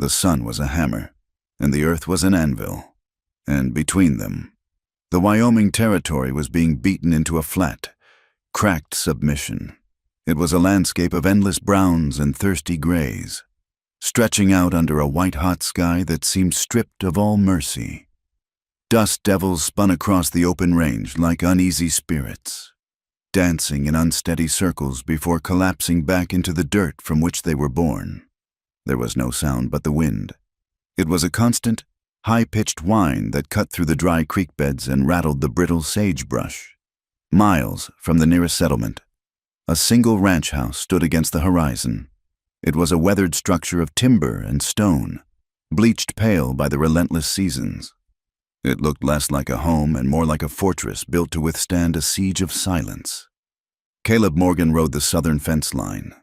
The sun was a hammer, and the earth was an anvil. And between them, the Wyoming Territory was being beaten into a flat, cracked submission. It was a landscape of endless browns and thirsty grays, stretching out under a white-hot sky that seemed stripped of all mercy. Dust devils spun across the open range like uneasy spirits, dancing in unsteady circles before collapsing back into the dirt from which they were born. There was no sound but the wind. It was a constant, high-pitched whine that cut through the dry creek beds and rattled the brittle sagebrush. Miles from the nearest settlement, a single ranch house stood against the horizon. It was a weathered structure of timber and stone, bleached pale by the relentless seasons. It looked less like a home and more like a fortress built to withstand a siege of silence. Caleb Morgan rode the southern fence line,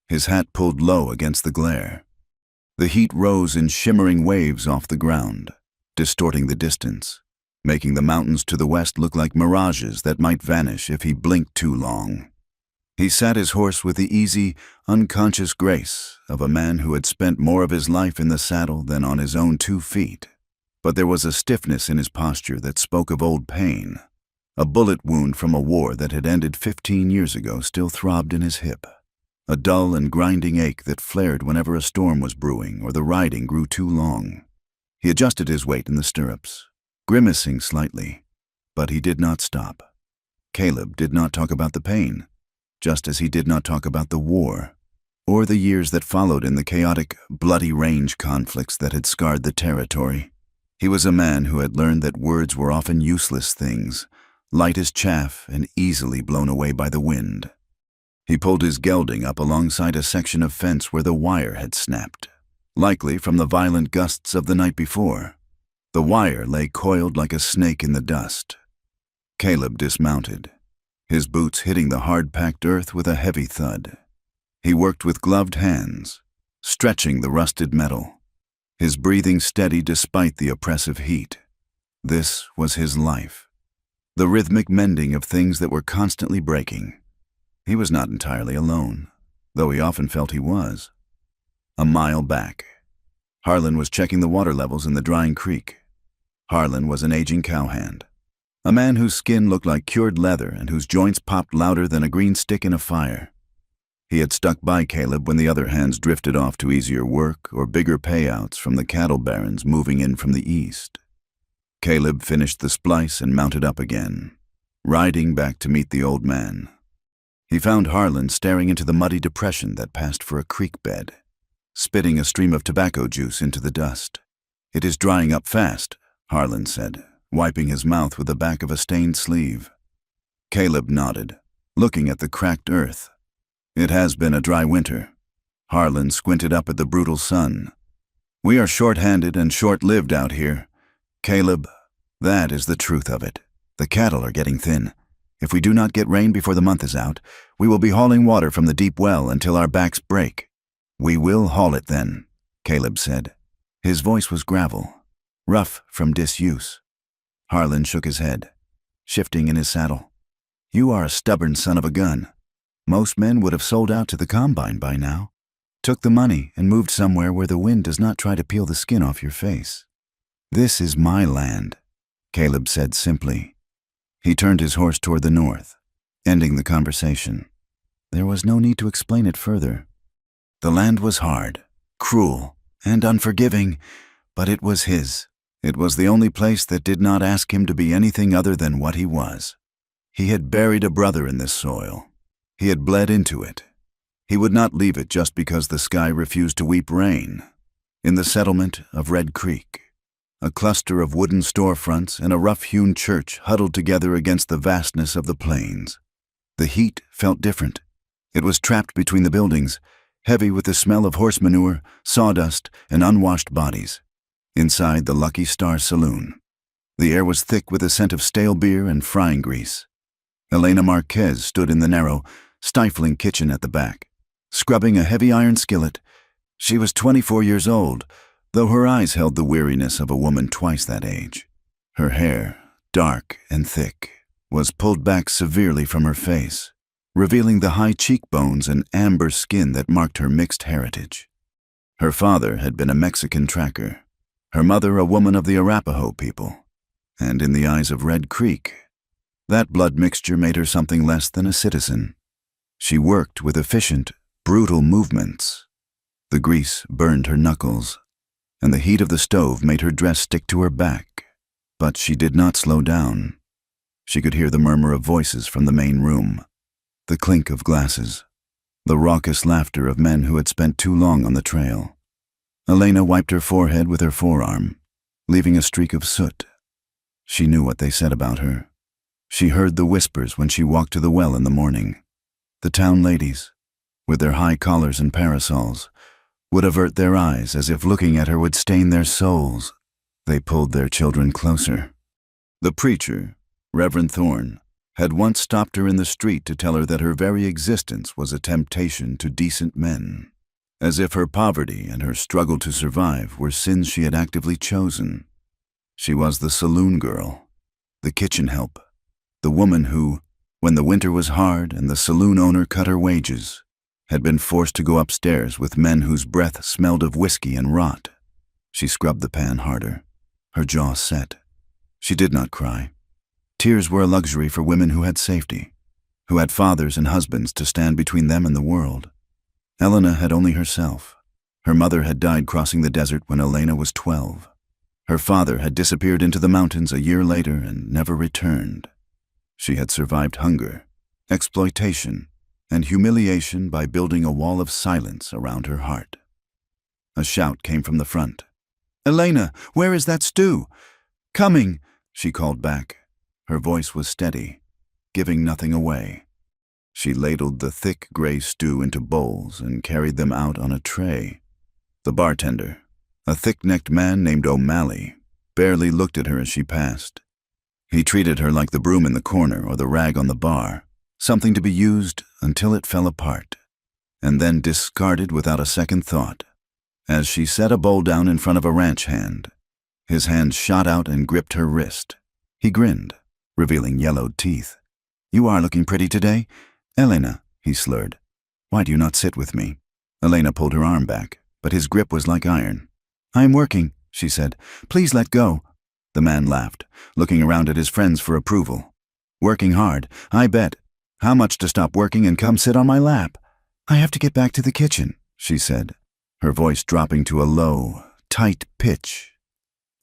his hat pulled low against the glare. The heat rose in shimmering waves off the ground, distorting the distance, making the mountains to the west look like mirages that might vanish if he blinked too long. He sat his horse with the easy, unconscious grace of a man who had spent more of his life in the saddle than on his own 2 feet. But there was a stiffness in his posture that spoke of old pain. A bullet wound from a war that had ended 15 years ago still throbbed in his hip, a dull and grinding ache that flared whenever a storm was brewing or the riding grew too long. He adjusted his weight in the stirrups, grimacing slightly, but he did not stop. Caleb did not talk about the pain, just as he did not talk about the war, or the years that followed in the chaotic, bloody range conflicts that had scarred the territory. He was a man who had learned that words were often useless things, light as chaff and easily blown away by the wind. He pulled his gelding up alongside a section of fence where the wire had snapped, likely from the violent gusts of the night before. The wire lay coiled like a snake in the dust. Caleb dismounted, his boots hitting the hard-packed earth with a heavy thud. He worked with gloved hands, stretching the rusted metal, his breathing steady despite the oppressive heat. This was his life, the rhythmic mending of things that were constantly breaking. He was not entirely alone, though he often felt he was. A mile back, Harlan was checking the water levels in the drying creek. Harlan was an aging cowhand, a man whose skin looked like cured leather and whose joints popped louder than a green stick in a fire. He had stuck by Caleb when the other hands drifted off to easier work or bigger payouts from the cattle barons moving in from the east. Caleb finished the splice and mounted up again, riding back to meet the old man. He found Harlan staring into the muddy depression that passed for a creek bed, spitting a stream of tobacco juice into the dust. "It is drying up fast," Harlan said, wiping his mouth with the back of a stained sleeve. Caleb nodded, looking at the cracked earth. "It has been a dry winter." Harlan squinted up at the brutal sun. "We are short-handed and short-lived out here. Caleb, that is the truth of it. The cattle are getting thin. If we do not get rain before the month is out, we will be hauling water from the deep well until our backs break." "We will haul it then," Caleb said. His voice was gravel, rough from disuse. Harlan shook his head, shifting in his saddle. "You are a stubborn son of a gun. Most men would have sold out to the combine by now, took the money and moved somewhere where the wind does not try to peel the skin off your face. This is my land," Caleb said simply. He turned his horse toward the north, ending the conversation. There was no need to explain it further. The land was hard, cruel, and unforgiving, but it was his. It was the only place that did not ask him to be anything other than what he was. He had buried a brother in this soil. He had bled into it. He would not leave it just because the sky refused to weep rain. In the settlement of Red Creek, a cluster of wooden storefronts and a rough-hewn church huddled together against the vastness of the plains. The heat felt different. It was trapped between the buildings, heavy with the smell of horse manure, sawdust, and unwashed bodies. Inside the Lucky Star Saloon, the air was thick with the scent of stale beer and frying grease. Elena Marquez stood in the narrow, stifling kitchen at the back, scrubbing a heavy iron skillet. She was 24 years old, though her eyes held the weariness of a woman twice that age. Her hair, dark and thick, was pulled back severely from her face, revealing the high cheekbones and amber skin that marked her mixed heritage. Her father had been a Mexican tracker, her mother a woman of the Arapaho people, and in the eyes of Red Creek, that blood mixture made her something less than a citizen. She worked with efficient, brutal movements. The grease burned her knuckles, and the heat of the stove made her dress stick to her back. But she did not slow down. She could hear the murmur of voices from the main room, the clink of glasses, the raucous laughter of men who had spent too long on the trail. Elena wiped her forehead with her forearm, leaving a streak of soot. She knew what they said about her. She heard the whispers when she walked to the well in the morning. The town ladies, with their high collars and parasols, would avert their eyes as if looking at her would stain their souls. They pulled their children closer. The preacher, Reverend Thorne, had once stopped her in the street to tell her that her very existence was a temptation to decent men, as if her poverty and her struggle to survive were sins she had actively chosen. She was the saloon girl, the kitchen help, the woman who, when the winter was hard and the saloon owner cut her wages, had been forced to go upstairs with men whose breath smelled of whiskey and rot. She scrubbed the pan harder, her jaw set. She did not cry. Tears were a luxury for women who had safety, who had fathers and husbands to stand between them and the world. Elena had only herself. Her mother had died crossing the desert when Elena was 12. Her father had disappeared into the mountains a year later and never returned. She had survived hunger, exploitation, and humiliation by building a wall of silence around her heart. A shout came from the front. "Elena, where is that stew?" "Coming," she called back. Her voice was steady, giving nothing away. She ladled the thick gray stew into bowls and carried them out on a tray. The bartender, a thick-necked man named O'Malley, barely looked at her as she passed. He treated her like the broom in the corner or the rag on the bar, something to be used until it fell apart, and then discarded without a second thought. As she set a bowl down in front of a ranch hand, his hand shot out and gripped her wrist. He grinned, revealing yellowed teeth. "You are looking pretty today. Elena," he slurred. "Why do you not sit with me?" Elena pulled her arm back, but his grip was like iron. "I am working," she said. "Please let go." The man laughed, looking around at his friends for approval. "Working hard, I bet. How much to stop working and come sit on my lap?" "I have to get back to the kitchen," she said, her voice dropping to a low, tight pitch.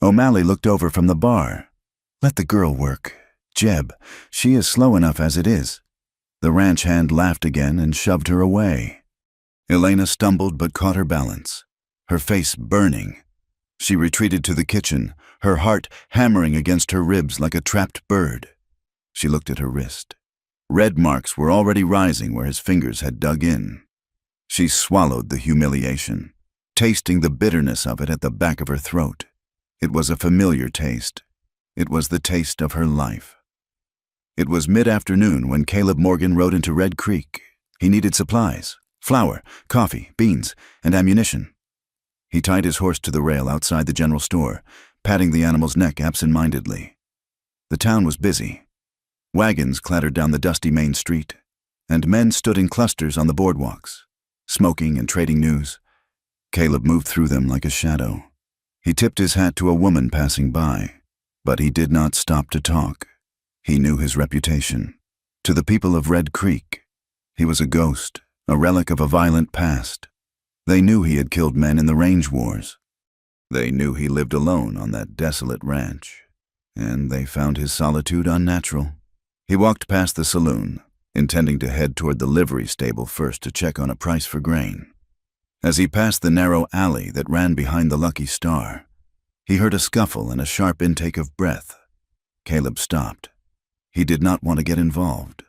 O'Malley looked over from the bar. "Let the girl work. Jeb, she is slow enough as it is." The ranch hand laughed again and shoved her away. Elena stumbled but caught her balance, her face burning. She retreated to the kitchen, her heart hammering against her ribs like a trapped bird. She looked at her wrist. Red marks were already rising where his fingers had dug in. She swallowed the humiliation, tasting the bitterness of it at the back of her throat. It was a familiar taste. It was the taste of her life. It was mid-afternoon when Caleb Morgan rode into Red Creek. He needed supplies, flour, coffee, beans, and ammunition. He tied his horse to the rail outside the general store, patting the animal's neck absent-mindedly. The town was busy. Wagons clattered down the dusty main street, and men stood in clusters on the boardwalks, smoking and trading news. Caleb moved through them like a shadow. He tipped his hat to a woman passing by, but he did not stop to talk. He knew his reputation. To the people of Red Creek, he was a ghost, a relic of a violent past. They knew he had killed men in the range wars. They knew he lived alone on that desolate ranch, and they found his solitude unnatural. He walked past the saloon, intending to head toward the livery stable first to check on a price for grain. As he passed the narrow alley that ran behind the Lucky Star, he heard a scuffle and a sharp intake of breath. Caleb stopped. He did not want to get involved.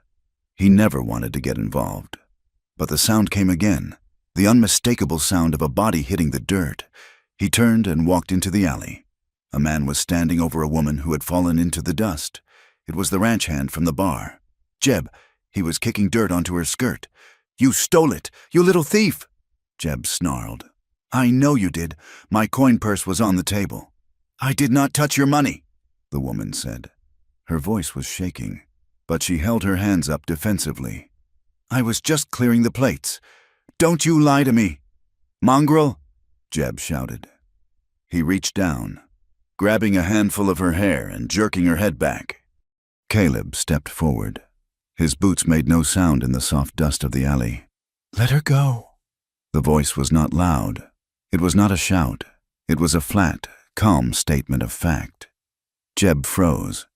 He never wanted to get involved. But the sound came again, the unmistakable sound of a body hitting the dirt. He turned and walked into the alley. A man was standing over a woman who had fallen into the dust. It was the ranch hand from the bar. "Jeb," he was kicking dirt onto her skirt. "You stole it, you little thief!" Jeb snarled. "I know you did. My coin purse was on the table." "I did not touch your money," the woman said. Her voice was shaking, but she held her hands up defensively. "I was just clearing the plates. Don't you lie to me. Mongrel!" Jeb shouted. He reached down, grabbing a handful of her hair and jerking her head back. Caleb stepped forward. His boots made no sound in the soft dust of the alley. "Let her go." The voice was not loud. It was not a shout. It was a flat, calm statement of fact. Jeb froze.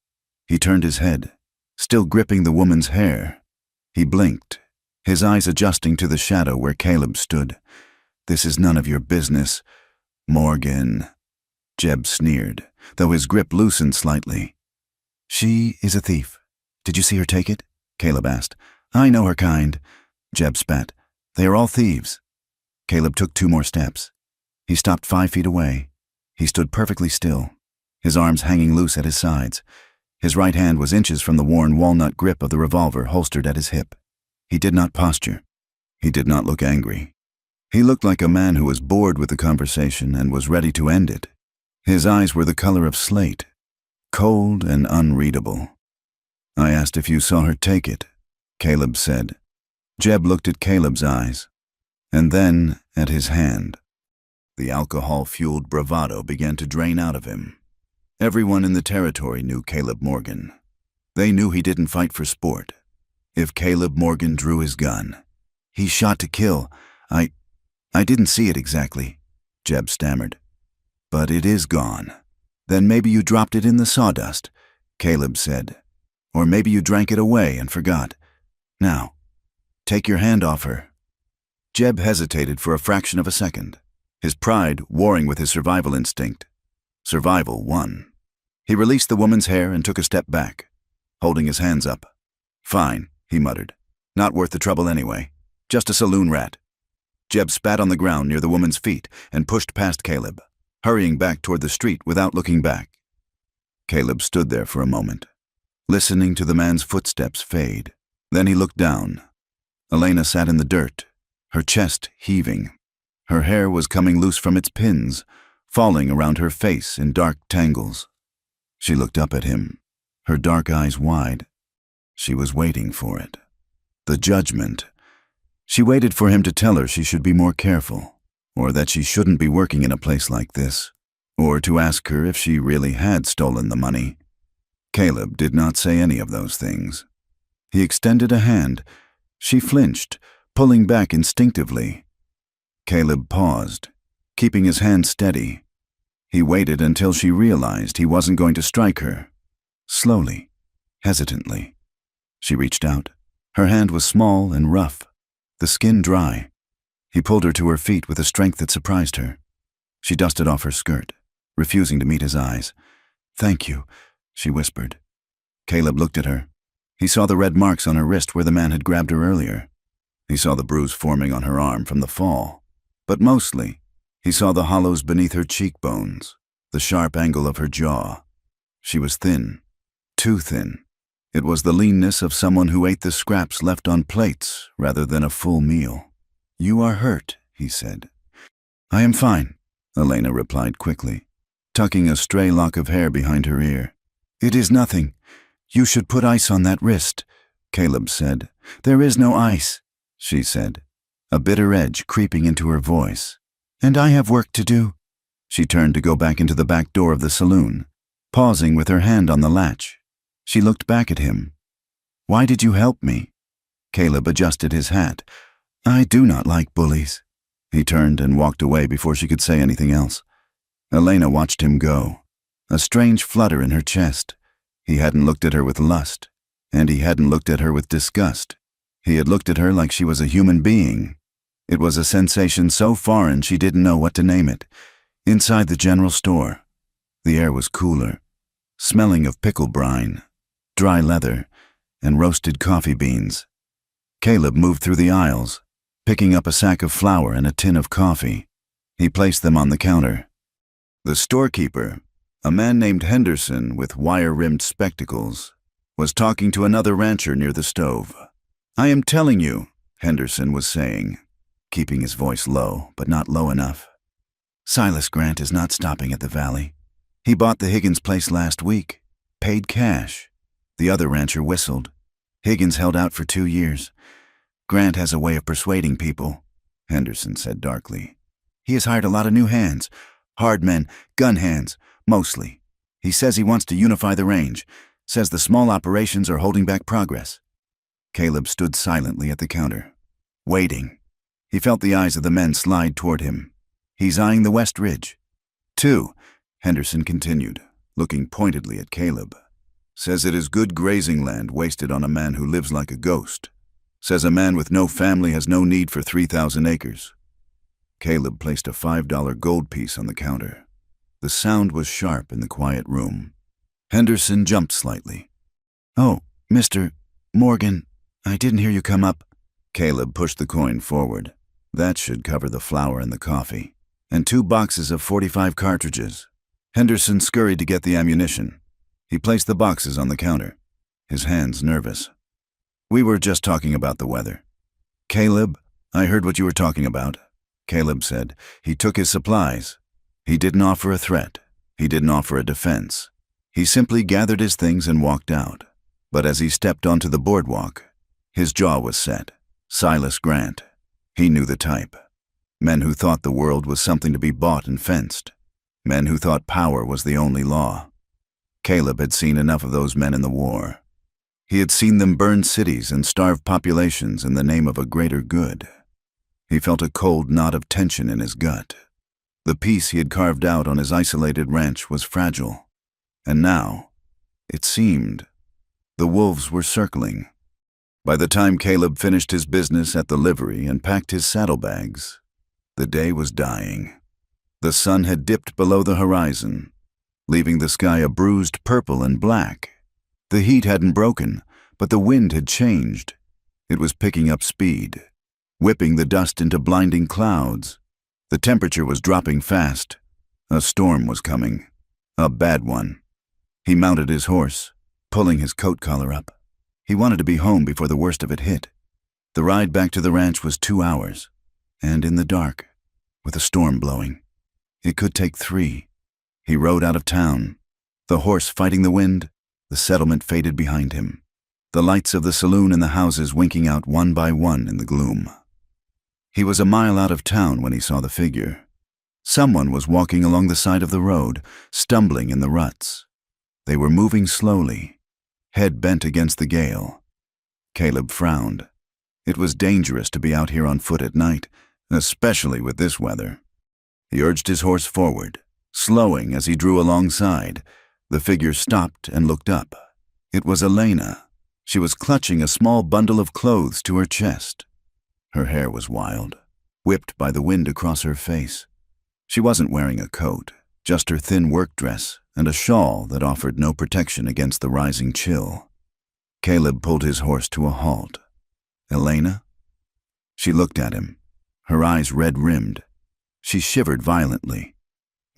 He turned his head, still gripping the woman's hair. He blinked, his eyes adjusting to the shadow where Caleb stood. "This is none of your business, Morgan." Jeb sneered, though his grip loosened slightly. "She is a thief. Did you see her take it?" Caleb asked. "I know her kind." Jeb spat. "They are all thieves." Caleb took 2 more steps. He stopped 5 feet away. He stood perfectly still, his arms hanging loose at his sides. His right hand was inches from the worn walnut grip of the revolver holstered at his hip. He did not posture. He did not look angry. He looked like a man who was bored with the conversation and was ready to end it. His eyes were the color of slate, cold and unreadable. "I asked if you saw her take it," Caleb said. Jeb looked at Caleb's eyes, and then at his hand. The alcohol-fueled bravado began to drain out of him. Everyone in the territory knew Caleb Morgan. They knew he didn't fight for sport. If Caleb Morgan drew his gun, he shot to kill. I didn't see it exactly," Jeb stammered. "But it is gone." "Then maybe you dropped it in the sawdust," Caleb said. "Or maybe you drank it away and forgot. Now, take your hand off her." Jeb hesitated for a fraction of a second, his pride warring with his survival instinct. Survival won. He released the woman's hair and took a step back, holding his hands up. "Fine," he muttered. "Not worth the trouble anyway. Just a saloon rat." Jeb spat on the ground near the woman's feet and pushed past Caleb, hurrying back toward the street without looking back. Caleb stood there for a moment, listening to the man's footsteps fade. Then he looked down. Elena sat in the dirt, her chest heaving. Her hair was coming loose from its pins, falling around her face in dark tangles. She looked up at him, her dark eyes wide. She was waiting for it. The judgment. She waited for him to tell her she should be more careful, or that she shouldn't be working in a place like this, or to ask her if she really had stolen the money. Caleb did not say any of those things. He extended a hand. She flinched, pulling back instinctively. Caleb paused, keeping his hand steady. He waited until she realized he wasn't going to strike her. Slowly, hesitantly. She reached out. Her hand was small and rough, the skin dry. He pulled her to her feet with a strength that surprised her. She dusted off her skirt, refusing to meet his eyes. "Thank you," she whispered. Caleb looked at her. He saw the red marks on her wrist where the man had grabbed her earlier. He saw the bruise forming on her arm from the fall. But mostly, he saw the hollows beneath her cheekbones, the sharp angle of her jaw. She was thin, too thin. It was the leanness of someone who ate the scraps left on plates rather than a full meal. "You are hurt," he said. "I am fine," Elena replied quickly, tucking a stray lock of hair behind her ear. "It is nothing. You should put ice on that wrist," Caleb said. "There is no ice," she said, a bitter edge creeping into her voice. "And I have work to do." She turned to go back into the back door of the saloon, pausing with her hand on the latch. She looked back at him. "Why did you help me?" Caleb adjusted his hat. "I do not like bullies." He turned and walked away before she could say anything else. Elena watched him go, a strange flutter in her chest. He hadn't looked at her with lust, and he hadn't looked at her with disgust. He had looked at her like she was a human being. It was a sensation so foreign she didn't know what to name it. Inside the general store, the air was cooler, smelling of pickle brine, dry leather, and roasted coffee beans. Caleb moved through the aisles, picking up a sack of flour and a tin of coffee. He placed them on the counter. The storekeeper, a man named Henderson with wire-rimmed spectacles, was talking to another rancher near the stove. "I am telling you," Henderson was saying, keeping his voice low, but not low enough. "Silas Grant is not stopping at the Valley. He bought the Higgins place last week, paid cash." The other rancher whistled. "Higgins held out for 2 years. Grant has a way of persuading people," Henderson said darkly. He has hired a lot of new hands. Hard men, gun hands, mostly. He says he wants to unify the range. Says the small operations are holding back progress. Caleb stood silently at the counter, waiting. He felt the eyes of the men slide toward him. He's eyeing the West Ridge. 2, Henderson continued, looking pointedly at Caleb. Says it is good grazing land wasted on a man who lives like a ghost. Says a man with no family has no need for 3,000 acres. Caleb placed a $5 gold piece on the counter. The sound was sharp in the quiet room. Henderson jumped slightly. "Oh, Mr. Morgan, I didn't hear you come up." Caleb pushed the coin forward. That should cover the flour and the coffee. And 2 boxes of 45 cartridges. Henderson scurried to get the ammunition. He placed the boxes on the counter, his hands nervous. "We were just talking about the weather." "Caleb, I heard what you were talking about," Caleb said. He took his supplies. He didn't offer a threat. He didn't offer a defense. He simply gathered his things and walked out. But as he stepped onto the boardwalk, his jaw was set. Silas Grant. He knew the type. Men who thought the world was something to be bought and fenced. Men who thought power was the only law. Caleb had seen enough of those men in the war. He had seen them burn cities and starve populations in the name of a greater good. He felt a cold knot of tension in his gut. The peace he had carved out on his isolated ranch was fragile. And now, it seemed, the wolves were circling. By the time Caleb finished his business at the livery and packed his saddlebags, the day was dying. The sun had dipped below the horizon, leaving the sky a bruised purple and black. The heat hadn't broken, but the wind had changed. It was picking up speed, whipping the dust into blinding clouds. The temperature was dropping fast. A storm was coming, a bad one. He mounted his horse, pulling his coat collar up. He wanted to be home before the worst of it hit. The ride back to the ranch was 2 hours, and in the dark, with a storm blowing. It could take 3. He rode out of town, the horse fighting the wind. The settlement faded behind him, the lights of the saloon and the houses winking out one by one in the gloom. He was a mile out of town when he saw the figure. Someone was walking along the side of the road, stumbling in the ruts. They were moving slowly, head bent against the gale. Caleb frowned. It was dangerous to be out here on foot at night, especially with this weather. He urged his horse forward, slowing as he drew alongside. The figure stopped and looked up. It was Elena. She was clutching a small bundle of clothes to her chest. Her hair was wild, whipped by the wind across her face. She wasn't wearing a coat, just her thin work dress and a shawl that offered no protection against the rising chill. Caleb pulled his horse to a halt. "Elena?" She looked at him, her eyes red-rimmed. She shivered violently.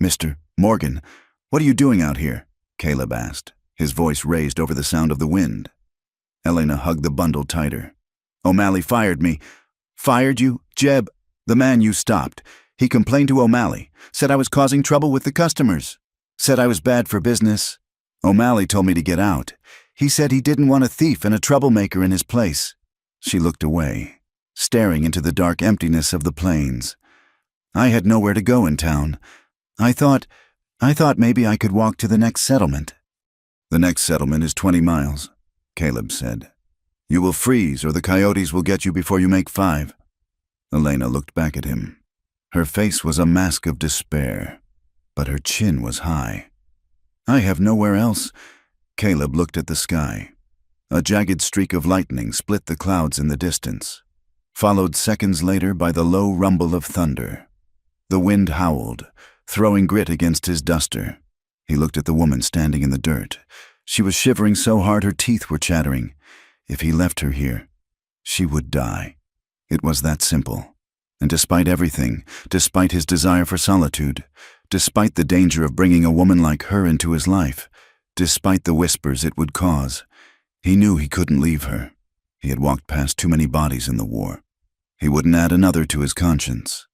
"Mr. Morgan, what are you doing out here?" Caleb asked, his voice raised over the sound of the wind. Elena hugged the bundle tighter. "O'Malley fired me." "Fired you? Jeb, the man you stopped. He complained to O'Malley, said I was causing trouble with the customers, said I was bad for business. O'Malley told me to get out. He said he didn't want a thief and a troublemaker in his place." She looked away, staring into the dark emptiness of the plains. "I had nowhere to go in town. I thought maybe I could walk to the next settlement." "The next settlement is 20 miles, Caleb said. "You will freeze or the coyotes will get you before you make 5. Elena looked back at him. Her face was a mask of despair, but her chin was high. "I have nowhere else." Caleb looked at the sky. A jagged streak of lightning split the clouds in the distance, followed seconds later by the low rumble of thunder. The wind howled, throwing grit against his duster. He looked at the woman standing in the dirt. She was shivering so hard her teeth were chattering. If he left her here, she would die. It was that simple. And despite everything, despite his desire for solitude, despite the danger of bringing a woman like her into his life, despite the whispers it would cause, he knew he couldn't leave her. He had walked past too many bodies in the war. He wouldn't add another to his conscience.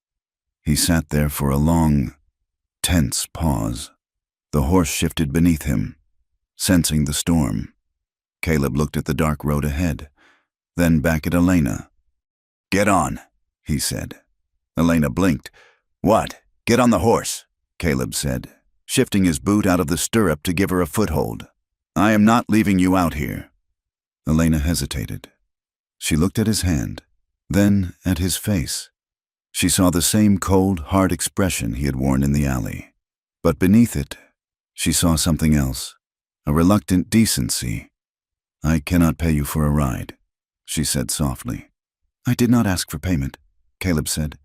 He sat there for a long, tense pause. The horse shifted beneath him, sensing the storm. Caleb looked at the dark road ahead, then back at Elena. "Get on," he said. Elena blinked. What? Get on the horse, Caleb said, shifting his boot out of the stirrup to give her a foothold. I am not leaving you out here. Elena hesitated. She looked at his hand, then at his face. She saw the same cold, hard expression he had worn in the alley. But beneath it, she saw something else, a reluctant decency. I cannot pay you for a ride, she said softly. I did not ask for payment, Caleb said.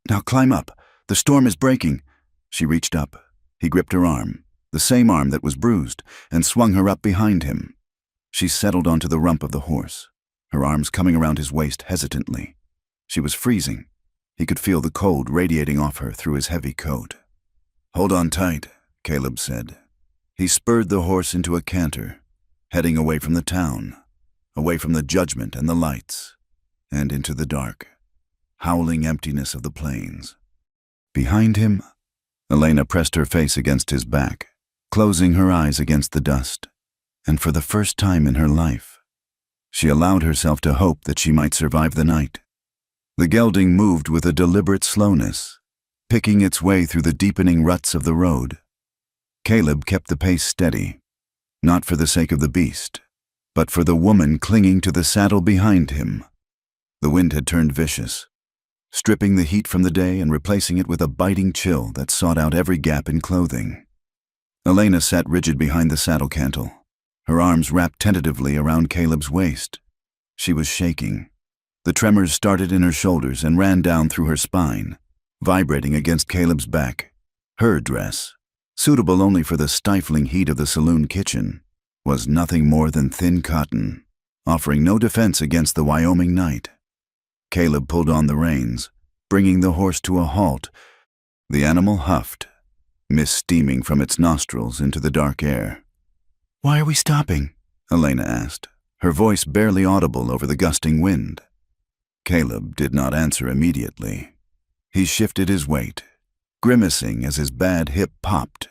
Now climb up. The storm is breaking. She reached up. He gripped her arm, the same arm that was bruised, and swung her up behind him. She settled onto the rump of the horse, her arms coming around his waist hesitantly. She was freezing. He could feel the cold radiating off her through his heavy coat. Hold on tight, Caleb said. He spurred the horse into a canter, heading away from the town, away from the judgment and the lights, and into the dark, howling emptiness of the plains. Behind him, Elena pressed her face against his back, closing her eyes against the dust, and for the first time in her life, she allowed herself to hope that she might survive the night. The gelding moved with a deliberate slowness, picking its way through the deepening ruts of the road. Caleb kept the pace steady, not for the sake of the beast, but for the woman clinging to the saddle behind him. The wind had turned vicious, stripping the heat from the day and replacing it with a biting chill that sought out every gap in clothing. Elena sat rigid behind the saddle cantle, her arms wrapped tentatively around Caleb's waist. She was shaking. The tremors started in her shoulders and ran down through her spine, vibrating against Caleb's back. Her dress, suitable only for the stifling heat of the saloon kitchen, was nothing more than thin cotton, offering no defense against the Wyoming night. Caleb pulled on the reins, bringing the horse to a halt. The animal huffed, mist steaming from its nostrils into the dark air. Why are we stopping? Elena asked, her voice barely audible over the gusting wind. Caleb did not answer immediately. He shifted his weight, grimacing as his bad hip popped,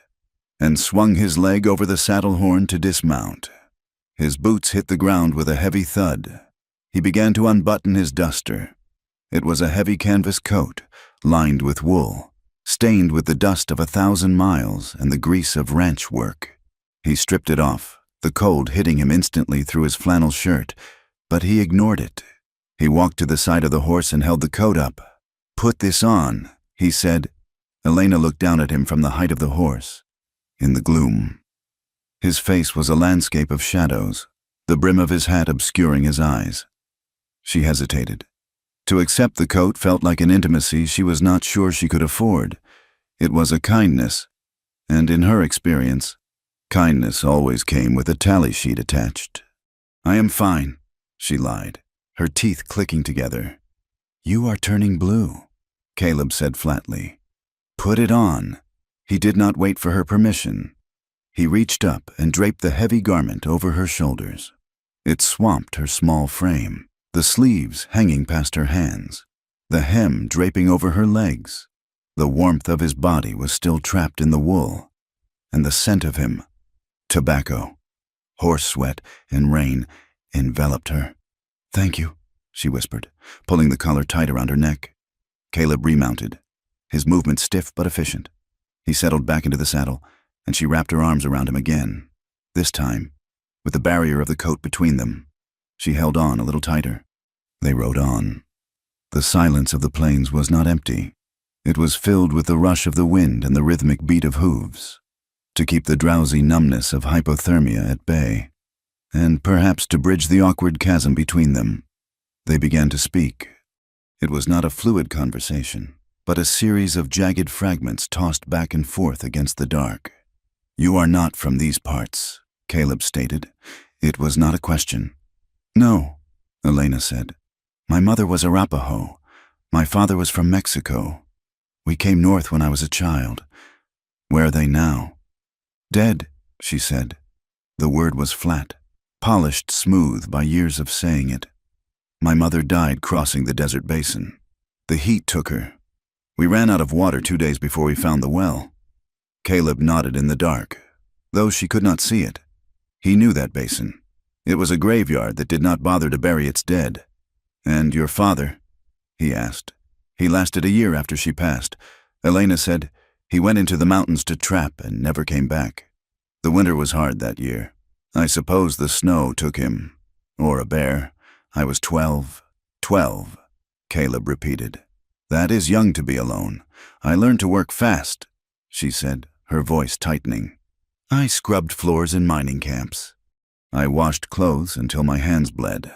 and swung his leg over the saddle horn to dismount. His boots hit the ground with a heavy thud. He began to unbutton his duster. It was a heavy canvas coat, lined with wool, stained with the dust of 1,000 miles and the grease of ranch work. He stripped it off, the cold hitting him instantly through his flannel shirt, but he ignored it. He walked to the side of the horse and held the coat up. Put this on, he said. Elena looked down at him from the height of the horse, in the gloom. His face was a landscape of shadows, the brim of his hat obscuring his eyes. She hesitated. To accept the coat felt like an intimacy she was not sure she could afford. It was a kindness, and in her experience, kindness always came with a tally sheet attached. I am fine, she lied, her teeth clicking together. You are turning blue, Caleb said flatly. Put it on. He did not wait for her permission. He reached up and draped the heavy garment over her shoulders. It swamped her small frame, the sleeves hanging past her hands, the hem draping over her legs. The warmth of his body was still trapped in the wool, and the scent of him, tobacco, horse sweat, and rain, enveloped her. Thank you, she whispered, pulling the collar tight around her neck. Caleb remounted, his movement stiff but efficient. He settled back into the saddle, and she wrapped her arms around him again. This time, with the barrier of the coat between them, she held on a little tighter. They rode on. The silence of the plains was not empty. It was filled with the rush of the wind and the rhythmic beat of hooves, to keep the drowsy numbness of hypothermia at bay, and perhaps to bridge the awkward chasm between them. They began to speak. It was not a fluid conversation, but a series of jagged fragments tossed back and forth against the dark. You are not from these parts, Caleb stated. It was not a question. No, Elena said. My mother was Arapaho. My father was from Mexico. We came north when I was a child. Where are they now? Dead, she said. The word was flat, polished smooth by years of saying it. My mother died crossing the desert basin. The heat took her. We ran out of water 2 days before we found the well. Caleb nodded in the dark, though she could not see it. He knew that basin. It was a graveyard that did not bother to bury its dead. And your father? He asked. He lasted a year after she passed, Elena said, "He went into the mountains to trap and never came back. The winter was hard that year. I suppose the snow took him. Or a bear. I was 12. 12, Caleb repeated. That is young to be alone. I learned to work fast," she said, her voice tightening. "I scrubbed floors in mining camps. I washed clothes until my hands bled.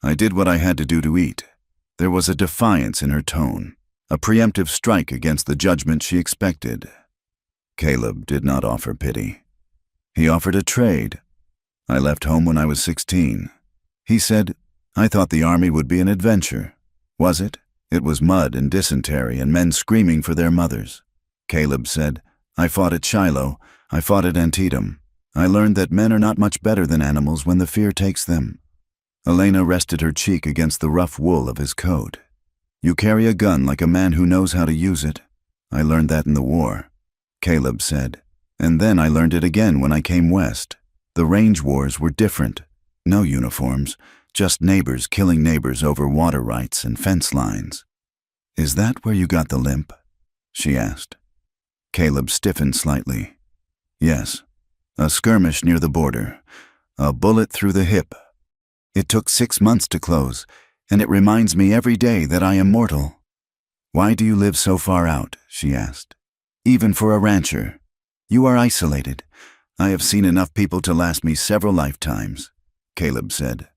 I did what I had to do to eat." There was a defiance in her tone, a preemptive strike against the judgment she expected. Caleb did not offer pity. He offered a trade. "I left home when I was 16. He said, "I thought the army would be an adventure." Was it? It was mud and dysentery and men screaming for their mothers. Caleb said, "I fought at Shiloh. I fought at Antietam. I learned that men are not much better than animals when the fear takes them." Elena rested her cheek against the rough wool of his coat. "You carry a gun like a man who knows how to use it. I learned that in the war," Caleb said. "And then I learned it again when I came west. The range wars were different. No uniforms, just neighbors killing neighbors over water rights and fence lines." "Is that where you got the limp?" she asked. Caleb stiffened slightly. "Yes, a skirmish near the border, a bullet through the hip. It took 6 months to close, and it reminds me every day that I am mortal." "Why do you live so far out?" she asked. "Even for a rancher. You are isolated. I have seen enough people to last me several lifetimes," Caleb said.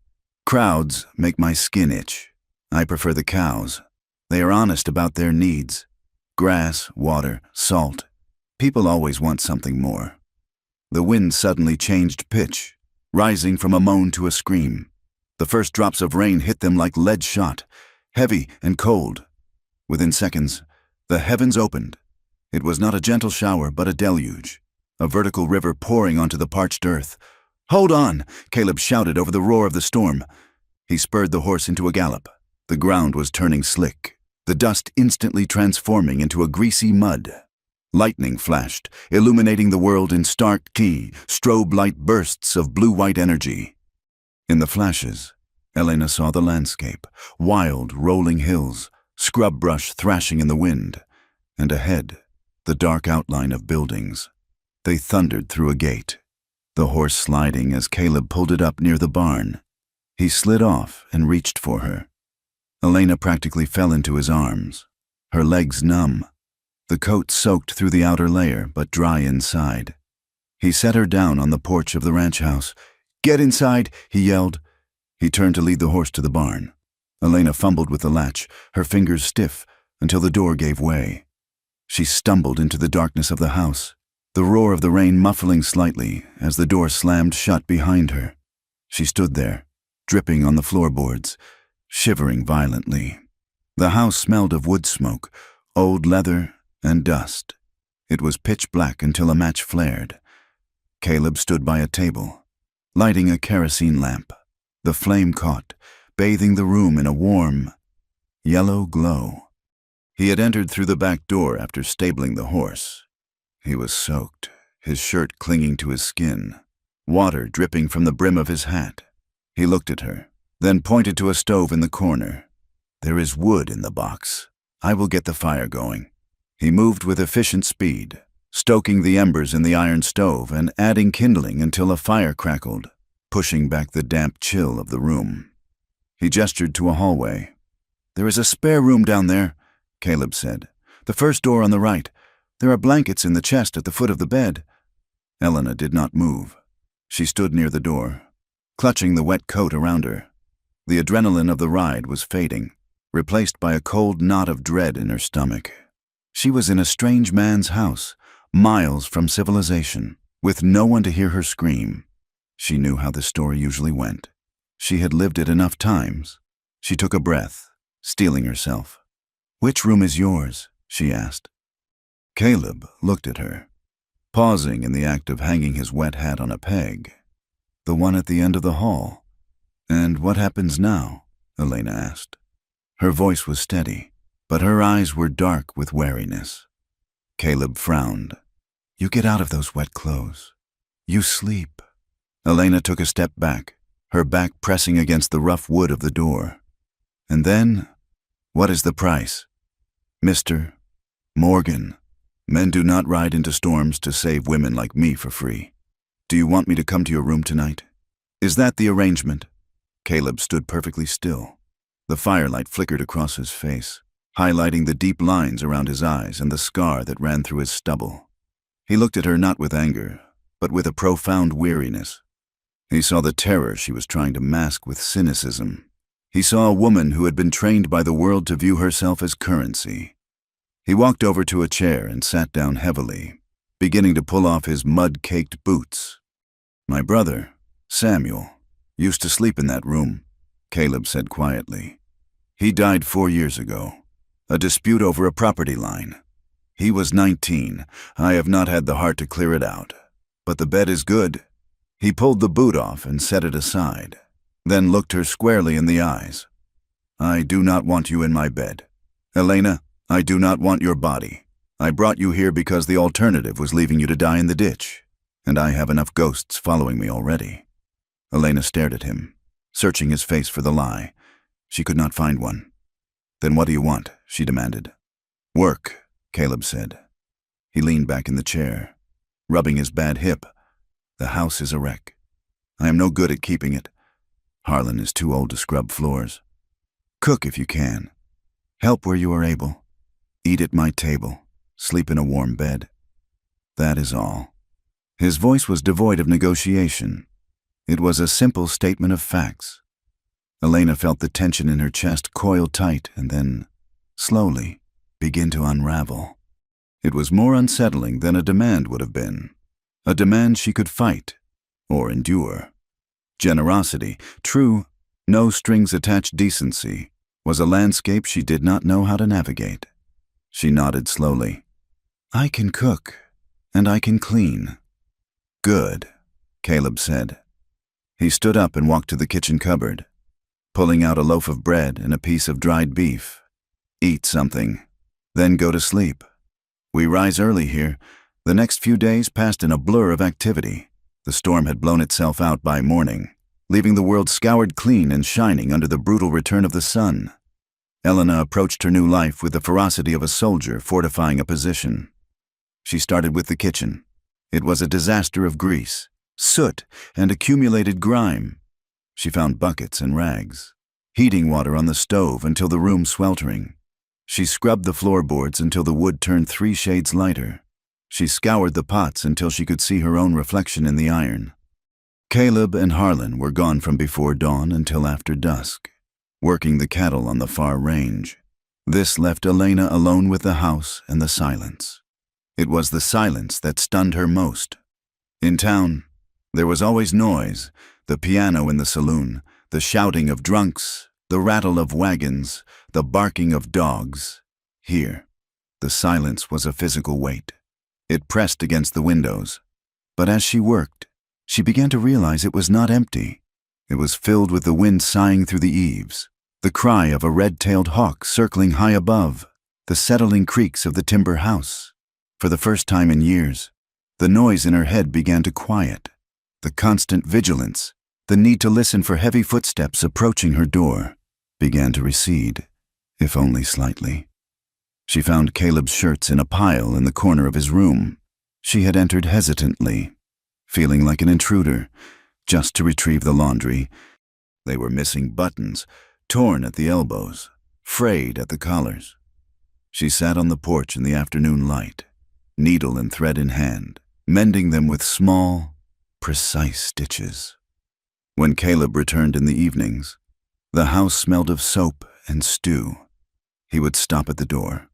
"Crowds make my skin itch. I prefer the cows. They are honest about their needs. Grass, water, salt. People always want something more." The wind suddenly changed pitch, rising from a moan to a scream. The first drops of rain hit them like lead shot, heavy and cold. Within seconds, the heavens opened. It was not a gentle shower, but a deluge, a vertical river pouring onto the parched earth. "Hold on!" Caleb shouted over the roar of the storm. He spurred the horse into a gallop. The ground was turning slick, the dust instantly transforming into a greasy mud. Lightning flashed, illuminating the world in stark key, strobe light bursts of blue-white energy. In the flashes, Elena saw the landscape, wild, rolling hills, scrub brush thrashing in the wind, and ahead, the dark outline of buildings. They thundered through a gate, the horse sliding as Caleb pulled it up near the barn. He slid off and reached for her. Elena practically fell into his arms, her legs numb, the coat soaked through the outer layer but dry inside. He set her down on the porch of the ranch house. "Get inside," he yelled. He turned to lead the horse to the barn. Elena fumbled with the latch, her fingers stiff, until the door gave way. She stumbled into the darkness of the house, the roar of the rain muffling slightly as the door slammed shut behind her. She stood there, dripping on the floorboards, shivering violently. The house smelled of wood smoke, old leather, and dust. It was pitch black until a match flared. Caleb stood by a table, lighting a kerosene lamp. The flame caught, bathing the room in a warm, yellow glow. He had entered through the back door after stabling the horse. He was soaked, his shirt clinging to his skin, water dripping from the brim of his hat. He looked at her, then pointed to a stove in the corner. "There is wood in the box. I will get the fire going." He moved with efficient speed, stoking the embers in the iron stove and adding kindling until a fire crackled, pushing back the damp chill of the room. He gestured to a hallway. "There is a spare room down there," Caleb said. "The first door on the right. There are blankets in the chest at the foot of the bed." Elena did not move. She stood near the door, clutching the wet coat around her. The adrenaline of the ride was fading, replaced by a cold knot of dread in her stomach. She was in a strange man's house, miles from civilization, with no one to hear her scream. She knew how the story usually went. She had lived it enough times. She took a breath, steeling herself. "Which room is yours?" she asked. Caleb looked at her, pausing in the act of hanging his wet hat on a peg. "The one at the end of the hall." "And what happens now?" Elena asked. Her voice was steady, but her eyes were dark with wariness. Caleb frowned. "You get out of those wet clothes. You sleep." Elena took a step back, her back pressing against the rough wood of the door. "And then, what is the price?" "Mister, Morgan, men do not ride into storms to save women like me for free. Do you want me to come to your room tonight? Is that the arrangement? Caleb stood perfectly still. The firelight flickered across his face, highlighting the deep lines around his eyes and the scar that ran through his stubble. He looked at her not with anger, but with a profound weariness. He saw the terror she was trying to mask with cynicism. He saw a woman who had been trained by the world to view herself as currency. He walked over to a chair and sat down heavily, beginning to pull off his mud-caked boots. My brother, Samuel, used to sleep in that room, Caleb said quietly. He died 4 years ago. A dispute over a property line. He was 19. I have not had the heart to clear it out. But the bed is good. He pulled the boot off and set it aside, then looked her squarely in the eyes. I do not want you in my bed. Elena, I do not want your body. I brought you here because the alternative was leaving you to die in the ditch, and I have enough ghosts following me already. Elena stared at him, searching his face for the lie. She could not find one. Then what do you want? She demanded. Work, Caleb said. He leaned back in the chair, rubbing his bad hip. The house is a wreck. I am no good at keeping it. Harlan is too old to scrub floors. Cook if you can. Help where you are able. Eat at my table. Sleep in a warm bed. That is all. His voice was devoid of negotiation. It was a simple statement of facts. Elena felt the tension in her chest coil tight and then, slowly, begin to unravel. It was more unsettling than a demand would have been. A demand she could fight or endure. Generosity, true, no strings attached decency, was a landscape she did not know how to navigate. She nodded slowly. I can cook, and I can clean. Good, Caleb said. He stood up and walked to the kitchen cupboard, pulling out a loaf of bread and a piece of dried beef. Eat something, then go to sleep. We rise early here. The next few days passed in a blur of activity. The storm had blown itself out by morning, leaving the world scoured clean and shining under the brutal return of the sun. Elena approached her new life with the ferocity of a soldier fortifying a position. She started with the kitchen. It was a disaster of grease, soot, and accumulated grime. She found buckets and rags, heating water on the stove until the room sweltering. She scrubbed the floorboards until the wood turned 3 shades lighter. She scoured the pots until she could see her own reflection in the iron. Caleb and Harlan were gone from before dawn until after dusk, working the cattle on the far range. This left Elena alone with the house and the silence. It was the silence that stunned her most. In town, there was always noise, the piano in the saloon, the shouting of drunks, the rattle of wagons, the barking of dogs. Here, the silence was a physical weight. It pressed against the windows. But as she worked, she began to realize it was not empty. It was filled with the wind sighing through the eaves, the cry of a red-tailed hawk circling high above, the settling creaks of the timber house. For the first time in years, the noise in her head began to quiet. The constant vigilance, the need to listen for heavy footsteps approaching her door, began to recede, if only slightly. She found Caleb's shirts in a pile in the corner of his room. She had entered hesitantly, feeling like an intruder, just to retrieve the laundry. They were missing buttons, torn at the elbows, frayed at the collars. She sat on the porch in the afternoon light, needle and thread in hand, mending them with small, precise stitches. When Caleb returned in the evenings, the house smelled of soap and stew. He would stop at the door,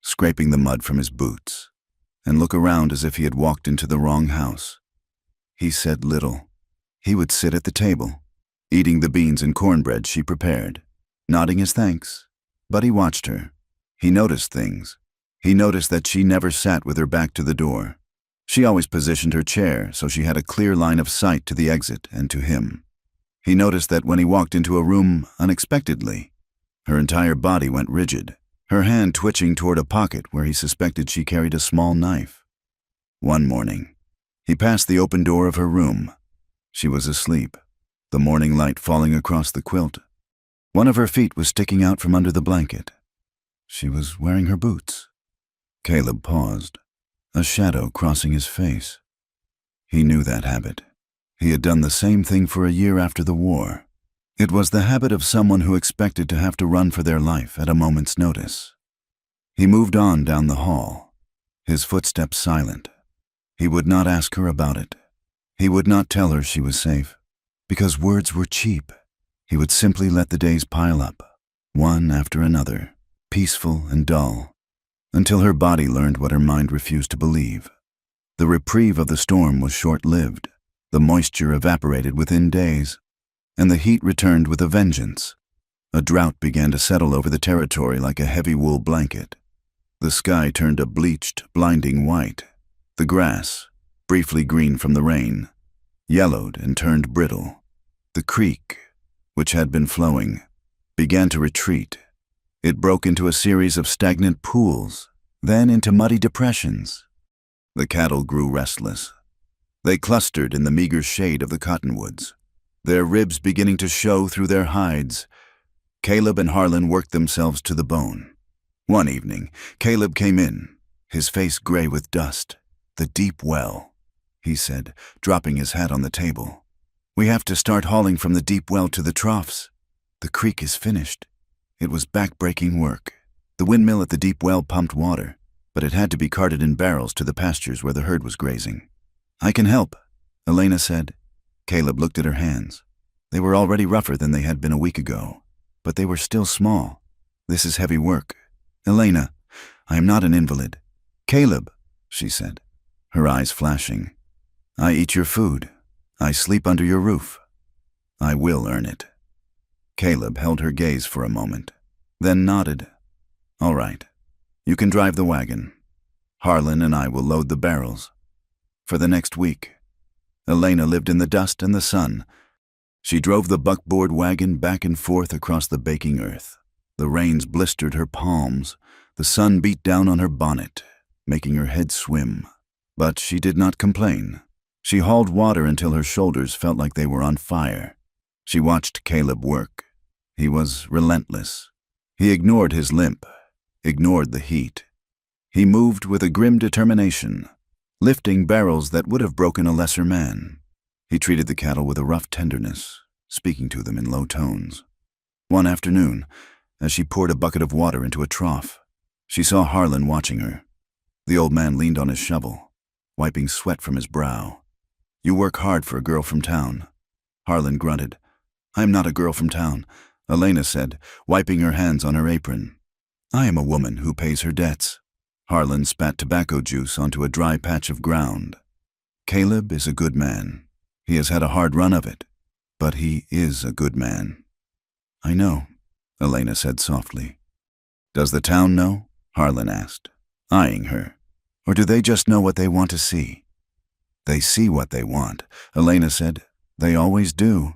scraping the mud from his boots, and look around as if he had walked into the wrong house. He said little. He would sit at the table, eating the beans and cornbread she prepared, nodding his thanks. But he watched her. He noticed things. He noticed that she never sat with her back to the door. She always positioned her chair so she had a clear line of sight to the exit and to him. He noticed that when he walked into a room unexpectedly, her entire body went rigid, her hand twitching toward a pocket where he suspected she carried a small knife. One morning, he passed the open door of her room. She was asleep, the morning light falling across the quilt. One of her feet was sticking out from under the blanket. She was wearing her boots. Caleb paused, a shadow crossing his face. He knew that habit. He had done the same thing for a year after the war. It was the habit of someone who expected to have to run for their life at a moment's notice. He moved on down the hall, his footsteps silent. He would not ask her about it. He would not tell her she was safe, because words were cheap. He would simply let the days pile up, one after another, peaceful and dull, until her body learned what her mind refused to believe. The reprieve of the storm was short-lived. The moisture evaporated within days, and the heat returned with a vengeance. A drought began to settle over the territory like a heavy wool blanket. The sky turned a bleached, blinding white. The grass, briefly green from the rain, yellowed and turned brittle. The creek, which had been flowing, began to retreat. It broke into a series of stagnant pools, then into muddy depressions. The cattle grew restless. They clustered in the meager shade of the cottonwoods, their ribs beginning to show through their hides. Caleb and Harlan worked themselves to the bone. One evening, Caleb came in, his face gray with dust. "The deep well," he said, dropping his hat on the table. "We have to start hauling from the deep well to the troughs. The creek is finished." It was back-breaking work. The windmill at the deep well pumped water, but it had to be carted in barrels to the pastures where the herd was grazing. "I can help," Elena said. Caleb looked at her hands. They were already rougher than they had been a week ago, but they were still small. "This is heavy work. Elena, I am not an invalid." "Caleb," she said, her eyes flashing, "I eat your food. I sleep under your roof. I will earn it." Caleb held her gaze for a moment, then nodded. "All right. You can drive the wagon. Harlan and I will load the barrels." For the next week, Elena lived in the dust and the sun. She drove the buckboard wagon back and forth across the baking earth. The rains blistered her palms. The sun beat down on her bonnet, making her head swim. But she did not complain. She hauled water until her shoulders felt like they were on fire. She watched Caleb work. He was relentless. He ignored his limp, ignored the heat. He moved with a grim determination, lifting barrels that would have broken a lesser man. He treated the cattle with a rough tenderness, speaking to them in low tones. One afternoon, as she poured a bucket of water into a trough, she saw Harlan watching her. The old man leaned on his shovel, wiping sweat from his brow. "You work hard for a girl from town." Harlan grunted. "I am not a girl from town," Elena said, wiping her hands on her apron. "I am a woman who pays her debts." Harlan spat tobacco juice onto a dry patch of ground. "Caleb is a good man. He has had a hard run of it, but he is a good man." "I know," Elena said softly. "Does the town know?" Harlan asked, eyeing her. "Or do they just know what they want to see?" "They see what they want," Elena said. "They always do."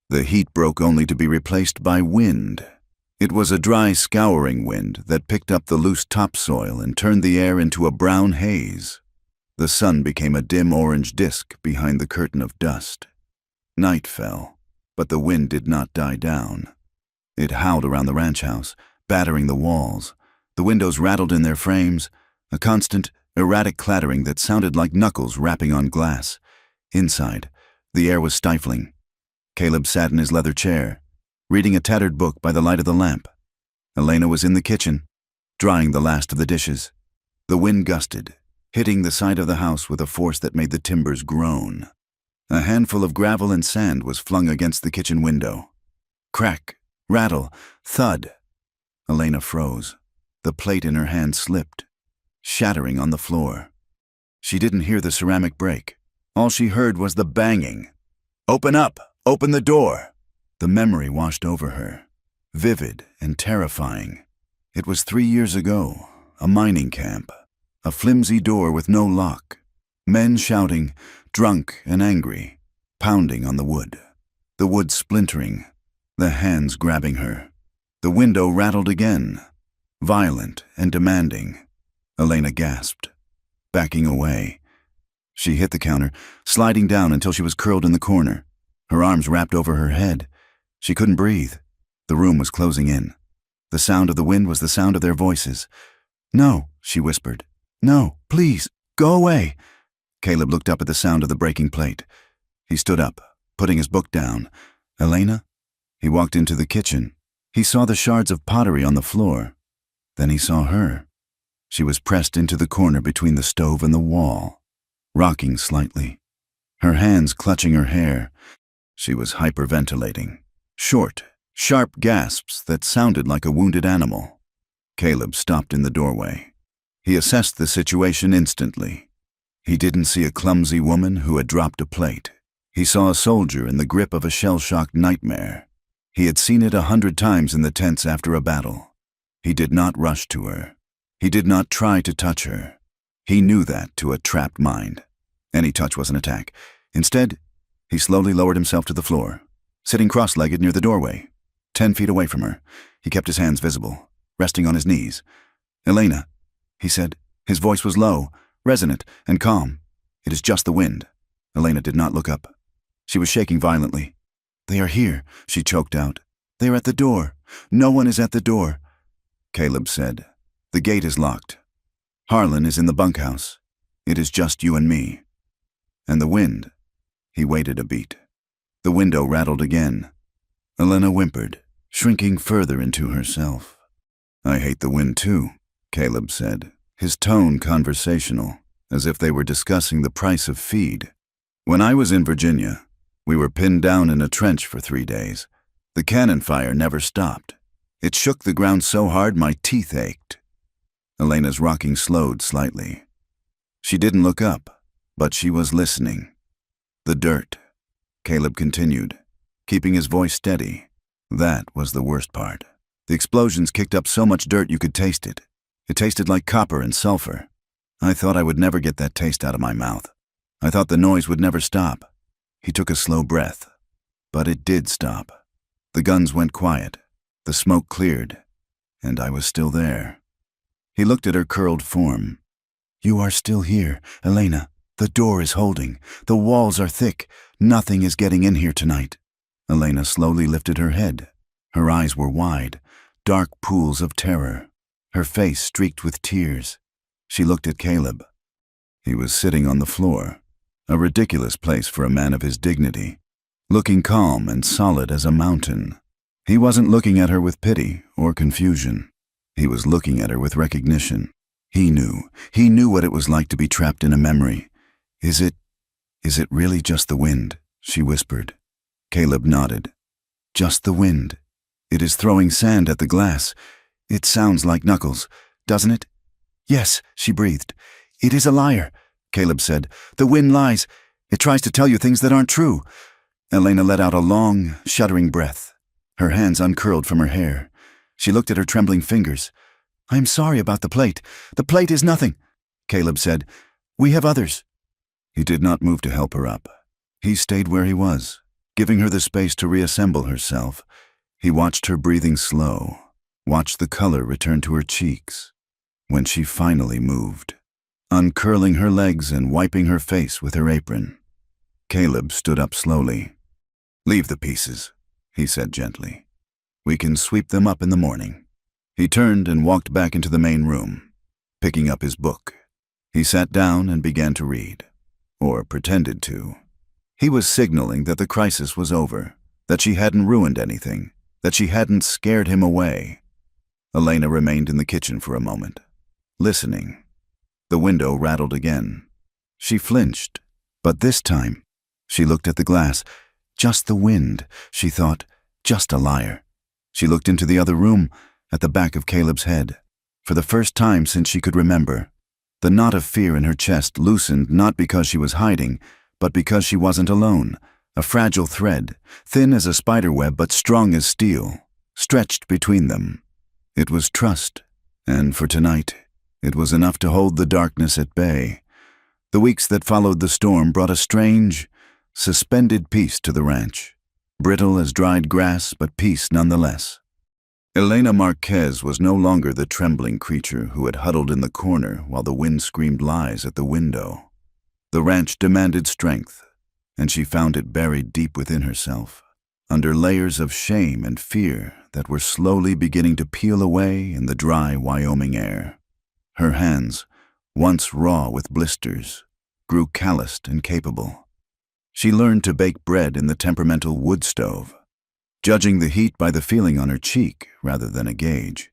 The heat broke only to be replaced by wind. It was a dry, scouring wind that picked up the loose topsoil and turned the air into a brown haze. The sun became a dim orange disk behind the curtain of dust. Night fell, but the wind did not die down. It howled around the ranch house, battering the walls. The windows rattled in their frames, a constant, erratic clattering that sounded like knuckles rapping on glass. Inside, the air was stifling. Caleb sat in his leather chair, reading a tattered book by the light of the lamp. Elena was in the kitchen, drying the last of the dishes. The wind gusted, hitting the side of the house with a force that made the timbers groan. A handful of gravel and sand was flung against the kitchen window. Crack, rattle, thud. Elena froze. The plate in her hand slipped, shattering on the floor. She didn't hear the ceramic break. All she heard was the banging. "Open up! Open the door!" The memory washed over her, vivid and terrifying. It was 3 years ago, a mining camp, a flimsy door with no lock, men shouting, drunk and angry, pounding on the wood splintering, the hands grabbing her. The window rattled again, violent and demanding. Elena gasped, backing away. She hit the counter, sliding down until she was curled in the corner, her arms wrapped over her head. She couldn't breathe. The room was closing in. The sound of the wind was the sound of their voices. "No," she whispered. No, please, go away. Caleb looked up at the sound of the breaking plate. He stood up, putting his book down. Elena? He walked into the kitchen. He saw the shards of pottery on the floor. Then he saw her. She was pressed into the corner between the stove and the wall, rocking slightly, her hands clutching her hair. She was hyperventilating. Short, sharp gasps that sounded like a wounded animal. Caleb stopped in the doorway. He assessed the situation instantly. He didn't see a clumsy woman who had dropped a plate. He saw a soldier in the grip of a shell-shocked nightmare. He had seen it 100 times in the tents after a battle. He did not rush to her. He did not try to touch her. He knew that to a trapped mind. Any touch was an attack. Instead, he slowly lowered himself to the floor, sitting cross-legged near the doorway, 10 feet away from her. He kept his hands visible, resting on his knees. "Elena," he said. His voice was low, resonant, and calm. "It is just the wind." Elena did not look up. She was shaking violently. "They are here," she choked out. "They are at the door. No one is at the door." Caleb said, "The gate is locked. Harlan is in the bunkhouse. It is just you and me." "And the wind?" He waited a beat. The window rattled again. Elena whimpered, shrinking further into herself. "I hate the wind too," Caleb said, his tone conversational, as if they were discussing the price of feed. "When I was in Virginia, we were pinned down in a trench for 3 days. The cannon fire never stopped. It shook the ground so hard my teeth ached." Elena's rocking slowed slightly. She didn't look up, but she was listening. "The dirt," Caleb continued, keeping his voice steady. "That was the worst part. The explosions kicked up so much dirt you could taste it. It tasted like copper and sulfur. I thought I would never get that taste out of my mouth. I thought the noise would never stop." He took a slow breath. But it did stop. The guns went quiet. The smoke cleared. And I was still there. He looked at her curled form. "You are still here, Elena. The door is holding. The walls are thick. Nothing is getting in here tonight." Elena slowly lifted her head. Her eyes were wide, dark pools of terror. Her face streaked with tears. She looked at Caleb. He was sitting on the floor, a ridiculous place for a man of his dignity, looking calm and solid as a mountain. He wasn't looking at her with pity or confusion. He was looking at her with recognition. He knew what it was like to be trapped in a memory. Is it really just the wind?" she whispered. Caleb nodded. "Just the wind. It is throwing sand at the glass. It sounds like knuckles, doesn't it?" "Yes," she breathed. "It is a liar," Caleb said. "The wind lies. It tries to tell you things that aren't true." Elena let out a long, shuddering breath. Her hands uncurled from her hair. She looked at her trembling fingers. "I am sorry about the plate. The plate is nothing," Caleb said. "We have others." He did not move to help her up. He stayed where he was, giving her the space to reassemble herself. He watched her breathing slow, watched the color return to her cheeks. When she finally moved, uncurling her legs and wiping her face with her apron, Caleb stood up slowly. "Leave the pieces," he said gently. "We can sweep them up in the morning." He turned and walked back into the main room, picking up his book. He sat down and began to read, or pretended to. He was signaling that the crisis was over, that she hadn't ruined anything, that she hadn't scared him away. Elena remained in the kitchen for a moment, listening. The window rattled again. She flinched, but this time she looked at the glass. Just the wind, she thought, just a liar. She looked into the other room, at the back of Caleb's head. For the first time since she could remember, the knot of fear in her chest loosened not because she was hiding, but because she wasn't alone. A fragile thread, thin as a spider web but strong as steel, stretched between them. It was trust, and for tonight, it was enough to hold the darkness at bay. The weeks that followed the storm brought a strange, suspended peace to the ranch. Brittle as dried grass, but peace nonetheless. Elena Marquez was no longer the trembling creature who had huddled in the corner while the wind screamed lies at the window. The ranch demanded strength, and she found it buried deep within herself, under layers of shame and fear that were slowly beginning to peel away in the dry Wyoming air. Her hands, once raw with blisters, grew calloused and capable. She learned to bake bread in the temperamental wood stove, judging the heat by the feeling on her cheek rather than a gauge.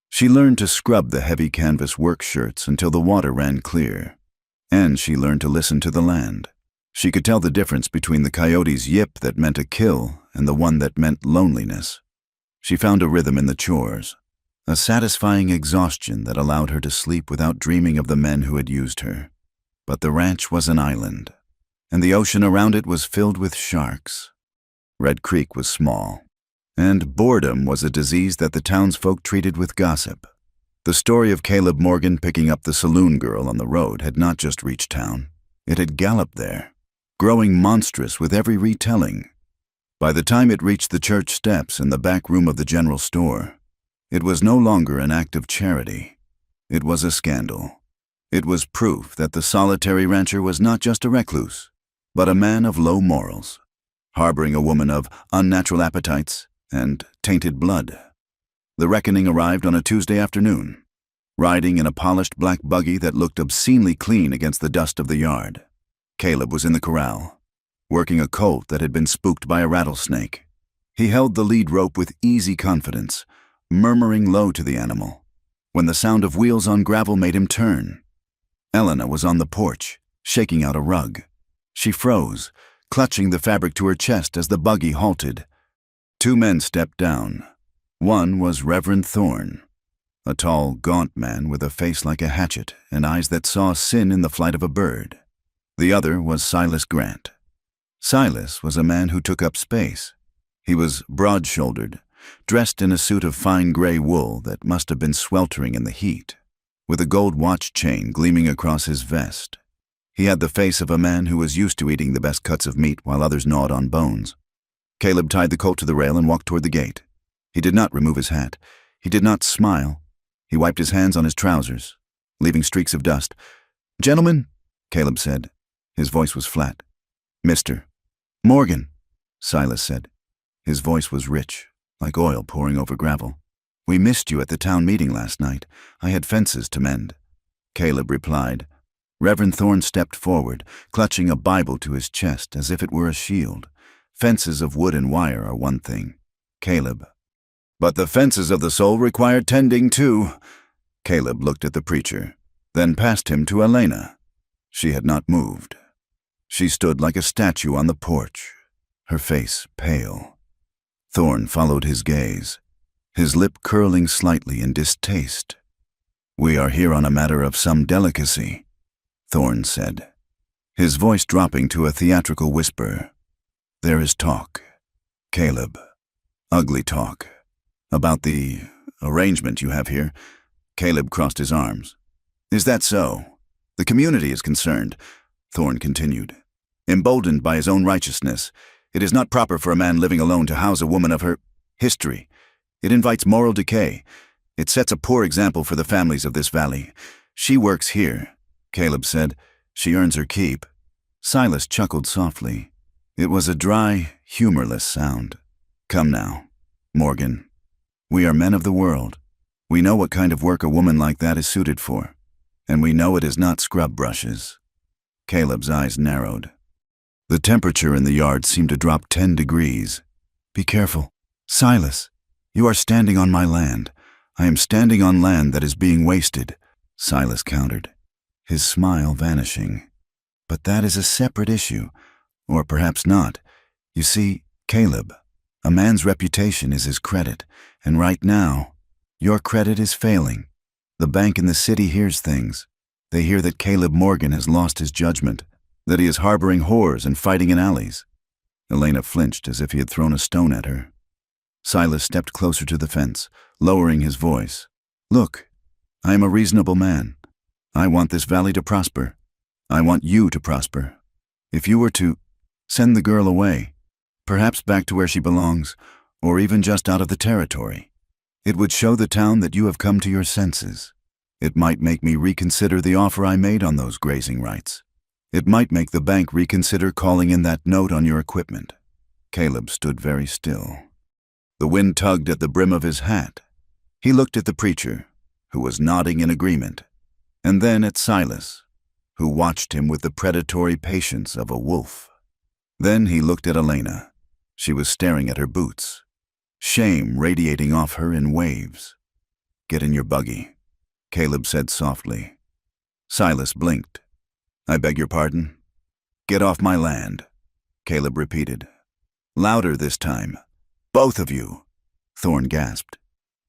She learned to scrub the heavy canvas work shirts until the water ran clear. And she learned to listen to the land. She could tell the difference between the coyote's yip that meant a kill and the one that meant loneliness. She found a rhythm in the chores, a satisfying exhaustion that allowed her to sleep without dreaming of the men who had used her. But the ranch was an island, and the ocean around it was filled with sharks. Red Creek was small, and boredom was a disease that the townsfolk treated with gossip. The story of Caleb Morgan picking up the saloon girl on the road had not just reached town. It had galloped there, growing monstrous with every retelling. By the time it reached the church steps and the back room of the general store, it was no longer an act of charity. It was a scandal. It was proof that the solitary rancher was not just a recluse, but a man of low morals, harboring a woman of unnatural appetites and tainted blood. The reckoning arrived on a Tuesday afternoon, riding in a polished black buggy that looked obscenely clean against the dust of the yard. Caleb was in the corral, working a colt that had been spooked by a rattlesnake. He held the lead rope with easy confidence, murmuring low to the animal, when the sound of wheels on gravel made him turn. Elena was on the porch, shaking out a rug. She froze, clutching the fabric to her chest as the buggy halted. Two men stepped down. One was Reverend Thorne, a tall, gaunt man with a face like a hatchet and eyes that saw sin in the flight of a bird. The other was Silas Grant. Silas was a man who took up space. He was broad-shouldered, dressed in a suit of fine gray wool that must have been sweltering in the heat, with a gold watch chain gleaming across his vest. He had the face of a man who was used to eating the best cuts of meat while others gnawed on bones. Caleb tied the colt to the rail and walked toward the gate. He did not remove his hat. He did not smile. He wiped his hands on his trousers, leaving streaks of dust. "Gentlemen," Caleb said. His voice was flat. "Mr. Morgan," Silas said. His voice was rich, like oil pouring over gravel. "We missed you at the town meeting last night. I had fences to mend." Caleb replied. Reverend Thorne stepped forward, clutching a Bible to his chest as if it were a shield. Fences of wood and wire are one thing, Caleb. But the fences of the soul require tending too. Caleb looked at the preacher, then passed him to Elena. She had not moved. She stood like a statue on the porch, her face pale. Thorne followed his gaze, his lip curling slightly in distaste. "We are here on a matter of some delicacy," Thorne said, his voice dropping to a theatrical whisper. "There is talk, Caleb, ugly talk, about the arrangement you have here." Caleb crossed his arms. "Is that so? The community is concerned," Thorne continued. "Emboldened by his own righteousness, it is not proper for a man living alone to house a woman of her history. It invites moral decay. It sets a poor example for the families of this valley. She works here," Caleb said. "She earns her keep." Silas chuckled softly. It was a dry, humorless sound. "Come now, Morgan. We are men of the world. We know what kind of work a woman like that is suited for, and we know it is not scrub brushes." Caleb's eyes narrowed. The temperature in the yard seemed to drop 10 degrees. "Be careful. Silas, you are standing on my land. I am standing on land that is being wasted," Silas countered, his smile vanishing. "But that is a separate issue, or perhaps not. You see, Caleb, a man's reputation is his credit, and right now, your credit is failing. The bank in the city hears things. They hear that Caleb Morgan has lost his judgment, that he is harboring whores and fighting in alleys." Elena flinched as if he had thrown a stone at her. Silas stepped closer to the fence, lowering his voice. "Look, I am a reasonable man. I want this valley to prosper. I want you to prosper. If you were to send the girl away, perhaps back to where she belongs, or even just out of the territory, it would show the town that you have come to your senses. It might make me reconsider the offer I made on those grazing rights. It might make the bank reconsider calling in that note on your equipment." Caleb stood very still. The wind tugged at the brim of his hat. He looked at the preacher, who was nodding in agreement, and then at Silas, who watched him with the predatory patience of a wolf. Then he looked at Elena. She was staring at her boots, shame radiating off her in waves. "Get in your buggy," Caleb said softly. Silas blinked. "I beg your pardon?" "Get off my land," Caleb repeated. Louder this time. "Both of you," Thorn gasped.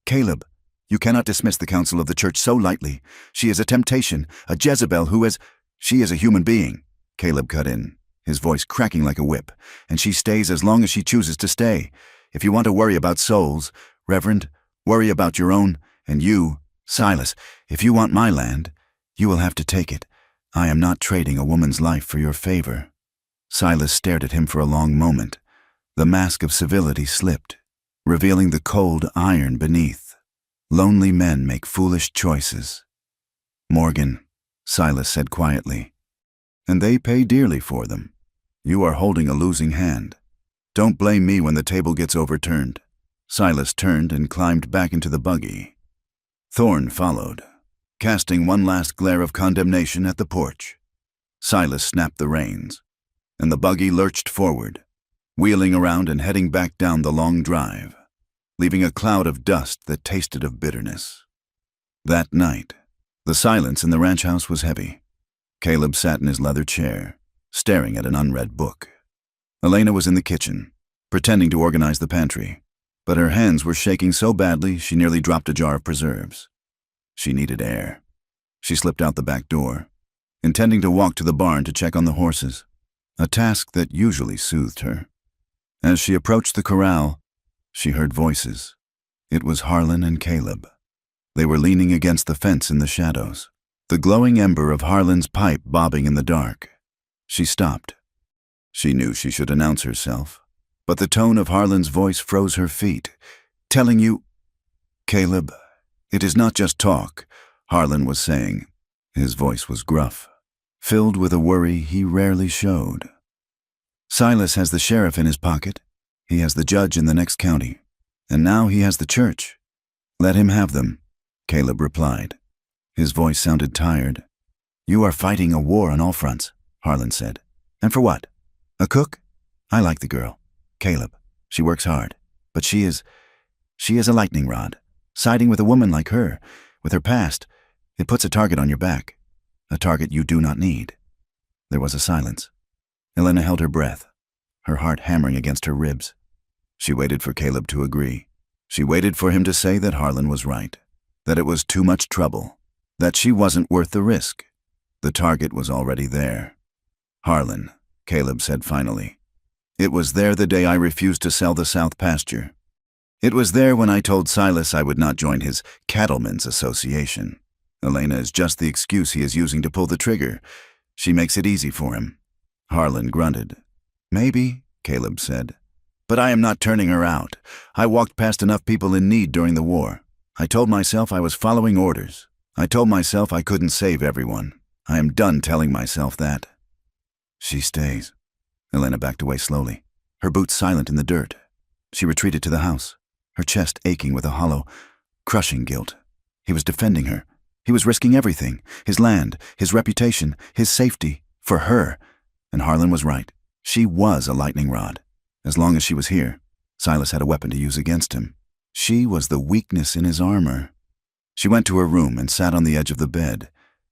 "Caleb, you cannot dismiss the counsel of the church so lightly. She is a temptation, a Jezebel who is— She is a human being," Caleb cut in, his voice cracking like a whip, "and she stays as long as she chooses to stay. If you want to worry about souls, Reverend, worry about your own, and you, Silas, if you want my land, you will have to take it. I am not trading a woman's life for your favor." Silas stared at him for a long moment. The mask of civility slipped, revealing the cold iron beneath. Lonely men make foolish choices. "Morgan," Silas said quietly, "and they pay dearly for them. You are holding a losing hand. Don't blame me when the table gets overturned." Silas turned and climbed back into the buggy. Thorn followed, casting one last glare of condemnation at the porch. Silas snapped the reins, and the buggy lurched forward, wheeling around and heading back down the long drive, leaving a cloud of dust that tasted of bitterness. That night, the silence in the ranch house was heavy. Caleb sat in his leather chair, staring at an unread book. Elena was in the kitchen, pretending to organize the pantry, but her hands were shaking so badly she nearly dropped a jar of preserves. She needed air. She slipped out the back door, intending to walk to the barn to check on the horses, a task that usually soothed her. As she approached the corral, she heard voices. It was Harlan and Caleb. They were leaning against the fence in the shadows, the glowing ember of Harlan's pipe bobbing in the dark. She stopped. She knew she should announce herself, but the tone of Harlan's voice froze her feet. "Telling you—" "Caleb, it is not just talk," Harlan was saying. His voice was gruff, filled with a worry he rarely showed. "Silas has the sheriff in his pocket. He has the judge in the next county. And now he has the church. Let him have them," Caleb replied. His voice sounded tired. "You are fighting a war on all fronts," Harlan said. "And for what? A cook? I like the girl. Caleb. She works hard. But she is a lightning rod. Siding with a woman like her, with her past, it puts a target on your back. A target you do not need." There was a silence. Elena held her breath, her heart hammering against her ribs. She waited for Caleb to agree. She waited for him to say that Harlan was right, that it was too much trouble, that she wasn't worth the risk. The target was already there. "Harlan," Caleb said finally. "It was there the day I refused to sell the South pasture. It was there when I told Silas I would not join his cattlemen's association. Elena is just the excuse he is using to pull the trigger. She makes it easy for him." Harlan grunted. "Maybe," Caleb said. "But I am not turning her out. I walked past enough people in need during the war. I told myself I was following orders. I told myself I couldn't save everyone. I am done telling myself that." "She stays." Elena backed away slowly, her boots silent in the dirt. She retreated to the house, her chest aching with a hollow, crushing guilt. He was defending her. He was risking everything, his land, his reputation, his safety, for her. And Harlan was right. She was a lightning rod. As long as she was here, Silas had a weapon to use against him. She was the weakness in his armor. She went to her room and sat on the edge of the bed.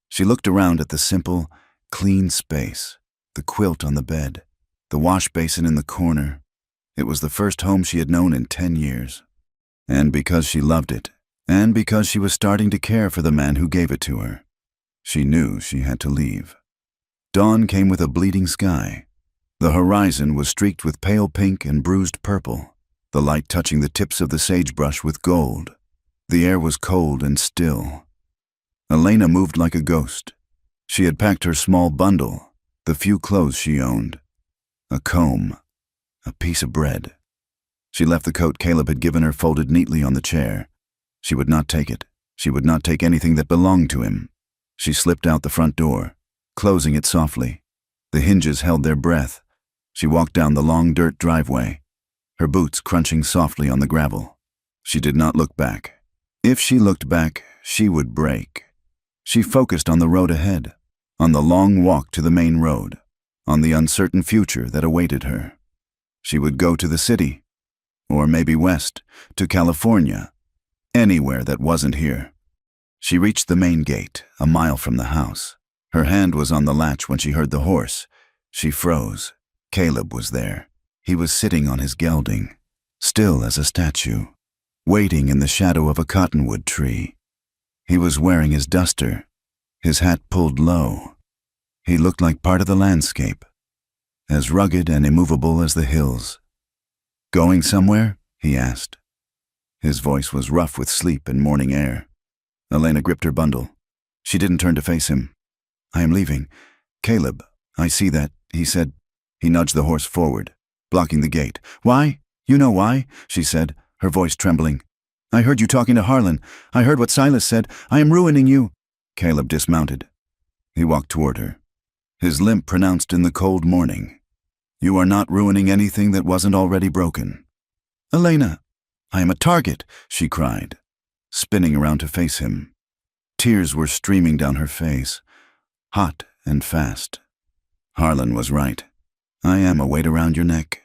She looked around at the simple, clean space, the quilt on the bed, the wash basin in the corner. It was the first home she had known in 10 years. And because she loved it, and because she was starting to care for the man who gave it to her, she knew she had to leave. Dawn came with a bleeding sky. The horizon was streaked with pale pink and bruised purple, the light touching the tips of the sagebrush with gold. The air was cold and still. Elena moved like a ghost. She had packed her small bundle, the few clothes she owned, a comb, a piece of bread. She left the coat Caleb had given her folded neatly on the chair. She would not take it. She would not take anything that belonged to him. She slipped out the front door, closing it softly. The hinges held their breath. She walked down the long dirt driveway, her boots crunching softly on the gravel. She did not look back. If she looked back, she would break. She focused on the road ahead, on the long walk to the main road, on the uncertain future that awaited her. She would go to the city, or maybe west, to California, anywhere that wasn't here. She reached the main gate, a mile from the house. Her hand was on the latch when she heard the horse. She froze. Caleb was there. He was sitting on his gelding, still as a statue, waiting in the shadow of a cottonwood tree. He was wearing his duster, his hat pulled low. He looked like part of the landscape, as rugged and immovable as the hills. "Going somewhere?" he asked. His voice was rough with sleep and morning air. Elena gripped her bundle. She didn't turn to face him. "I am leaving. Caleb, I see that," he said. He nudged the horse forward, blocking the gate. "Why? You know why," she said, her voice trembling. "I heard you talking to Harlan. I heard what Silas said. I am ruining you." Caleb dismounted. He walked toward her. His limp pronounced in the cold morning. "You are not ruining anything that wasn't already broken." "Elena, I am a target," she cried, spinning around to face him. Tears were streaming down her face, hot and fast. Harlan was right. "I am a weight around your neck.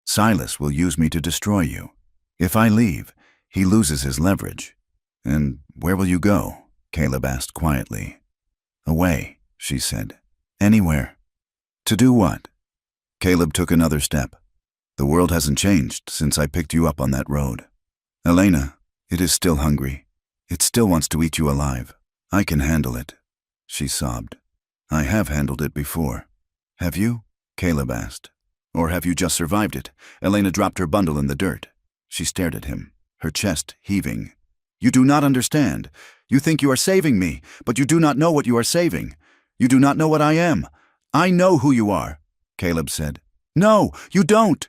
Silas will use me to destroy you. If I leave, he loses his leverage." "And where will you go?" Caleb asked quietly. "Away," she said. "Anywhere." "To do what?" Caleb took another step. "The world hasn't changed since I picked you up on that road. Elena, it is still hungry. It still wants to eat you alive. I can handle it," she sobbed. "I have handled it before." "Have you?" Caleb asked. "Or have you just survived it?" Elena dropped her bundle in the dirt. She stared at him, her chest heaving. "You do not understand. You think you are saving me, but you do not know what you are saving. You do not know what I am. I know who you are," Caleb said. "No, you don't!"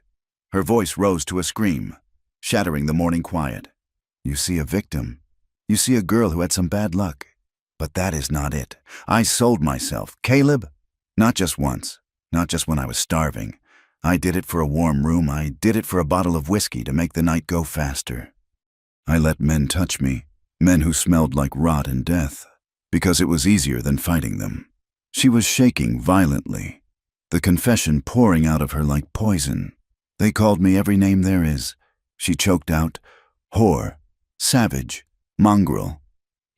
Her voice rose to a scream, shattering the morning quiet. "You see a victim. You see a girl who had some bad luck. But that is not it. I sold myself, Caleb. Not just once, not just when I was starving. I did it for a warm room. I did it for a bottle of whiskey to make the night go faster. I let men touch me, men who smelled like rot and death, because it was easier than fighting them." She was shaking violently, the confession pouring out of her like poison. "They called me every name there is," she choked out. "Whore, savage, mongrel,"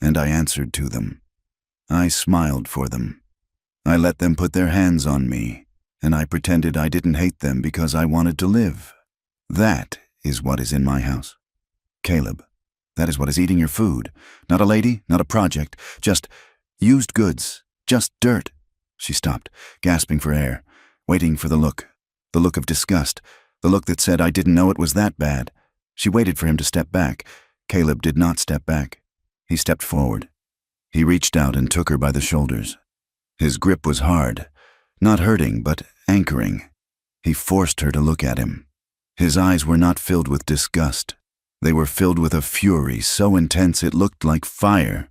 and I answered to them. I smiled for them. I let them put their hands on me, and I pretended I didn't hate them because I wanted to live. That is what is in my house. Caleb, that is what is eating your food. Not a lady, not a project, just used goods, just dirt. She stopped, gasping for air, waiting for the look of disgust, the look that said I didn't know it was that bad. She waited for him to step back. Caleb did not step back. He stepped forward. He reached out and took her by the shoulders. His grip was hard, not hurting, but anchoring. He forced her to look at him. His eyes were not filled with disgust. They were filled with a fury so intense it looked like fire.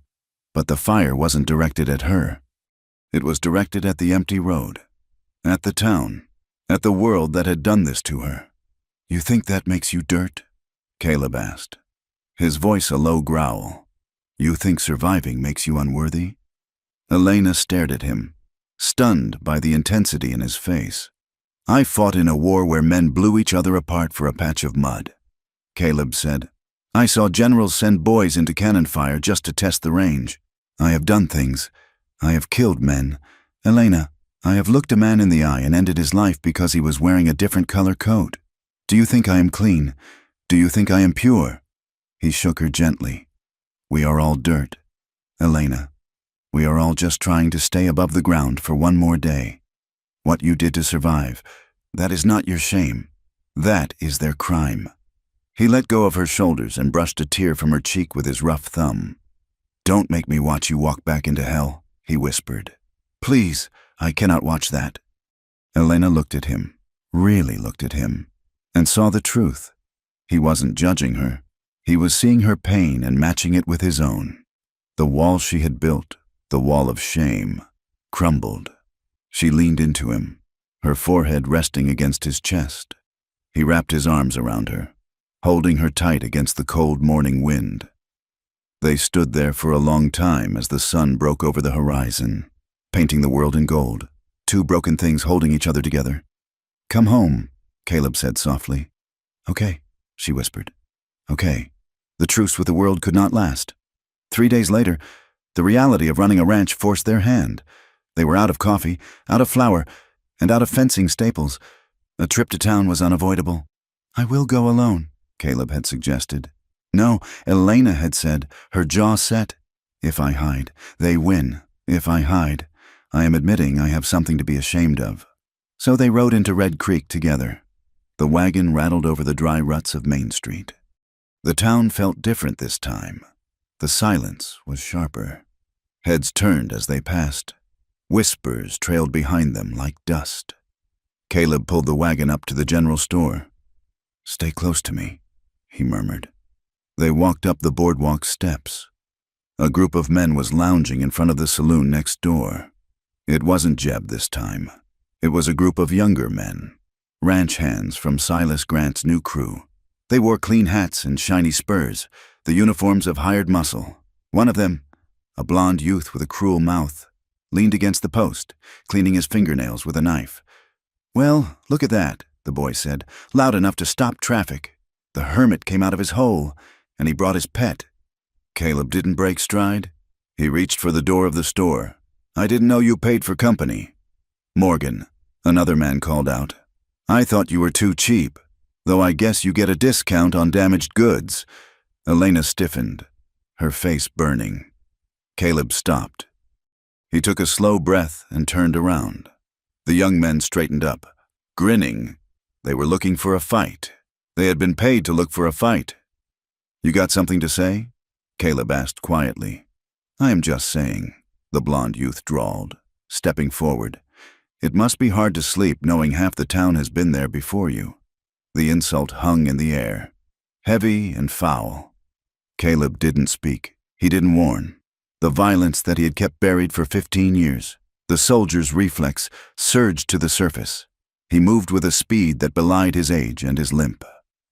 But the fire wasn't directed at her. It was directed at the empty road, at the town, at the world that had done this to her. "You think that makes you dirt?" Caleb asked, his voice a low growl. "You think surviving makes you unworthy?" Elena stared at him, stunned by the intensity in his face. "I fought in a war where men blew each other apart for a patch of mud," Caleb said. "I saw generals send boys into cannon fire just to test the range. I have done things. I have killed men. Elena, I have looked a man in the eye and ended his life because he was wearing a different color coat. Do you think I am clean? Do you think I am pure?" He shook her gently. "We are all dirt, Elena. We are all just trying to stay above the ground for one more day. What you did to survive, that is not your shame. That is their crime." He let go of her shoulders and brushed a tear from her cheek with his rough thumb. "Don't make me watch you walk back into hell," he whispered. "Please, I cannot watch that." Elena looked at him, really looked at him, and saw the truth. He wasn't judging her. He was seeing her pain and matching it with his own. The wall she had built, the wall of shame, crumbled. She leaned into him, her forehead resting against his chest. He wrapped his arms around her, holding her tight against the cold morning wind. They stood there for a long time as the sun broke over the horizon, painting the world in gold, two broken things holding each other together. "Come home," Caleb said softly. "Okay," she whispered. "Okay." The truce with the world could not last. 3 days later, the reality of running a ranch forced their hand. They were out of coffee, out of flour, and out of fencing staples. A trip to town was unavoidable. "I will go alone," Caleb had suggested. No, Elena had said, her jaw set. "If I hide, they win. If I hide, I am admitting I have something to be ashamed of." So they rode into Red Creek together. The wagon rattled over the dry ruts of Main Street. The town felt different this time. The silence was sharper. Heads turned as they passed. Whispers trailed behind them like dust. Caleb pulled the wagon up to the general store. "Stay close to me," he murmured. They walked up the boardwalk steps. A group of men was lounging in front of the saloon next door. It wasn't Jeb this time. It was a group of younger men, ranch hands from Silas Grant's new crew. They wore clean hats and shiny spurs, the uniforms of hired muscle. One of them, a blond youth with a cruel mouth, leaned against the post, cleaning his fingernails with a knife. "Well, look at that," the boy said, loud enough to stop traffic. "The hermit came out of his hole, and he brought his pet." Caleb didn't break stride. He reached for the door of the store. "I didn't know you paid for company." "Morgan," another man called out. "I thought you were too cheap, though I guess you get a discount on damaged goods." Elena stiffened, her face burning. Caleb stopped. He took a slow breath and turned around. The young men straightened up, grinning. They were looking for a fight. They had been paid to look for a fight. "You got something to say?" Caleb asked quietly. "I am just saying," the blond youth drawled, stepping forward. "It must be hard to sleep knowing half the town has been there before you." The insult hung in the air, heavy and foul. Caleb didn't speak. He didn't warn. The violence that he had kept buried for 15 years, the soldier's reflex, surged to the surface. He moved with a speed that belied his age and his limp.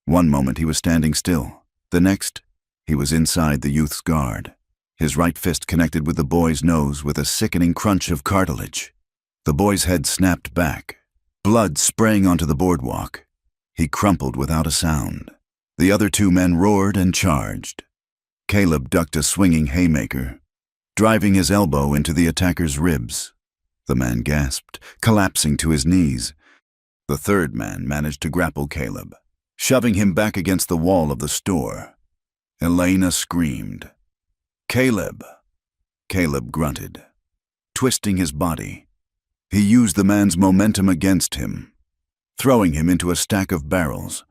One moment he was standing still. The next, he was inside the youth's guard. His right fist connected with the boy's nose with a sickening crunch of cartilage. The boy's head snapped back, blood spraying onto the boardwalk. He crumpled without a sound. The other two men roared and charged. Caleb ducked a swinging haymaker, driving his elbow into the attacker's ribs. The man gasped, collapsing to his knees. The third man managed to grapple Caleb, shoving him back against the wall of the store. Elena screamed. "Caleb!" Caleb grunted, twisting his body. He used the man's momentum against him, throwing him into a stack of barrels.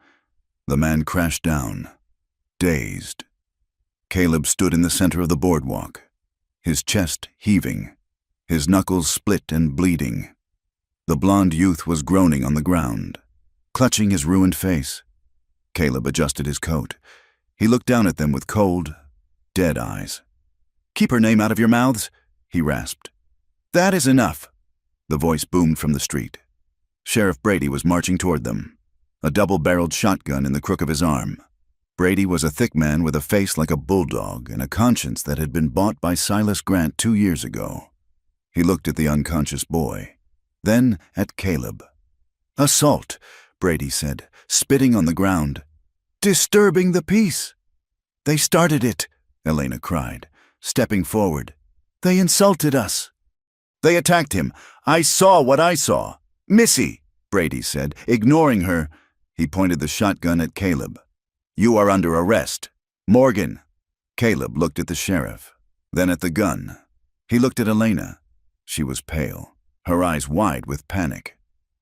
The man crashed down, dazed. Caleb stood in the center of the boardwalk, his chest heaving, his knuckles split and bleeding. The blond youth was groaning on the ground, clutching his ruined face. Caleb adjusted his coat. He looked down at them with cold, dead eyes. "Keep her name out of your mouths," he rasped. "That is enough." The voice boomed from the street. Sheriff Brady was marching toward them, a double-barreled shotgun in the crook of his arm. Brady was a thick man with a face like a bulldog and a conscience that had been bought by Silas Grant 2 years ago. He looked at the unconscious boy, then at Caleb. "Assault," Brady said, spitting on the ground. "Disturbing the peace." "They started it," Elena cried, stepping forward. "They insulted us." "They attacked him. I saw what I saw." "Missy," Brady said, ignoring her. He pointed the shotgun at Caleb. "You are under arrest." "Morgan." Caleb looked at the sheriff, then at the gun. He looked at Elena. She was pale, her eyes wide with panic.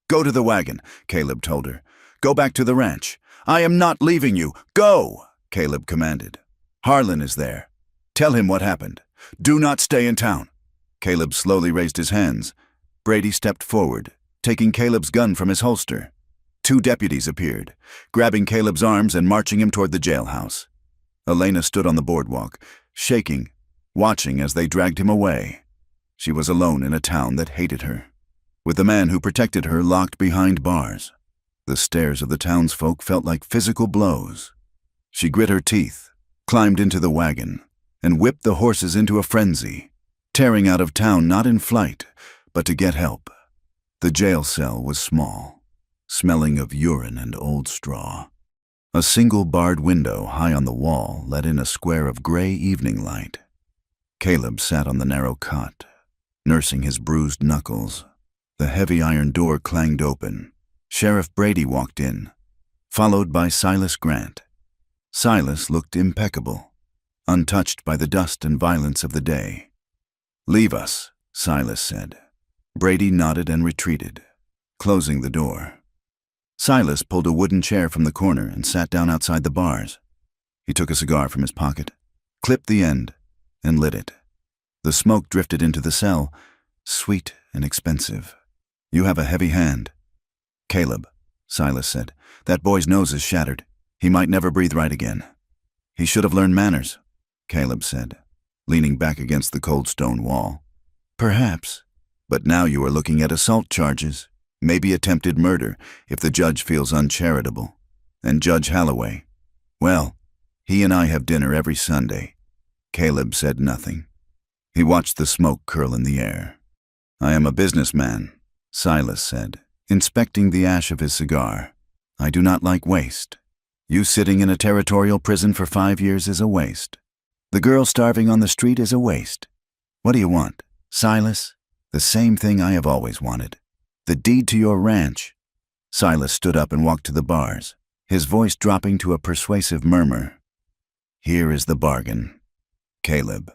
"Go to the wagon," Caleb told her. "Go back to the ranch." "I am not leaving you. Go," Caleb commanded. "Harlan is there. Tell him what happened. Do not stay in town." Caleb slowly raised his hands. Brady stepped forward, taking Caleb's gun from his holster. 2 deputies appeared, grabbing Caleb's arms and marching him toward the jailhouse. Elena stood on the boardwalk, shaking, watching as they dragged him away. She was alone in a town that hated her, with the man who protected her locked behind bars. The stares of the townsfolk felt like physical blows. She grit her teeth, climbed into the wagon, and whipped the horses into a frenzy, tearing out of town not in flight, but to get help. The jail cell was small, smelling of urine and old straw. A single barred window high on the wall let in a square of gray evening light. Caleb sat on the narrow cot, nursing his bruised knuckles. The heavy iron door clanged open. Sheriff Brady walked in, followed by Silas Grant. Silas looked impeccable, untouched by the dust and violence of the day. "Leave us," Silas said. Brady nodded and retreated, closing the door. Silas pulled a wooden chair from the corner and sat down outside the bars. He took a cigar from his pocket, clipped the end, and lit it. The smoke drifted into the cell, sweet and expensive. "You have a heavy hand." "Caleb," Silas said, "that boy's nose is shattered. He might never breathe right again." "He should have learned manners," Caleb said, leaning back against the cold stone wall. "Perhaps, but now you are looking at assault charges, maybe attempted murder if the judge feels uncharitable. And Judge Holloway, well, he and I have dinner every Sunday." Caleb said nothing. He watched the smoke curl in the air. "I am a businessman," Silas said, inspecting the ash of his cigar. "I do not like waste. You sitting in a territorial prison for 5 years is a waste. The girl starving on the street is a waste. What do you want, Silas?" "The same thing I have always wanted. The deed to your ranch." Silas stood up and walked to the bars, his voice dropping to a persuasive murmur. "Here is the bargain. Caleb,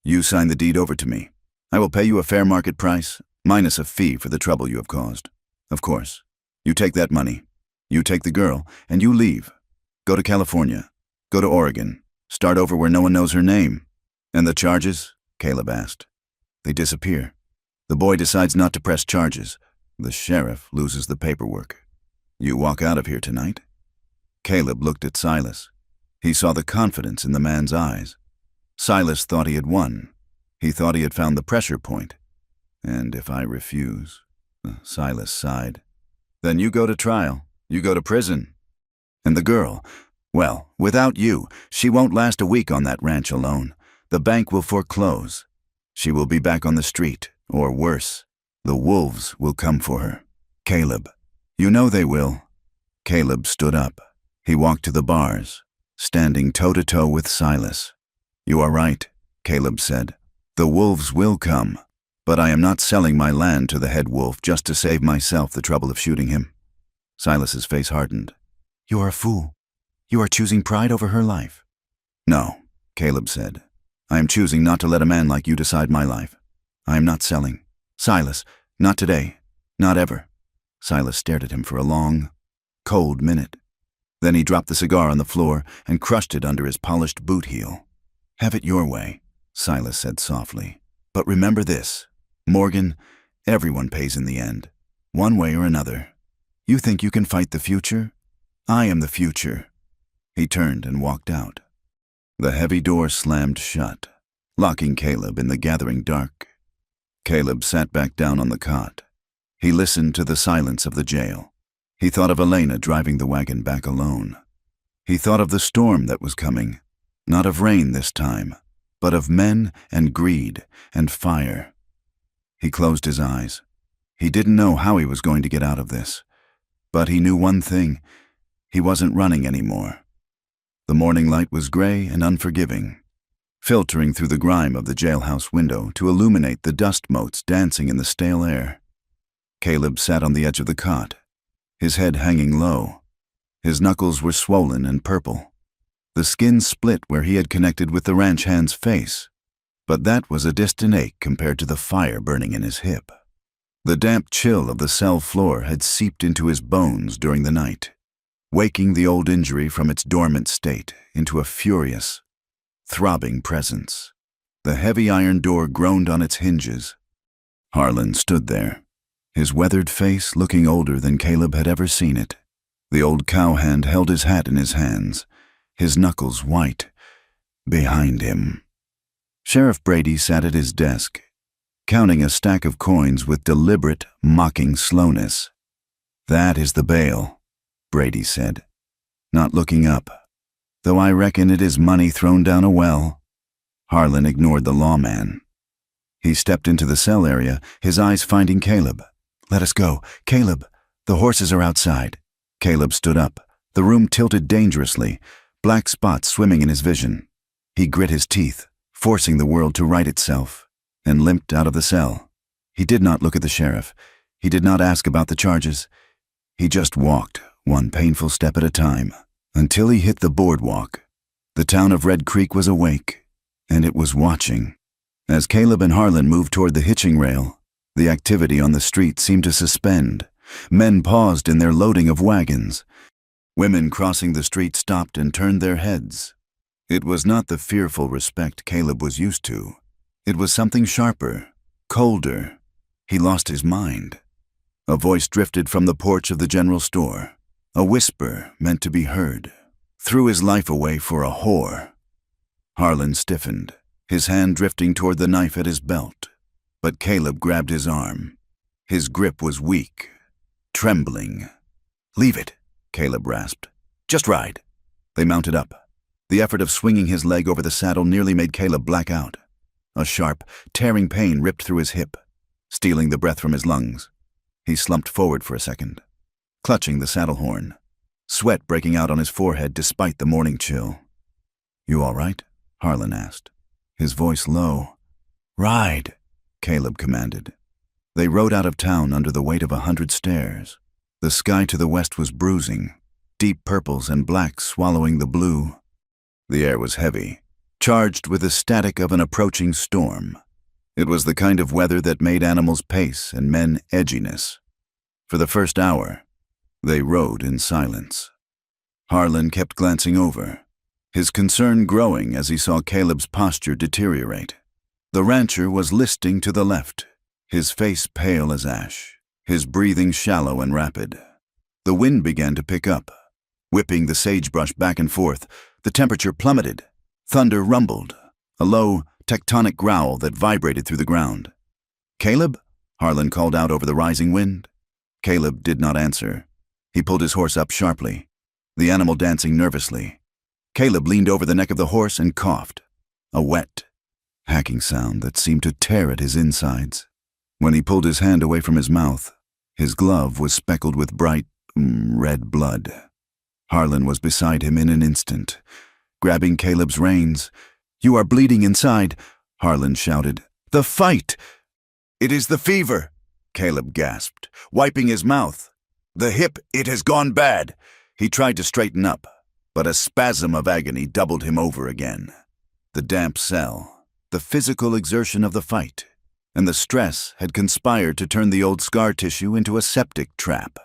you sign the deed over to me. I will pay you a fair market price, minus a fee for the trouble you have caused. Of course, you take that money, you take the girl, and you leave. Go to California. Go to Oregon. Start over where no one knows her name." "And the charges?" Caleb asked. "They disappear. The boy decides not to press charges. The sheriff loses the paperwork. You walk out of here tonight." Caleb looked at Silas. He saw the confidence in the man's eyes. Silas thought he had won. He thought he had found the pressure point. "And if I refuse?" Silas sighed. "Then you go to trial. You go to prison. And the girl, well, without you, she won't last a week on that ranch alone. The bank will foreclose. She will be back on the street, or worse. The wolves will come for her." "Caleb, you know they will." Caleb stood up. He walked to the bars, standing toe-to-toe with Silas. "You are right," Caleb said. "The wolves will come, but I am not selling my land to the head wolf just to save myself the trouble of shooting him." Silas's face hardened. "You are a fool. You are choosing pride over her life." "No," Caleb said. "I am choosing not to let a man like you decide my life. I am not selling. Silas, not today. Not ever." Silas stared at him for a long, cold minute. Then he dropped the cigar on the floor and crushed it under his polished boot heel. "Have it your way," Silas said softly. "But remember this, Morgan, everyone pays in the end, one way or another. You think you can fight the future? I am the future." He turned and walked out. The heavy door slammed shut, locking Caleb in the gathering dark. Caleb sat back down on the cot. He listened to the silence of the jail. He thought of Elena driving the wagon back alone. He thought of the storm that was coming, not of rain this time, but of men and greed and fire. He closed his eyes. He didn't know how he was going to get out of this, but he knew one thing: he wasn't running anymore. The morning light was gray and unforgiving, filtering through the grime of the jailhouse window to illuminate the dust motes dancing in the stale air. Caleb sat on the edge of the cot, his head hanging low. His knuckles were swollen and purple. The skin split where he had connected with the ranch hand's face, but that was a distant ache compared to the fire burning in his hip. The damp chill of the cell floor had seeped into his bones during the night, waking the old injury from its dormant state into a furious, throbbing presence. The heavy iron door groaned on its hinges. Harlan stood there, his weathered face looking older than Caleb had ever seen it. The old cowhand held his hat in his hands, his knuckles white, behind him. Sheriff Brady sat at his desk, counting a stack of coins with deliberate, mocking slowness. "That is the bail," Brady said, not looking up. "Though I reckon it is money thrown down a well." Harlan ignored the lawman. He stepped into the cell area, his eyes finding Caleb. "Let us go. Caleb, the horses are outside." Caleb stood up. The room tilted dangerously, black spots swimming in his vision. He grit his teeth, forcing the world to right itself, and limped out of the cell. He did not look at the sheriff. He did not ask about the charges. He just walked, one painful step at a time, until he hit the boardwalk. The town of Red Creek was awake, and it was watching. As Caleb and Harlan moved toward the hitching rail, the activity on the street seemed to suspend. Men paused in their loading of wagons. Women crossing the street stopped and turned their heads. It was not the fearful respect Caleb was used to. It was something sharper, colder. He lost his mind. A voice drifted from the porch of the general store. A whisper meant to be heard. "Threw his life away for a whore." Harlan stiffened, his hand drifting toward the knife at his belt. But Caleb grabbed his arm. His grip was weak, trembling. "Leave it," Caleb rasped. "Just ride." They mounted up. The effort of swinging his leg over the saddle nearly made Caleb black out. A sharp, tearing pain ripped through his hip, stealing the breath from his lungs. He slumped forward for a second, clutching the saddle horn, sweat breaking out on his forehead despite the morning chill. "You all right?" Harlan asked, his voice low. "Ride," Caleb commanded. They rode out of town under the weight of 100 stairs. The sky to the west was bruising, deep purples and blacks swallowing the blue. The air was heavy, charged with the static of an approaching storm. It was the kind of weather that made animals pace and men edginess. For the first hour, they rode in silence. Harlan kept glancing over, his concern growing as he saw Caleb's posture deteriorate. The rancher was listing to the left, his face pale as ash, his breathing shallow and rapid. The wind began to pick up, whipping the sagebrush back and forth. The temperature plummeted. Thunder rumbled, a low, tectonic growl that vibrated through the ground. "Caleb?" Harlan called out over the rising wind. Caleb did not answer. He pulled his horse up sharply, the animal dancing nervously. Caleb leaned over the neck of the horse and coughed, a wet, hacking sound that seemed to tear at his insides. When he pulled his hand away from his mouth, his glove was speckled with bright, red blood. Harlan was beside him in an instant, grabbing Caleb's reins. "You are bleeding inside," Harlan shouted. "The fight!" "It is the fever," Caleb gasped, wiping his mouth. "The hip, it has gone bad." He tried to straighten up, but a spasm of agony doubled him over again. The damp cell, the physical exertion of the fight, and the stress had conspired to turn the old scar tissue into a septic trap.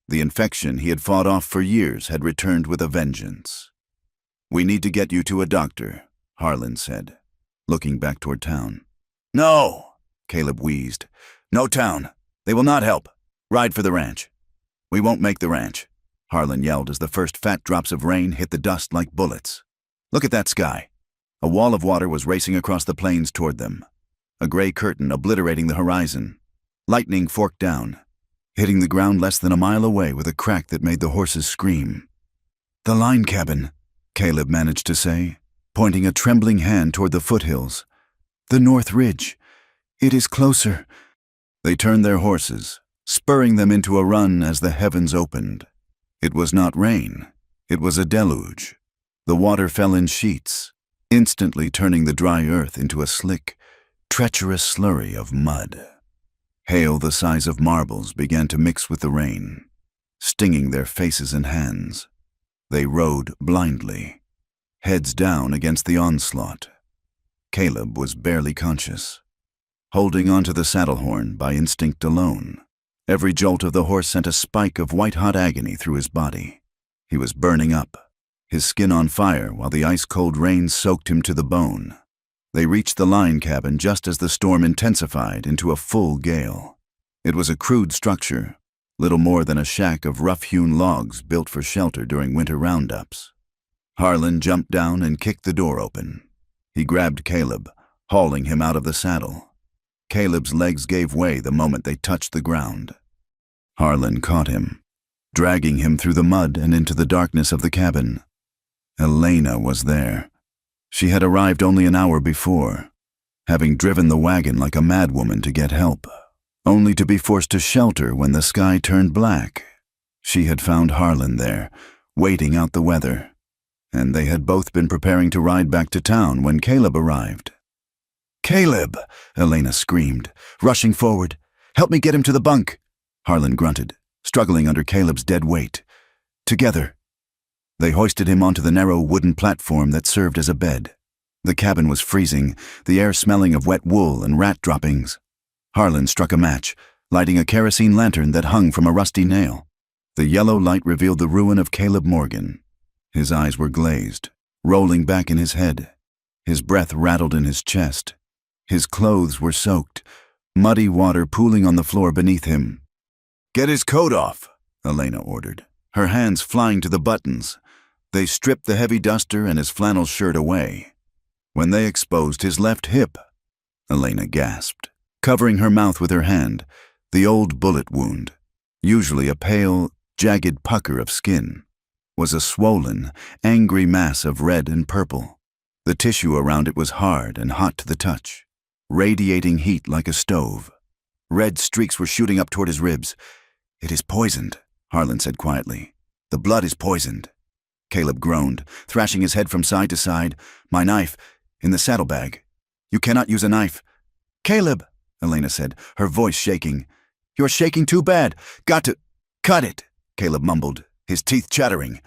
The infection he had fought off for years had returned with a vengeance. "We need to get you to a doctor," Harlan said, looking back toward town. "No," Caleb wheezed. "No town. They will not help. Ride for the ranch." "We won't make the ranch," Harlan yelled as the first fat drops of rain hit the dust like bullets. "Look at that sky." A wall of water was racing across the plains toward them, a gray curtain obliterating the horizon. Lightning forked down, hitting the ground less than a mile away with a crack that made the horses scream. "The line cabin," Caleb managed to say, pointing a trembling hand toward the foothills. "The North Ridge. It is closer." They turned their horses, spurring them into a run as the heavens opened. It was not rain. It was a deluge. The water fell in sheets, instantly turning the dry earth into a slick, treacherous slurry of mud. Hail the size of marbles began to mix with the rain, stinging their faces and hands. They rode blindly, heads down against the onslaught. Caleb was barely conscious, holding onto the saddle horn by instinct alone. Every jolt of the horse sent a spike of white-hot agony through his body. He was burning up, his skin on fire while the ice-cold rain soaked him to the bone. They reached the line cabin just as the storm intensified into a full gale. It was a crude structure, little more than a shack of rough-hewn logs built for shelter during winter roundups. Harlan jumped down and kicked the door open. He grabbed Caleb, hauling him out of the saddle. Caleb's legs gave way the moment they touched the ground. Harlan caught him, dragging him through the mud and into the darkness of the cabin. Elena was there. She had arrived only an hour before, having driven the wagon like a madwoman to get help, only to be forced to shelter when the sky turned black. She had found Harlan there, waiting out the weather, and they had both been preparing to ride back to town when Caleb arrived. "Caleb!" Elena screamed, rushing forward. "Help me get him to the bunk!" Harlan grunted, struggling under Caleb's dead weight. Together, they hoisted him onto the narrow wooden platform that served as a bed. The cabin was freezing, the air smelling of wet wool and rat droppings. Harlan struck a match, lighting a kerosene lantern that hung from a rusty nail. The yellow light revealed the ruin of Caleb Morgan. His eyes were glazed, rolling back in his head. His breath rattled in his chest. His clothes were soaked, muddy water pooling on the floor beneath him. "Get his coat off," Elena ordered, her hands flying to the buttons. They stripped the heavy duster and his flannel shirt away. When they exposed his left hip, Elena gasped, covering her mouth with her hand, the old bullet wound, usually a pale, jagged pucker of skin, was a swollen, angry mass of red and purple. The tissue around it was hard and hot to the touch, radiating heat like a stove. Red streaks were shooting up toward his ribs. "It is poisoned," Harlan said quietly. "The blood is poisoned." Caleb groaned, thrashing his head from side to side. "My knife, in the saddlebag. You cannot use a knife." "Caleb," Elena said, her voice shaking. "You're shaking too bad. Got to cut it," Caleb mumbled, his teeth chattering.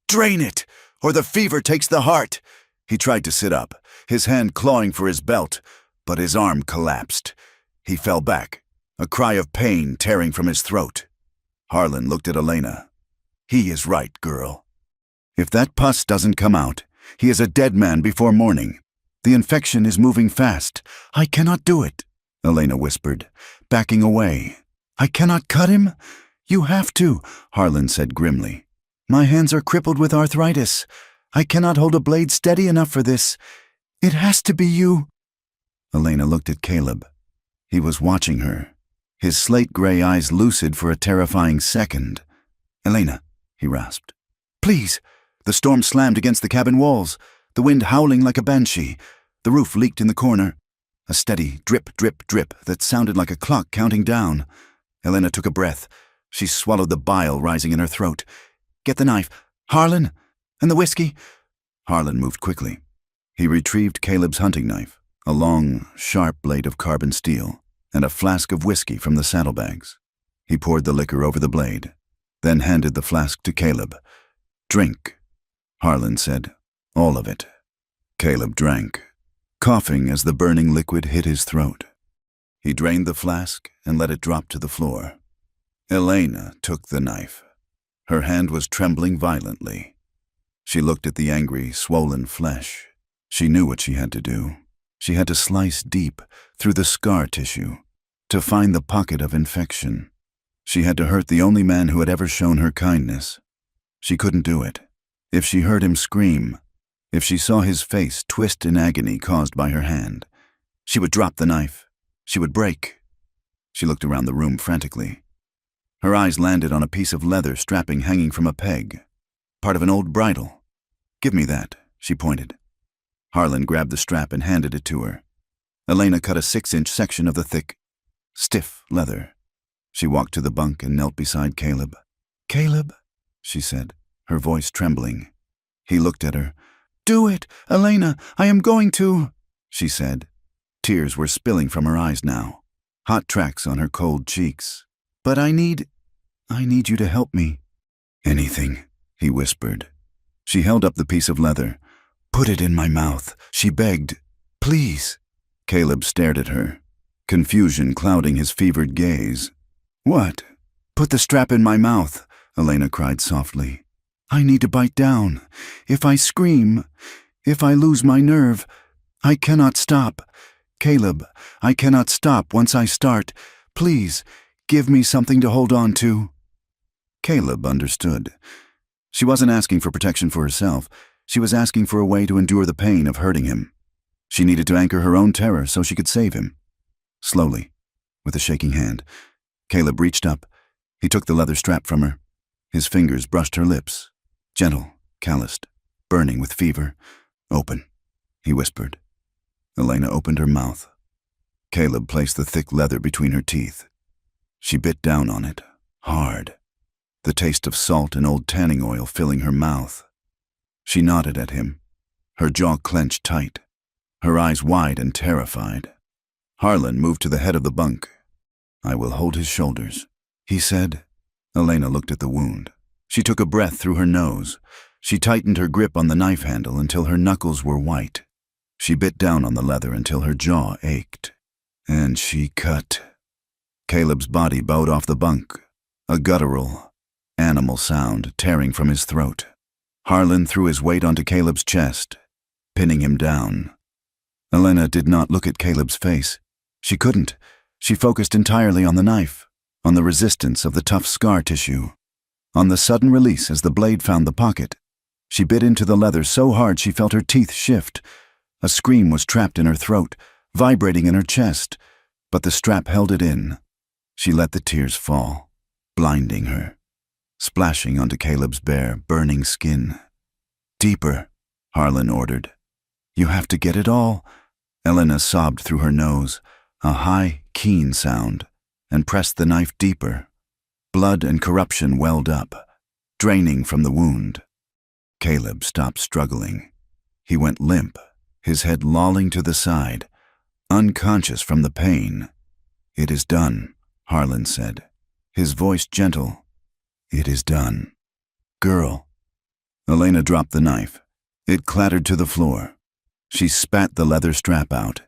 "Drain it, or the fever takes the heart." He tried to sit up, his hand clawing for his belt, but his arm collapsed. He fell back, a cry of pain tearing from his throat. Harlan looked at Elena. "He is right, girl. If that pus doesn't come out, he is a dead man before morning. The infection is moving fast." "I cannot do it," Elena whispered, backing away. "I cannot cut him." "You have to," Harlan said grimly. "My hands are crippled with arthritis. I cannot hold a blade steady enough for this. It has to be you." Elena looked at Caleb. He was watching her, his slate-gray eyes lucid for a terrifying second. "Elena," he rasped. "Please." The storm slammed against the cabin walls, the wind howling like a banshee. The roof leaked in the corner. A steady drip, drip, drip that sounded like a clock counting down. Elena took a breath. She swallowed the bile rising in her throat. "Get the knife. Harlan? And the whiskey?" Harlan moved quickly. He retrieved Caleb's hunting knife, a long, sharp blade of carbon steel, and a flask of whiskey from the saddlebags. He poured the liquor over the blade, then handed the flask to Caleb. "Drink," Harlan said. "All of it." Caleb drank, coughing as the burning liquid hit his throat. He drained the flask and let it drop to the floor. Elena took the knife. Her hand was trembling violently. She looked at the angry, swollen flesh. She knew what she had to do. She had to slice deep through the scar tissue to find the pocket of infection. She had to hurt the only man who had ever shown her kindness. She couldn't do it. If she heard him scream, if she saw his face twist in agony caused by her hand, she would drop the knife. She would break. She looked around the room frantically. Her eyes landed on a piece of leather strapping hanging from a peg, part of an old bridle. "Give me that," she pointed. Harlan grabbed the strap and handed it to her. Elena cut a 6-inch section of the thick, stiff leather. She walked to the bunk and knelt beside Caleb. "Caleb," she said, her voice trembling. He looked at her. "Do it, Elena, I am going to," she said. Tears were spilling from her eyes now, hot tracks on her cold cheeks. "But I need you to help me." "Anything," he whispered. She held up the piece of leather. "Put it in my mouth," she begged. "Please." Caleb stared at her, confusion clouding his fevered gaze. "What?" "Put the strap in my mouth," Elena cried softly. "I need to bite down. If I scream, if I lose my nerve, I cannot stop. Caleb, I cannot stop once I start. Please, give me something to hold on to." Caleb understood. She wasn't asking for protection for herself. She was asking for a way to endure the pain of hurting him. She needed to anchor her own terror so she could save him. Slowly, with a shaking hand, Caleb reached up. He took the leather strap from her. His fingers brushed her lips. Gentle, calloused, burning with fever. "Open," he whispered. Elena opened her mouth. Caleb placed the thick leather between her teeth. She bit down on it, hard, the taste of salt and old tanning oil filling her mouth. She nodded at him, her jaw clenched tight, her eyes wide and terrified. Harlan moved to the head of the bunk. "I will hold his shoulders," he said. Elena looked at the wound. She took a breath through her nose. She tightened her grip on the knife handle until her knuckles were white. She bit down on the leather until her jaw ached. And she cut. Caleb's body bowed off the bunk, a guttural, animal sound tearing from his throat. Harlan threw his weight onto Caleb's chest, pinning him down. Elena did not look at Caleb's face. She couldn't. She focused entirely on the knife, on the resistance of the tough scar tissue, on the sudden release as the blade found the pocket. She bit into the leather so hard she felt her teeth shift. A scream was trapped in her throat, vibrating in her chest, but the strap held it in. She let the tears fall, blinding her, splashing onto Caleb's bare, burning skin. "Deeper," Harlan ordered. "You have to get it all." Elena sobbed through her nose, a high, keen sound, and pressed the knife deeper. Blood and corruption welled up, draining from the wound. Caleb stopped struggling. He went limp, his head lolling to the side, unconscious from the pain. "It is done," Harlan said, his voice gentle. "It is done. Girl." Elena dropped the knife. It clattered to the floor. She spat the leather strap out.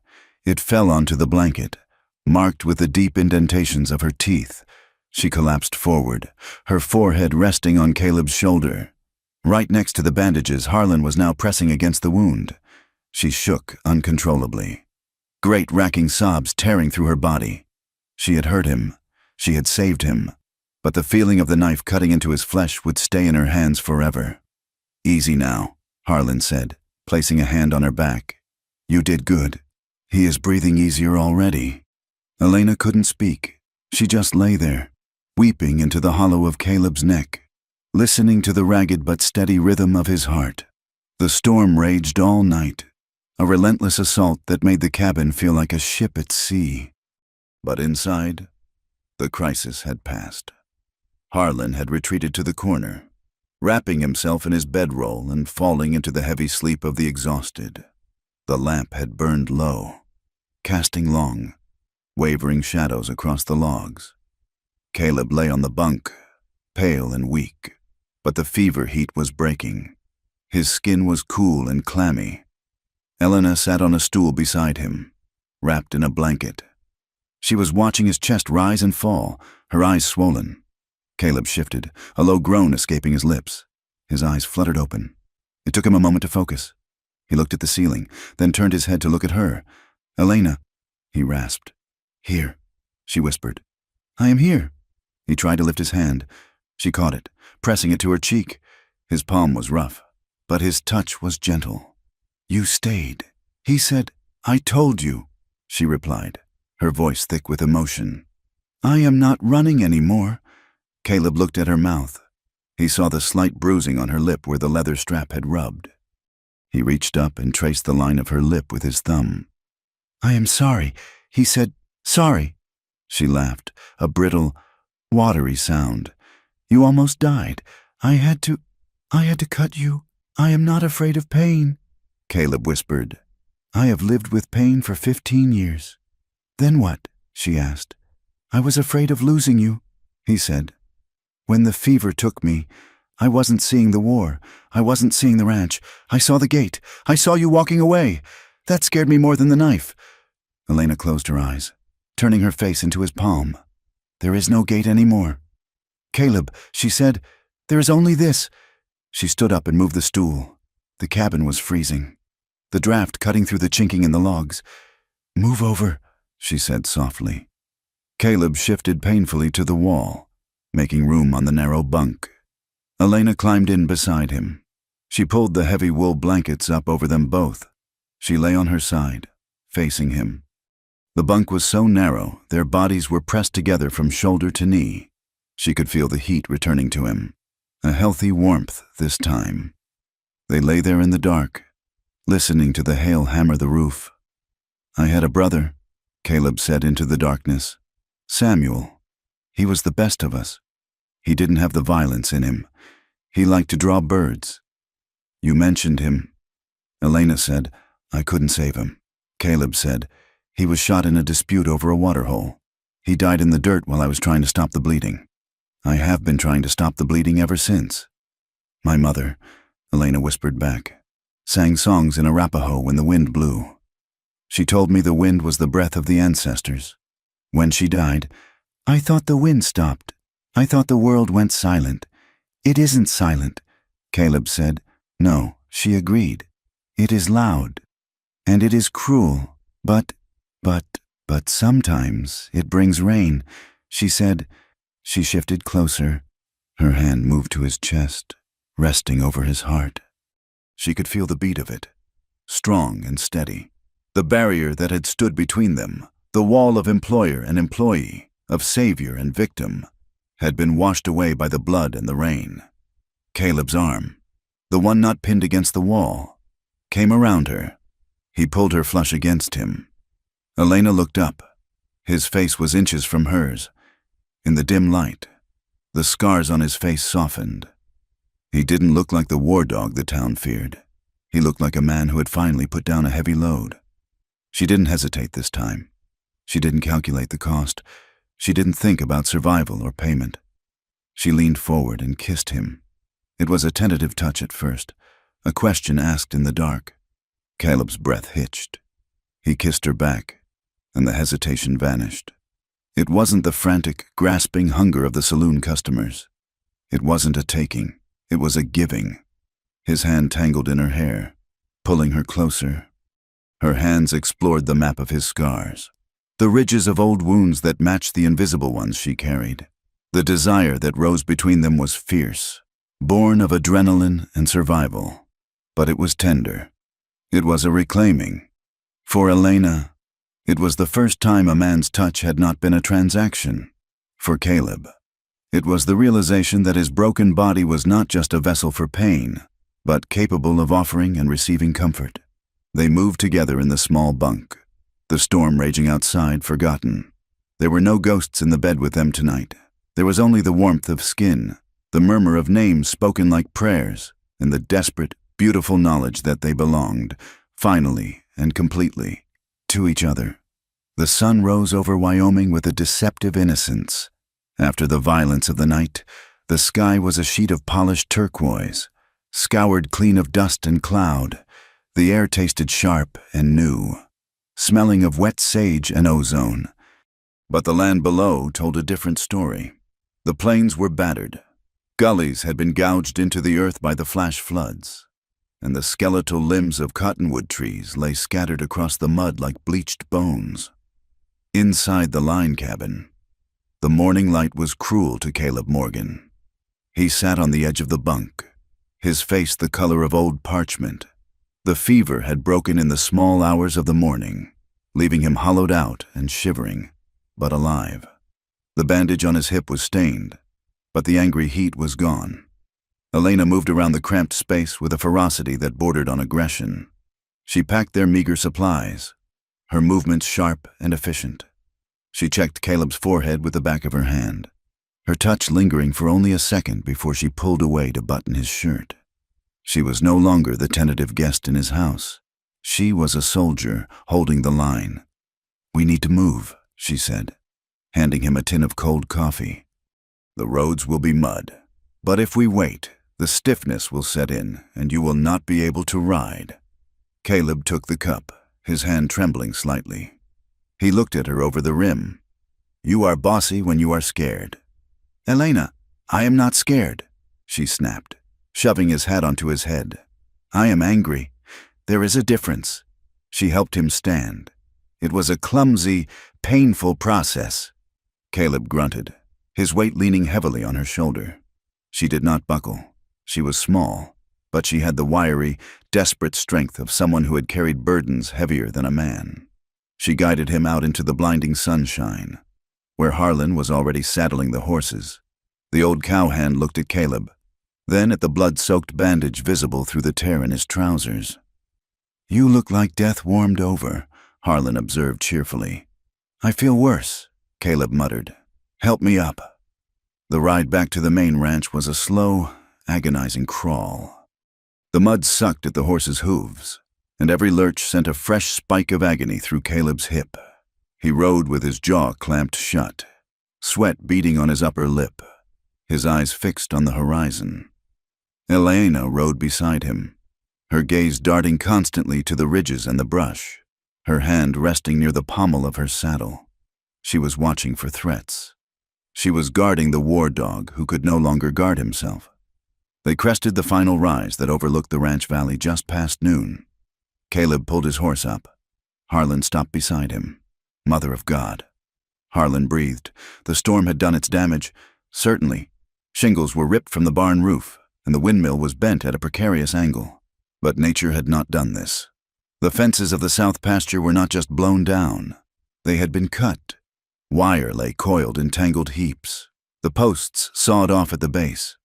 It fell onto the blanket, marked with the deep indentations of her teeth. She collapsed forward, her forehead resting on Caleb's shoulder. Right next to the bandages, Harlan was now pressing against the wound. She shook uncontrollably, great racking sobs tearing through her body. She had hurt him. She had saved him. But the feeling of the knife cutting into his flesh would stay in her hands forever. "Easy now," Harlan said, placing a hand on her back. "You did good. He is breathing easier already." Elena couldn't speak. She just lay there, weeping into the hollow of Caleb's neck, listening to the ragged but steady rhythm of his heart. The storm raged all night, a relentless assault that made the cabin feel like a ship at sea. But inside, the crisis had passed. Harlan had retreated to the corner, wrapping himself in his bedroll and falling into the heavy sleep of the exhausted. The lamp had burned low, casting long, wavering shadows across the logs. Caleb lay on the bunk, pale and weak, but the fever heat was breaking. His skin was cool and clammy. Elena sat on a stool beside him, wrapped in a blanket. She was watching his chest rise and fall, her eyes swollen. Caleb shifted, a low groan escaping his lips. His eyes fluttered open. It took him a moment to focus. He looked at the ceiling, then turned his head to look at her. "Elena," he rasped. "Here," she whispered. "I am here." He tried to lift his hand. She caught it, pressing it to her cheek. His palm was rough, but his touch was gentle. "You stayed." He said, "I told you," she replied, her voice thick with emotion. "I am not running anymore." Caleb looked at her mouth. He saw the slight bruising on her lip where the leather strap had rubbed. He reached up and traced the line of her lip with his thumb. "I am sorry," he said. "Sorry." She laughed, a brittle, watery sound. "You almost died. I had to cut you. I am not afraid of pain," Caleb whispered. "I have lived with pain for 15 years. "Then what?" she asked. "I was afraid of losing you," he said. "When the fever took me, I wasn't seeing the war. I wasn't seeing the ranch. I saw the gate. I saw you walking away. That scared me more than the knife." Elena closed her eyes, turning her face into his palm. "There is no gate anymore." "Caleb," she said, "there is only this." She stood up and moved the stool. The cabin was freezing, the draft cutting through the chinking in the logs. "Move over," she said softly. Caleb shifted painfully to the wall, making room on the narrow bunk. Elena climbed in beside him. She pulled the heavy wool blankets up over them both. She lay on her side, facing him. The bunk was so narrow, their bodies were pressed together from shoulder to knee. She could feel the heat returning to him, a healthy warmth this time. They lay there in the dark, listening to the hail hammer the roof. "I had a brother," Caleb said into the darkness. "Samuel. He was the best of us. He didn't have the violence in him. He liked to draw birds." "You mentioned him." Elena said, "I couldn't save him." Caleb said, "He was shot in a dispute over a waterhole. He died in the dirt while I was trying to stop the bleeding. I have been trying to stop the bleeding ever since." "My mother," Elena whispered back, "sang songs in Arapaho when the wind blew. She told me the wind was the breath of the ancestors. When she died, I thought the wind stopped. I thought the world went silent. It isn't silent," Caleb said. "No," she agreed. "It is loud. And it is cruel. But sometimes it brings rain," she said. She shifted closer. Her hand moved to his chest, resting over his heart. She could feel the beat of it, strong and steady. The barrier that had stood between them, the wall of employer and employee, of savior and victim, had been washed away by the blood and the rain. Caleb's arm, the one not pinned against the wall, came around her. He pulled her flush against him. Elena looked up. His face was inches from hers. In the dim light, the scars on his face softened. He didn't look like the war dog the town feared. He looked like a man who had finally put down a heavy load. She didn't hesitate this time. She didn't calculate the cost. She didn't think about survival or payment. She leaned forward and kissed him. It was a tentative touch at first, a question asked in the dark. Caleb's breath hitched. He kissed her back, and the hesitation vanished. It wasn't the frantic, grasping hunger of the saloon customers. It wasn't a taking. It was a giving. His hand tangled in her hair, pulling her closer. Her hands explored the map of his scars, the ridges of old wounds that matched the invisible ones she carried. The desire that rose between them was fierce, born of adrenaline and survival. But it was tender. It was a reclaiming. For Elena, it was the first time a man's touch had not been a transaction. For Caleb, it was the realization that his broken body was not just a vessel for pain, but capable of offering and receiving comfort. They moved together in the small bunk, the storm raging outside forgotten. There were no ghosts in the bed with them tonight. There was only the warmth of skin, the murmur of names spoken like prayers, and the desperate, beautiful knowledge that they belonged, finally and completely, to each other. The sun rose over Wyoming with a deceptive innocence. After the violence of the night, the sky was a sheet of polished turquoise, scoured clean of dust and cloud. The air tasted sharp and new, smelling of wet sage and ozone. But the land below told a different story. The plains were battered. Gullies had been gouged into the earth by the flash floods, and the skeletal limbs of cottonwood trees lay scattered across the mud like bleached bones. Inside the line cabin, the morning light was cruel to Caleb Morgan. He sat on the edge of the bunk, his face the color of old parchment. The fever had broken in the small hours of the morning, leaving him hollowed out and shivering, but alive. The bandage on his hip was stained, but the angry heat was gone. Elena moved around the cramped space with a ferocity that bordered on aggression. She packed their meager supplies, her movements sharp and efficient. She checked Caleb's forehead with the back of her hand, her touch lingering for only a second before she pulled away to button his shirt. She was no longer the tentative guest in his house. She was a soldier holding the line. "We need to move," she said, handing him a tin of cold coffee. "The roads will be mud, but if we wait, the stiffness will set in and you will not be able to ride." Caleb took the cup, his hand trembling slightly. He looked at her over the rim. "You are bossy when you are scared." "Elena, I am not scared," she snapped, shoving his hat onto his head. "I am angry. There is a difference." She helped him stand. It was a clumsy, painful process. Caleb grunted, his weight leaning heavily on her shoulder. She did not buckle. She was small, but she had the wiry, desperate strength of someone who had carried burdens heavier than a man. She guided him out into the blinding sunshine, where Harlan was already saddling the horses. The old cowhand looked at Caleb, then at the blood-soaked bandage visible through the tear in his trousers. "You look like death warmed over," Harlan observed cheerfully. "I feel worse," Caleb muttered. "Help me up." The ride back to the main ranch was a slow, agonizing crawl. The mud sucked at the horse's hooves, and every lurch sent a fresh spike of agony through Caleb's hip. He rode with his jaw clamped shut, sweat beading on his upper lip, his eyes fixed on the horizon. Elena rode beside him, her gaze darting constantly to the ridges and the brush, her hand resting near the pommel of her saddle. She was watching for threats. She was guarding the war dog who could no longer guard himself. They crested the final rise that overlooked the ranch valley just past noon. Caleb pulled his horse up. Harlan stopped beside him. Mother of God. Harlan breathed. The storm had done its damage. Certainly. Shingles were ripped from the barn roof, and the windmill was bent at a precarious angle. But nature had not done this. The fences of the south pasture were not just blown down. They had been cut. Wire lay coiled in tangled heaps, the posts sawed off at the base.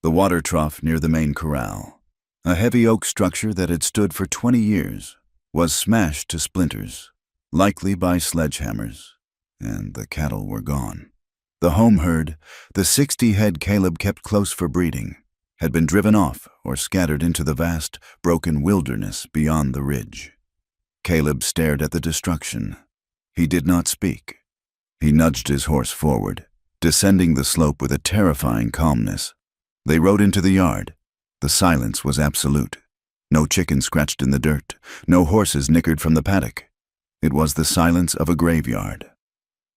The water trough near the main corral, a heavy oak structure that had stood for 20 years, was smashed to splinters, likely by sledgehammers, and the cattle were gone. The home herd, the 60 head Caleb kept close for breeding, had been driven off or scattered into the vast, broken wilderness beyond the ridge. Caleb stared at the destruction. He did not speak. He nudged his horse forward, descending the slope with a terrifying calmness. They rode into the yard. The silence was absolute. No chicken scratched in the dirt, no horses nickered from the paddock. It was the silence of a graveyard.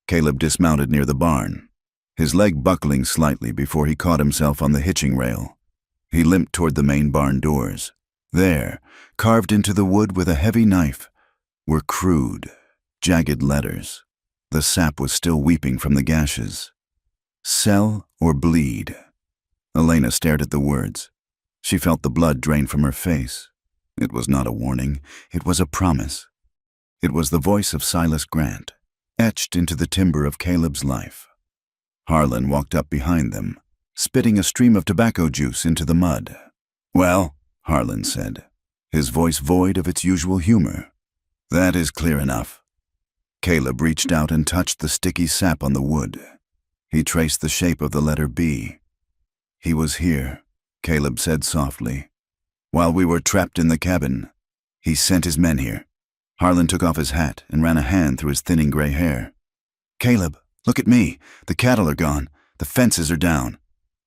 Caleb dismounted near the barn, his leg buckling slightly before he caught himself on the hitching rail. He limped toward the main barn doors. There, carved into the wood with a heavy knife, were crude, jagged letters. The sap was still weeping from the gashes. "Sell or bleed." Elena stared at the words. She felt the blood drain from her face. It was not a warning. It was a promise. It was the voice of Silas Grant, etched into the timber of Caleb's life. Harlan walked up behind them, spitting a stream of tobacco juice into the mud. "Well," Harlan said, his voice void of its usual humor. "That is clear enough." Caleb reached out and touched the sticky sap on the wood. He traced the shape of the letter B. "He was here," Caleb said softly. "While we were trapped in the cabin, he sent his men here." Harlan took off his hat and ran a hand through his thinning gray hair. "Caleb, look at me. The cattle are gone. The fences are down.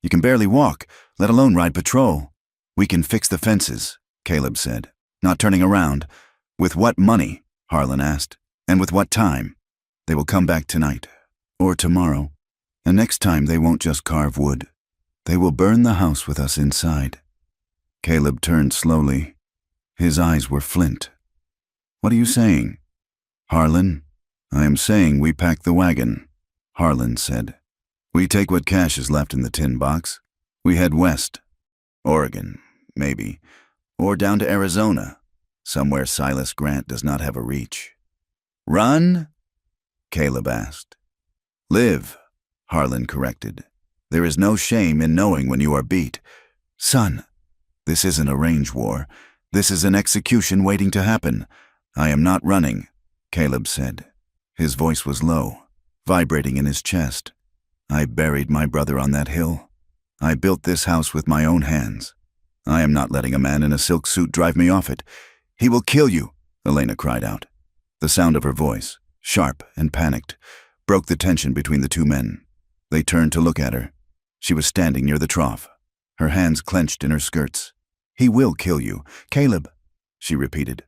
You can barely walk, let alone ride patrol." "We can fix the fences," Caleb said, not turning around. "With what money?" Harlan asked. "And with what time?" "They will come back tonight, or tomorrow. And next time they won't just carve wood. They will burn the house with us inside." Caleb turned slowly. His eyes were flint. "What are you saying?" "Harlan, I am saying we pack the wagon," Harlan said. "We take what cash is left in the tin box. We head west. Oregon, maybe. Or down to Arizona, somewhere Silas Grant does not have a reach." "Run?" Caleb asked. "Live," Harlan corrected. "There is no shame in knowing when you are beat. Son, this isn't a range war. This is an execution waiting to happen. I am not running," Caleb said. His voice was low, vibrating in his chest. "I buried my brother on that hill. I built this house with my own hands. I am not letting a man in a silk suit drive me off it." "He will kill you," Elena cried out. The sound of her voice, sharp and panicked, broke the tension between the two men. They turned to look at her. She was standing near the trough, her hands clenched in her skirts. "He will kill you, Caleb," she repeated,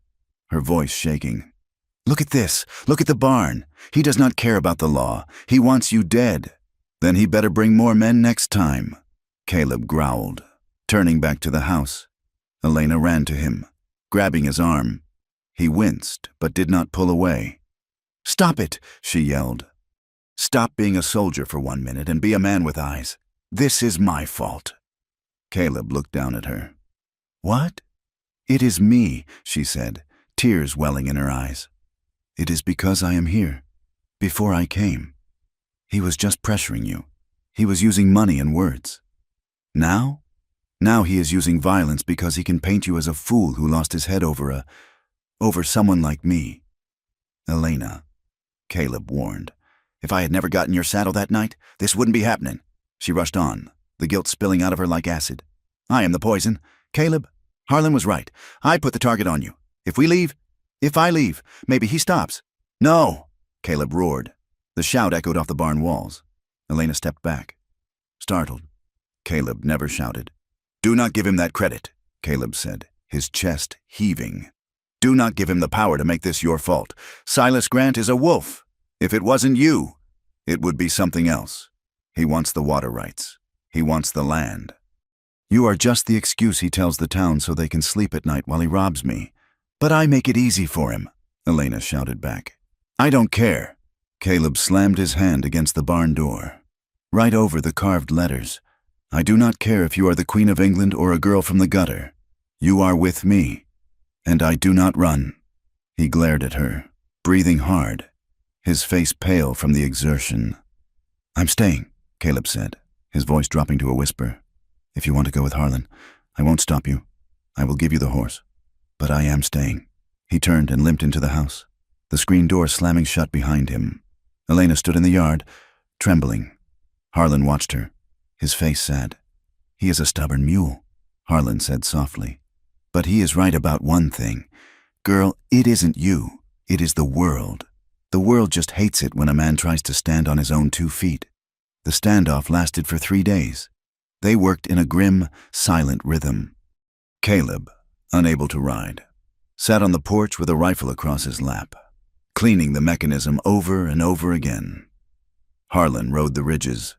her voice shaking. "Look at this. Look at the barn. He does not care about the law. He wants you dead." "Then he better bring more men next time," Caleb growled, turning back to the house. Elena ran to him, grabbing his arm. He winced, but did not pull away. "Stop it," she yelled. "Stop being a soldier for 1 minute and be a man with eyes. This is my fault." Caleb looked down at her. "What?" "It is me," she said, tears welling in her eyes. "It is because I am here. Before I came. He was just pressuring you. He was using money and words. Now? Now he is using violence because he can paint you as a fool who lost his head over over someone like me. Elena, Caleb warned. If I had never gotten your saddle that night, this wouldn't be happening. She rushed on, the guilt spilling out of her like acid. I am the poison. Caleb, Harlan was right. I put the target on you. If I leave, maybe he stops. No, Caleb roared. The shout echoed off the barn walls. Elena stepped back, startled. Caleb never shouted. Do not give him that credit, Caleb said, his chest heaving. Do not give him the power to make this your fault. Silas Grant is a wolf. If it wasn't you, it would be something else. He wants the water rights. He wants the land. You are just the excuse he tells the town so they can sleep at night while he robs me. But I make it easy for him, Elena shouted back. I don't care. Caleb slammed his hand against the barn door. Right over the carved letters. I do not care if you are the Queen of England or a girl from the gutter. You are with me, and I do not run. He glared at her, breathing hard, his face pale from the exertion. I'm staying, Caleb said, his voice dropping to a whisper. If you want to go with Harlan, I won't stop you. I will give you the horse. But I am staying. He turned and limped into the house, the screen door slamming shut behind him. Elena stood in the yard, trembling. Harlan watched her, his face sad. He is a stubborn mule, Harlan said softly. But he is right about one thing. Girl, it isn't you. It is the world. The world just hates it when a man tries to stand on his own 2 feet. The standoff lasted for 3 days. They worked in a grim, silent rhythm. Caleb, unable to ride, sat on the porch with a rifle across his lap, cleaning the mechanism over and over again. Harlan rode the ridges,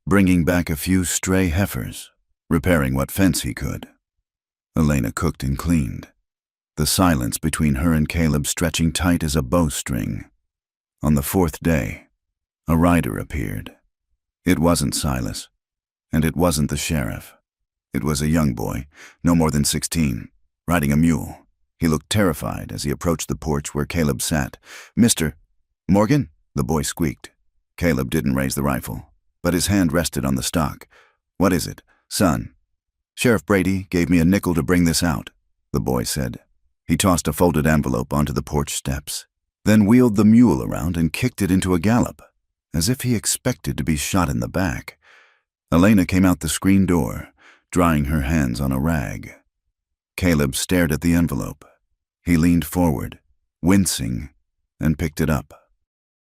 bringing back a few stray heifers, repairing what fence he could. Elena cooked and cleaned, the silence between her and Caleb stretching tight as a bowstring. On the 4th day, a rider appeared. It wasn't Silas, and it wasn't the sheriff. It was a young boy, no more than 16, riding a mule. He looked terrified as he approached the porch where Caleb sat. Mr. Morgan? The boy squeaked. Caleb didn't raise the rifle, but his hand rested on the stock. What is it, son? Sheriff Brady gave me a nickel to bring this out, the boy said. He tossed a folded envelope onto the porch steps, then wheeled the mule around and kicked it into a gallop, as if he expected to be shot in the back. Elena came out the screen door, drying her hands on a rag. Caleb stared at the envelope. He leaned forward, wincing, and picked it up.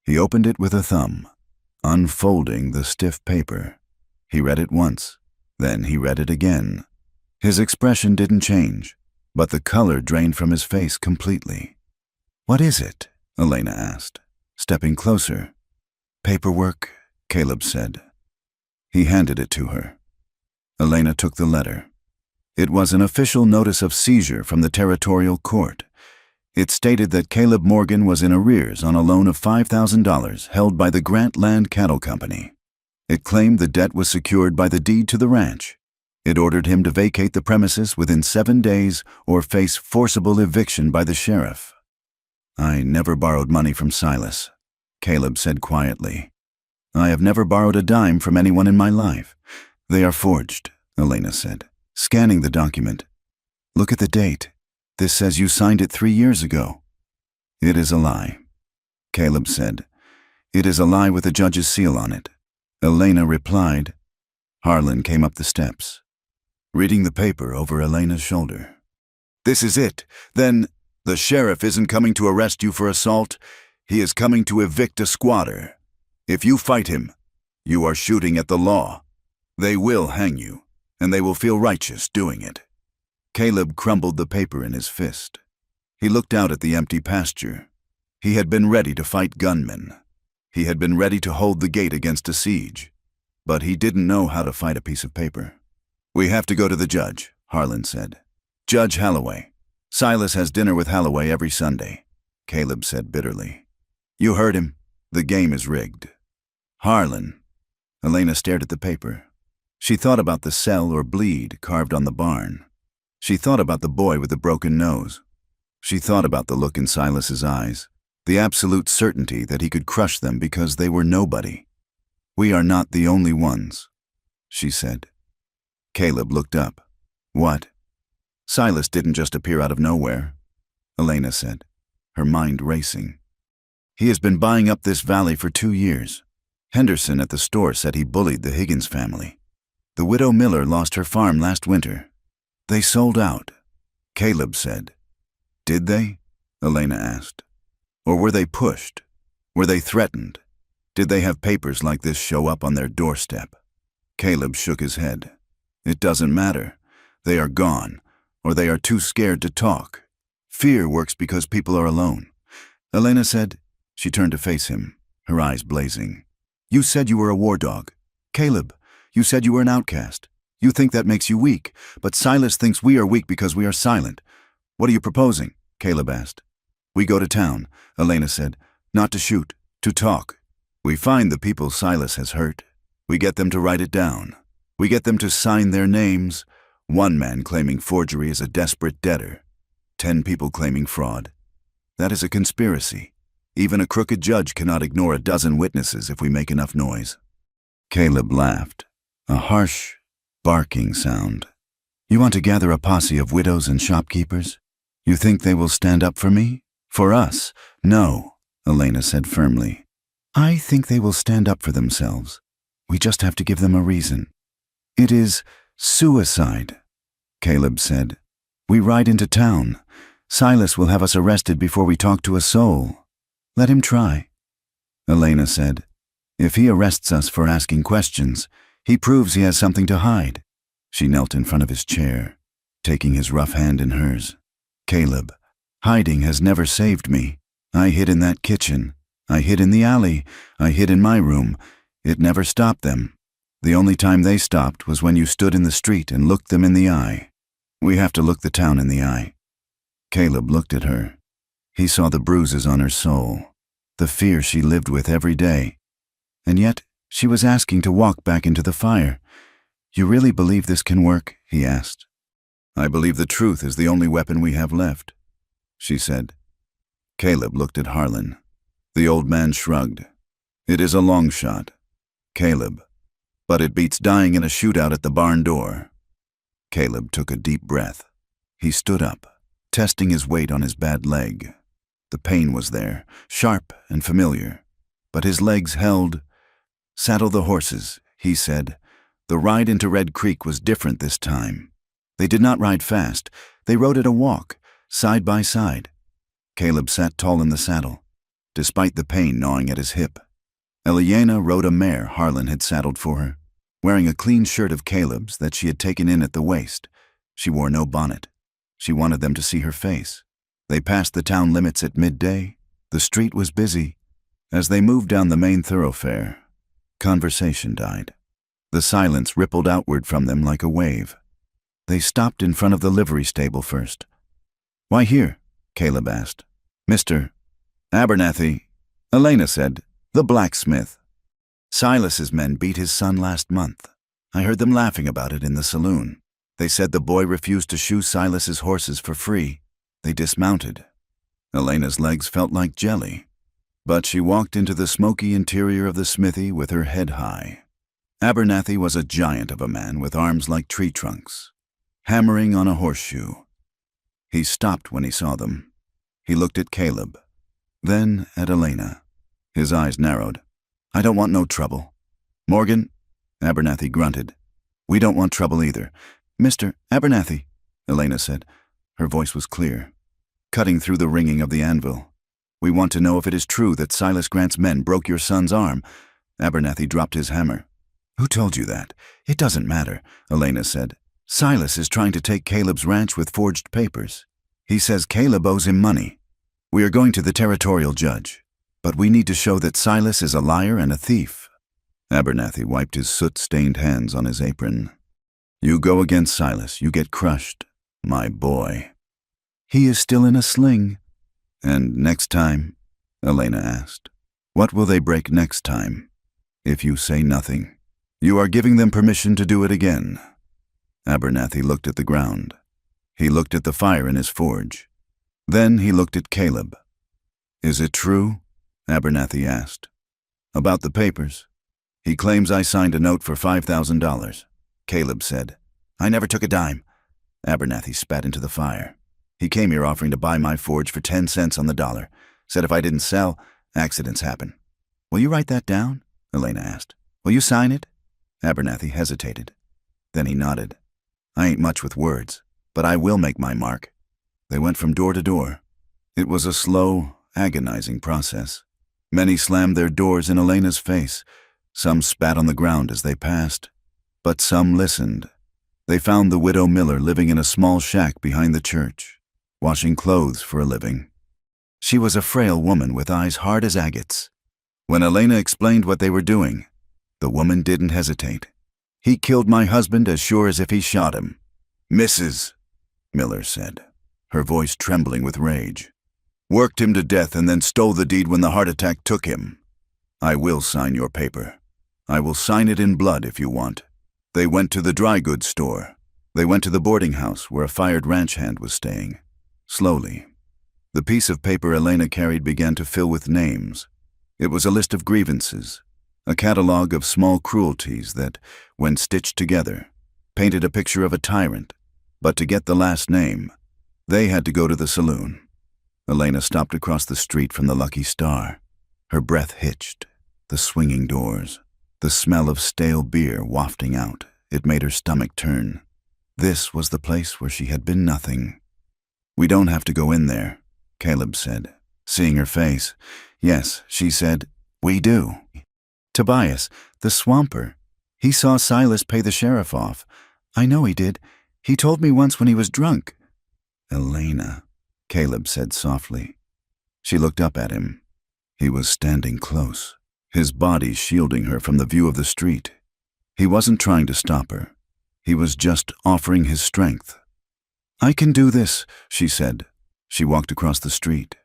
He opened it with a thumb, unfolding the stiff paper. He read it once, then he read it again. His expression didn't change, but the color drained from his face completely. What is it? Elena asked, stepping closer. Paperwork, Caleb said. He handed it to her. Elena took the letter. It was an official notice of seizure from the territorial court. It stated that Caleb Morgan was in arrears on a loan of $5,000 held by the Grant Land Cattle Company. It claimed the debt was secured by the deed to the ranch. It ordered him to vacate the premises within 7 days or face forcible eviction by the sheriff. I never borrowed money from Silas, Caleb said quietly. I have never borrowed a dime from anyone in my life. They are forged, Elena said, scanning the document. Look at the date. This says you signed it 3 years ago. It is a lie, Caleb said. It is a lie with a judge's seal on it. Elena replied. Harlan came up the steps, reading the paper over Elena's shoulder. This is it. Then the sheriff isn't coming to arrest you for assault. He is coming to evict a squatter. If you fight him, you are shooting at the law. They will hang you, and they will feel righteous doing it. Caleb crumbled the paper in his fist. He looked out at the empty pasture. He had been ready to fight gunmen. He had been ready to hold the gate against a siege. But he didn't know how to fight a piece of paper. We have to go to the judge, Harlan said. Judge Halloway. Silas has dinner with Halloway every Sunday, Caleb said bitterly. You heard him. The game is rigged. Harlan. Elena stared at the paper. She thought about the cell or bleed carved on the barn. She thought about the boy with the broken nose. She thought about the look in Silas's eyes, the absolute certainty that he could crush them because they were nobody. We are not the only ones, she said. Caleb looked up. What? Silas didn't just appear out of nowhere. Elena said, her mind racing. He has been buying up this valley for 2 years. Henderson at the store said he bullied the Higgins family. The widow Miller lost her farm last winter. They sold out, Caleb said. Did they? Elena asked. Or were they pushed? Were they threatened? Did they have papers like this show up on their doorstep? Caleb shook his head. It doesn't matter. They are gone, or they are too scared to talk. Fear works because people are alone. Elena said. She turned to face him, her eyes blazing. You said you were a war dog. Caleb, you said you were an outcast. You think that makes you weak, but Silas thinks we are weak because we are silent. What are you proposing? Caleb asked. We go to town, Elena said. Not to shoot, to talk. We find the people Silas has hurt. We get them to write it down. We get them to sign their names. One man claiming forgery is a desperate debtor. 10 people claiming fraud. That is a conspiracy. Even a crooked judge cannot ignore a dozen witnesses if we make enough noise. Caleb laughed, a harsh, barking sound. You want to gather a posse of widows and shopkeepers? You think they will stand up for me? For us? No, Elena said firmly. I think they will stand up for themselves. We just have to give them a reason. It is suicide, Caleb said. We ride into town. Silas will have us arrested before we talk to a soul. Let him try. Elena said. If he arrests us for asking questions, he proves he has something to hide. She knelt in front of his chair, taking his rough hand in hers. Caleb, hiding has never saved me. I hid in that kitchen. I hid in the alley. I hid in my room. It never stopped them. The only time they stopped was when you stood in the street and looked them in the eye. We have to look the town in the eye. Caleb looked at her. He saw the bruises on her soul, the fear she lived with every day. And yet, she was asking to walk back into the fire. You really believe this can work? He asked. I believe the truth is the only weapon we have left, she said. Caleb looked at Harlan. The old man shrugged. It is a long shot, Caleb, but it beats dying in a shootout at the barn door. Caleb took a deep breath. He stood up, testing his weight on his bad leg. The pain was there, sharp and familiar, but his legs held. Saddle the horses, he said. The ride into Red Creek was different this time. They did not ride fast. They rode at a walk, side by side. Caleb sat tall in the saddle, despite the pain gnawing at his hip. Elena rode a mare Harlan had saddled for her, wearing a clean shirt of Caleb's that she had taken in at the waist. She wore no bonnet. She wanted them to see her face. They passed the town limits at midday. The street was busy. As they moved down the main thoroughfare, conversation died. The silence rippled outward from them like a wave. They stopped in front of the livery stable first. Why here? Caleb asked. Mr. Abernathy, Elena said, the blacksmith. Silas's men beat his son last month. I heard them laughing about it in the saloon. They said the boy refused to shoe Silas's horses for free. They dismounted. Elena's legs felt like jelly, but she walked into the smoky interior of the smithy with her head high. Abernathy was a giant of a man with arms like tree trunks, hammering on a horseshoe. He stopped when he saw them. He looked at Caleb, then at Elena. His eyes narrowed. I don't want no trouble. Morgan, Abernathy grunted. We don't want trouble either. Mr. Abernathy, Elena said. Her voice was clear, cutting through the ringing of the anvil. We want to know if it is true that Silas Grant's men broke your son's arm. Abernathy dropped his hammer. Who told you that? It doesn't matter, Elena said. Silas is trying to take Caleb's ranch with forged papers. He says Caleb owes him money. We are going to the territorial judge, but we need to show that Silas is a liar and a thief. Abernathy wiped his soot-stained hands on his apron. You go against Silas, you get crushed, my boy. He is still in a sling. And next time? Elena asked. What will they break next time? If you say nothing. You are giving them permission to do it again. Abernathy looked at the ground. He looked at the fire in his forge. Then he looked at Caleb. Is it true? Abernathy asked. About the papers. He claims I signed a note for $5,000. Caleb said. I never took a dime. Abernathy spat into the fire. He came here offering to buy my forge for 10 cents on the dollar. Said if I didn't sell, accidents happen. Will you write that down? Elena asked. Will you sign it? Abernathy hesitated. Then he nodded. I ain't much with words, but I will make my mark. They went from door to door. It was a slow, agonizing process. Many slammed their doors in Elena's face. Some spat on the ground as they passed. But some listened. They found the widow Miller living in a small shack behind the church, washing clothes for a living. She was a frail woman with eyes hard as agates. When Elena explained what they were doing, the woman didn't hesitate. He killed my husband as sure as if he shot him. Mrs., Miller said, her voice trembling with rage. Worked him to death and then stole the deed when the heart attack took him. I will sign your paper. I will sign it in blood if you want. They went to the dry goods store. They went to the boarding house where a fired ranch hand was staying. Slowly, the piece of paper Elena carried began to fill with names. It was a list of grievances, a catalog of small cruelties that, when stitched together, painted a picture of a tyrant. But to get the last name, they had to go to the saloon. Elena stopped across the street from the Lucky Star. Her breath hitched. The swinging doors, the smell of stale beer wafting out, it made her stomach turn. This was the place where she had been nothing. We don't have to go in there, Caleb said, seeing her face. Yes, she said, we do. Tobias, the swamper. He saw Silas pay the sheriff off. I know he did. He told me once when he was drunk. Elena, Caleb said softly. She looked up at him. He was standing close, his body shielding her from the view of the street. He wasn't trying to stop her. He was just offering his strength. I can do this, she said. She walked across the street.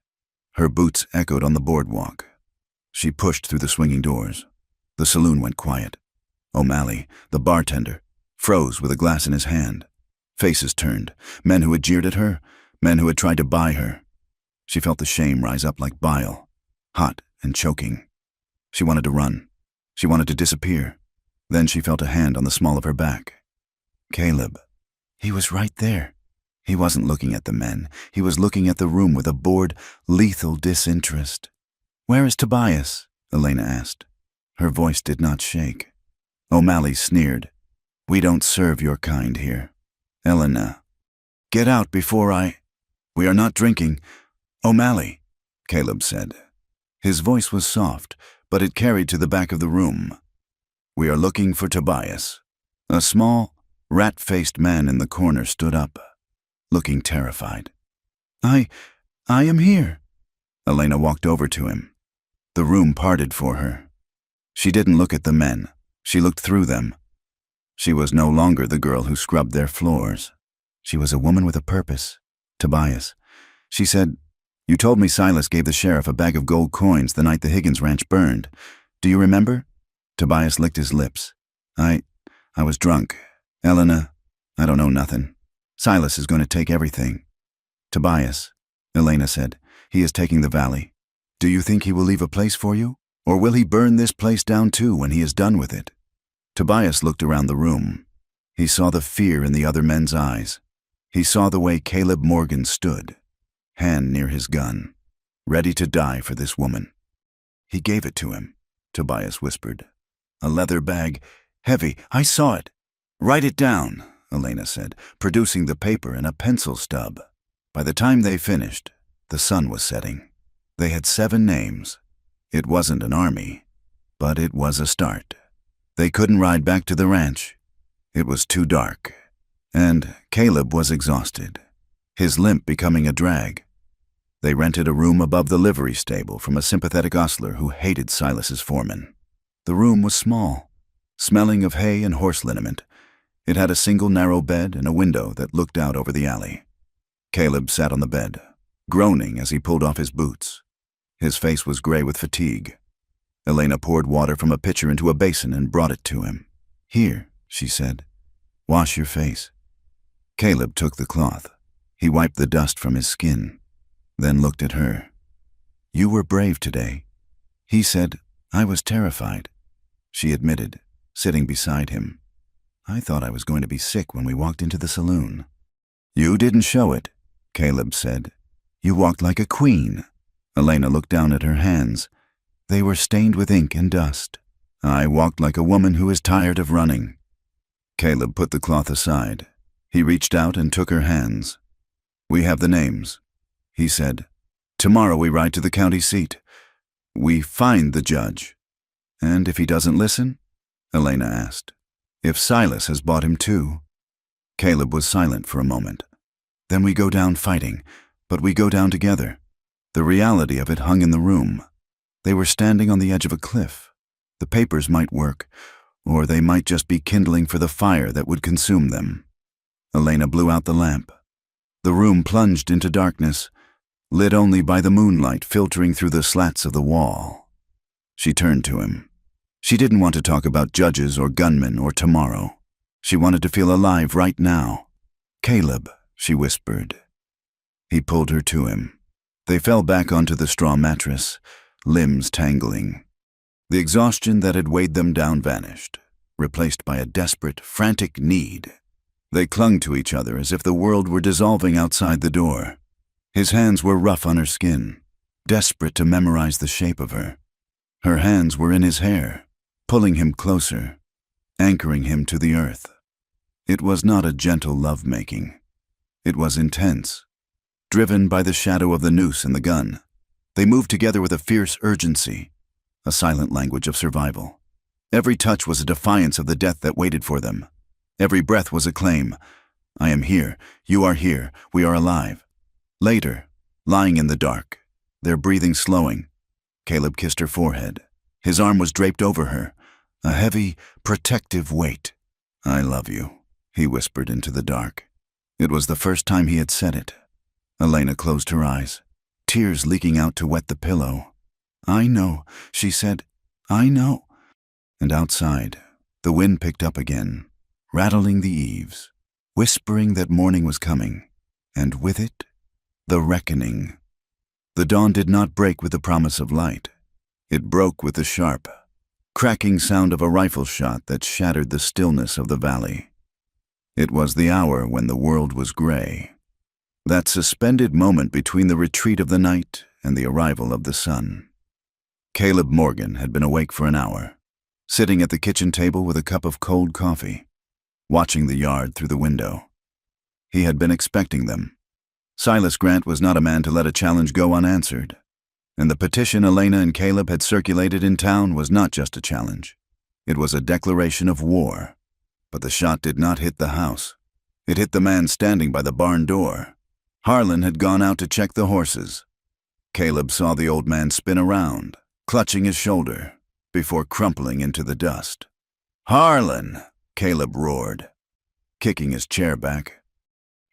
Her boots echoed on the boardwalk. She pushed through the swinging doors. The saloon went quiet. O'Malley, the bartender, froze with a glass in his hand. Faces turned, men who had jeered at her, men who had tried to buy her. She felt the shame rise up like bile, hot and choking. She wanted to run. She wanted to disappear. Then she felt a hand on the small of her back. Caleb. He was right there. He wasn't looking at the men. He was looking at the room with a bored, lethal disinterest. Where is Tobias? Elena asked. Her voice did not shake. O'Malley sneered. We don't serve your kind here. Elena. Get out before I... We are not drinking. O'Malley, Caleb said. His voice was soft, but it carried to the back of the room. We are looking for Tobias. A small, rat-faced man in the corner stood up, looking terrified. I am here. Elena walked over to him. The room parted for her. She didn't look at the men. She looked through them. She was no longer the girl who scrubbed their floors. She was a woman with a purpose. Tobias. She said, You told me Silas gave the sheriff a bag of gold coins the night the Higgins ranch burned. Do you remember? Tobias licked his lips. I was drunk. Elena, I don't know nothing. Silas is going to take everything. Tobias, Elena said, he is taking the valley. Do you think he will leave a place for you? Or will he burn this place down too when he is done with it? Tobias looked around the room. He saw the fear in the other men's eyes. He saw the way Caleb Morgan stood, hand near his gun, ready to die for this woman. He gave it to him, Tobias whispered. A leather bag, heavy, I saw it. Write it down, Elena said, producing the paper and a pencil stub. By the time they finished, the sun was setting. They had 7 names. It wasn't an army, but it was a start. They couldn't ride back to the ranch. It was too dark, and Caleb was exhausted, his limp becoming a drag. They rented a room above the livery stable from a sympathetic ostler who hated Silas's foreman. The room was small, smelling of hay and horse liniment. It had a single narrow bed and a window that looked out over the alley. Caleb sat on the bed, groaning as he pulled off his boots. His face was gray with fatigue. Elena poured water from a pitcher into a basin and brought it to him. Here, she said, wash your face. Caleb took the cloth. He wiped the dust from his skin, then looked at her. You were brave today. He said, I was terrified. She admitted, sitting beside him. I thought I was going to be sick when we walked into the saloon. You didn't show it, Caleb said. "You walked like a queen." Elena looked down at her hands. They were stained with ink and dust. "I walked like a woman who is tired of running." Caleb put the cloth aside. He reached out and took her hands. "We have the names," he said. "Tomorrow we ride to the county seat. We find the judge." "And if he doesn't listen?" Elena asked. "If Silas has bought him too?" Caleb was silent for a moment. "Then we go down fighting, but we go down together." The reality of it hung in the room. They were standing on the edge of a cliff. The papers might work, or they might just be kindling for the fire that would consume them. Elena blew out the lamp. The room plunged into darkness, lit only by the moonlight filtering through the slats of the wall. She turned to him. She didn't want to talk about judges or gunmen or tomorrow. She wanted to feel alive right now. "Caleb," she whispered. He pulled her to him. They fell back onto the straw mattress, limbs tangling. The exhaustion that had weighed them down vanished, replaced by a desperate, frantic need. They clung to each other as if the world were dissolving outside the door. His hands were rough on her skin, desperate to memorize the shape of her. Her hands were in his hair, pulling him closer, anchoring him to the earth. It was not a gentle love-making. It was intense, driven by the shadow of the noose and the gun. They moved together with a fierce urgency, a silent language of survival. Every touch was a defiance of the death that waited for them. Every breath was a claim. "I am here, you are here, we are alive." Later, lying in the dark, their breathing slowing, Caleb kissed her forehead. His arm was draped over her, a heavy, protective weight. "I love you," he whispered into the dark. It was the first time he had said it. Elena closed her eyes, tears leaking out to wet the pillow. "I know," she said. "I know." And outside, the wind picked up again, rattling the eaves, whispering that morning was coming, and with it, the reckoning. The dawn did not break with the promise of light. It broke with the sharp, cracking sound of a rifle shot that shattered the stillness of the valley. It was the hour when the world was gray, that suspended moment between the retreat of the night and the arrival of the sun. Caleb Morgan had been awake for an hour, sitting at the kitchen table with a cup of cold coffee, watching the yard through the window. He had been expecting them. Silas Grant was not a man to let a challenge go unanswered, and the petition Elena and Caleb had circulated in town was not just a challenge. It was a declaration of war. But the shot did not hit the house. It hit the man standing by the barn door. Harlan had gone out to check the horses. Caleb saw the old man spin around, clutching his shoulder, before crumpling into the dust. "Harlan!" Caleb roared, kicking his chair back.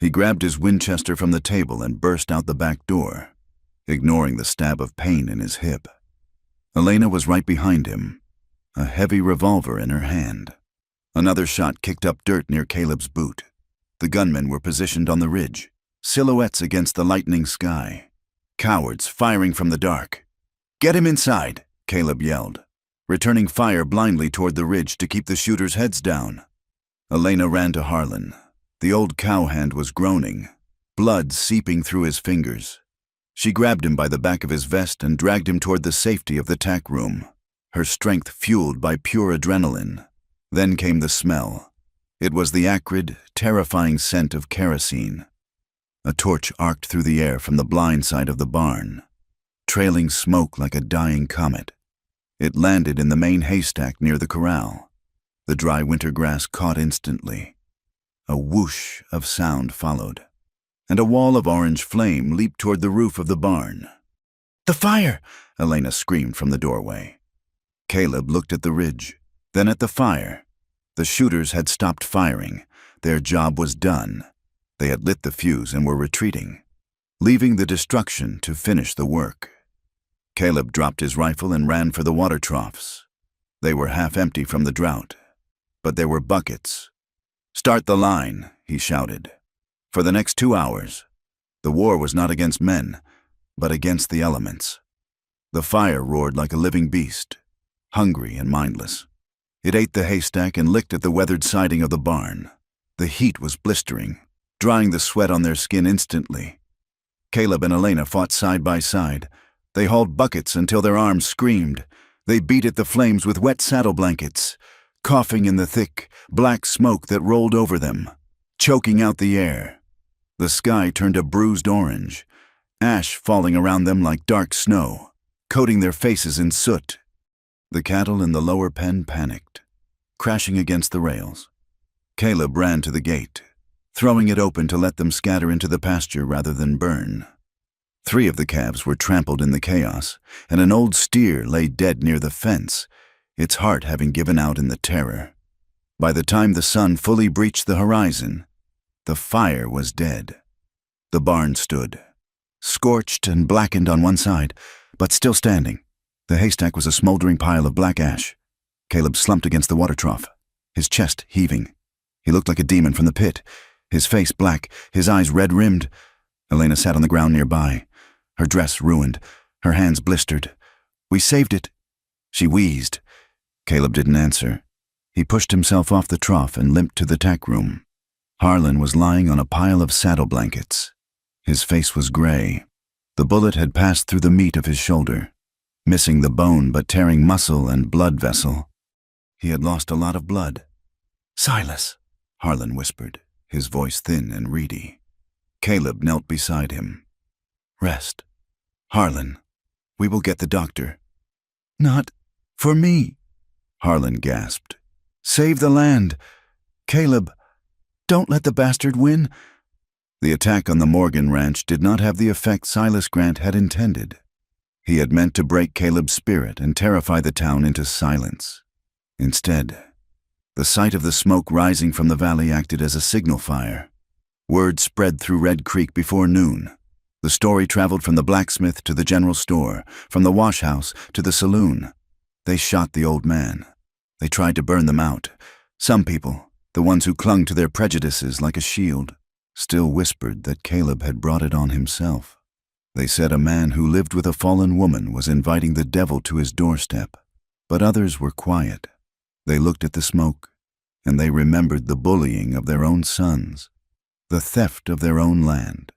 He grabbed his Winchester from the table and burst out the back door, ignoring the stab of pain in his hip. Elena was right behind him, a heavy revolver in her hand. Another shot kicked up dirt near Caleb's boot. The gunmen were positioned on the ridge, silhouettes against the lightening sky. Cowards firing from the dark. "Get him inside," Caleb yelled, returning fire blindly toward the ridge to keep the shooters' heads down. Elena ran to Harlan. The old cowhand was groaning, blood seeping through his fingers. She grabbed him by the back of his vest and dragged him toward the safety of the tack room, her strength fueled by pure adrenaline. Then came the smell. It was the acrid, terrifying scent of kerosene. A torch arced through the air from the blind side of the barn, trailing smoke like a dying comet. It landed in the main haystack near the corral. The dry winter grass caught instantly. A whoosh of sound followed, and a wall of orange flame leaped toward the roof of the barn. "The fire!" Elena screamed from the doorway. Caleb looked at the ridge, then at the fire. The shooters had stopped firing. Their job was done. They had lit the fuse and were retreating, leaving the destruction to finish the work. Caleb dropped his rifle and ran for the water troughs. They were half empty from the drought, but there were buckets. "Start the line," he shouted. For the next 2 hours, the war was not against men, but against the elements. The fire roared like a living beast, hungry and mindless. It ate the haystack and licked at the weathered siding of the barn. The heat was blistering, drying the sweat on their skin instantly. Caleb and Elena fought side by side. They hauled buckets until their arms screamed. They beat at the flames with wet saddle blankets, coughing in the thick, black smoke that rolled over them, choking out the air. The sky turned a bruised orange, ash falling around them like dark snow, coating their faces in soot. The cattle in the lower pen panicked, crashing against the rails. Caleb ran to the gate, throwing it open to let them scatter into the pasture rather than burn. 3 of the calves were trampled in the chaos, and an old steer lay dead near the fence, its heart having given out in the terror. By the time the sun fully breached the horizon, the fire was dead. The barn stood, scorched and blackened on one side, but still standing. The haystack was a smoldering pile of black ash. Caleb slumped against the water trough, his chest heaving. He looked like a demon from the pit, his face black, his eyes red-rimmed. Elena sat on the ground nearby, her dress ruined, her hands blistered. "We saved it," she wheezed. Caleb didn't answer. He pushed himself off the trough and limped to the tack room. Harlan was lying on a pile of saddle blankets. His face was gray. The bullet had passed through the meat of his shoulder, missing the bone but tearing muscle and blood vessel. He had lost a lot of blood. "Silas," Harlan whispered, his voice thin and reedy. Caleb knelt beside him. "Rest. Harlan, we will get the doctor." "Not for me," Harlan gasped. "Save the land. Caleb, don't let the bastard win." The attack on the Morgan ranch did not have the effect Silas Grant had intended. He had meant to break Caleb's spirit and terrify the town into silence. Instead, the sight of the smoke rising from the valley acted as a signal fire. Word spread through Red Creek before noon. The story traveled from the blacksmith to the general store, from the wash house to the saloon. They shot the old man. They tried to burn them out. Some people, the ones who clung to their prejudices like a shield, still whispered that Caleb had brought it on himself. They said a man who lived with a fallen woman was inviting the devil to his doorstep, but others were quiet. They looked at the smoke, and they remembered the bullying of their own sons, the theft of their own land,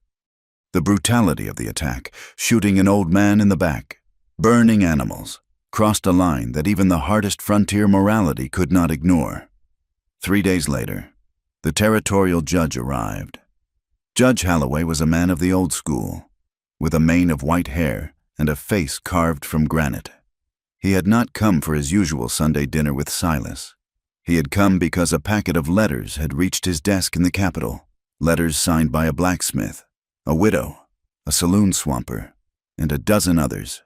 the brutality of the attack, shooting an old man in the back, burning animals, crossed a line that even the hardest frontier morality could not ignore. 3 days later, the territorial judge arrived. Judge Holloway was a man of the old school, with a mane of white hair and a face carved from granite. He had not come for his usual Sunday dinner with Silas. He had come because a packet of letters had reached his desk in the Capitol, letters signed by a blacksmith, a widow, a saloon swamper, and a dozen others,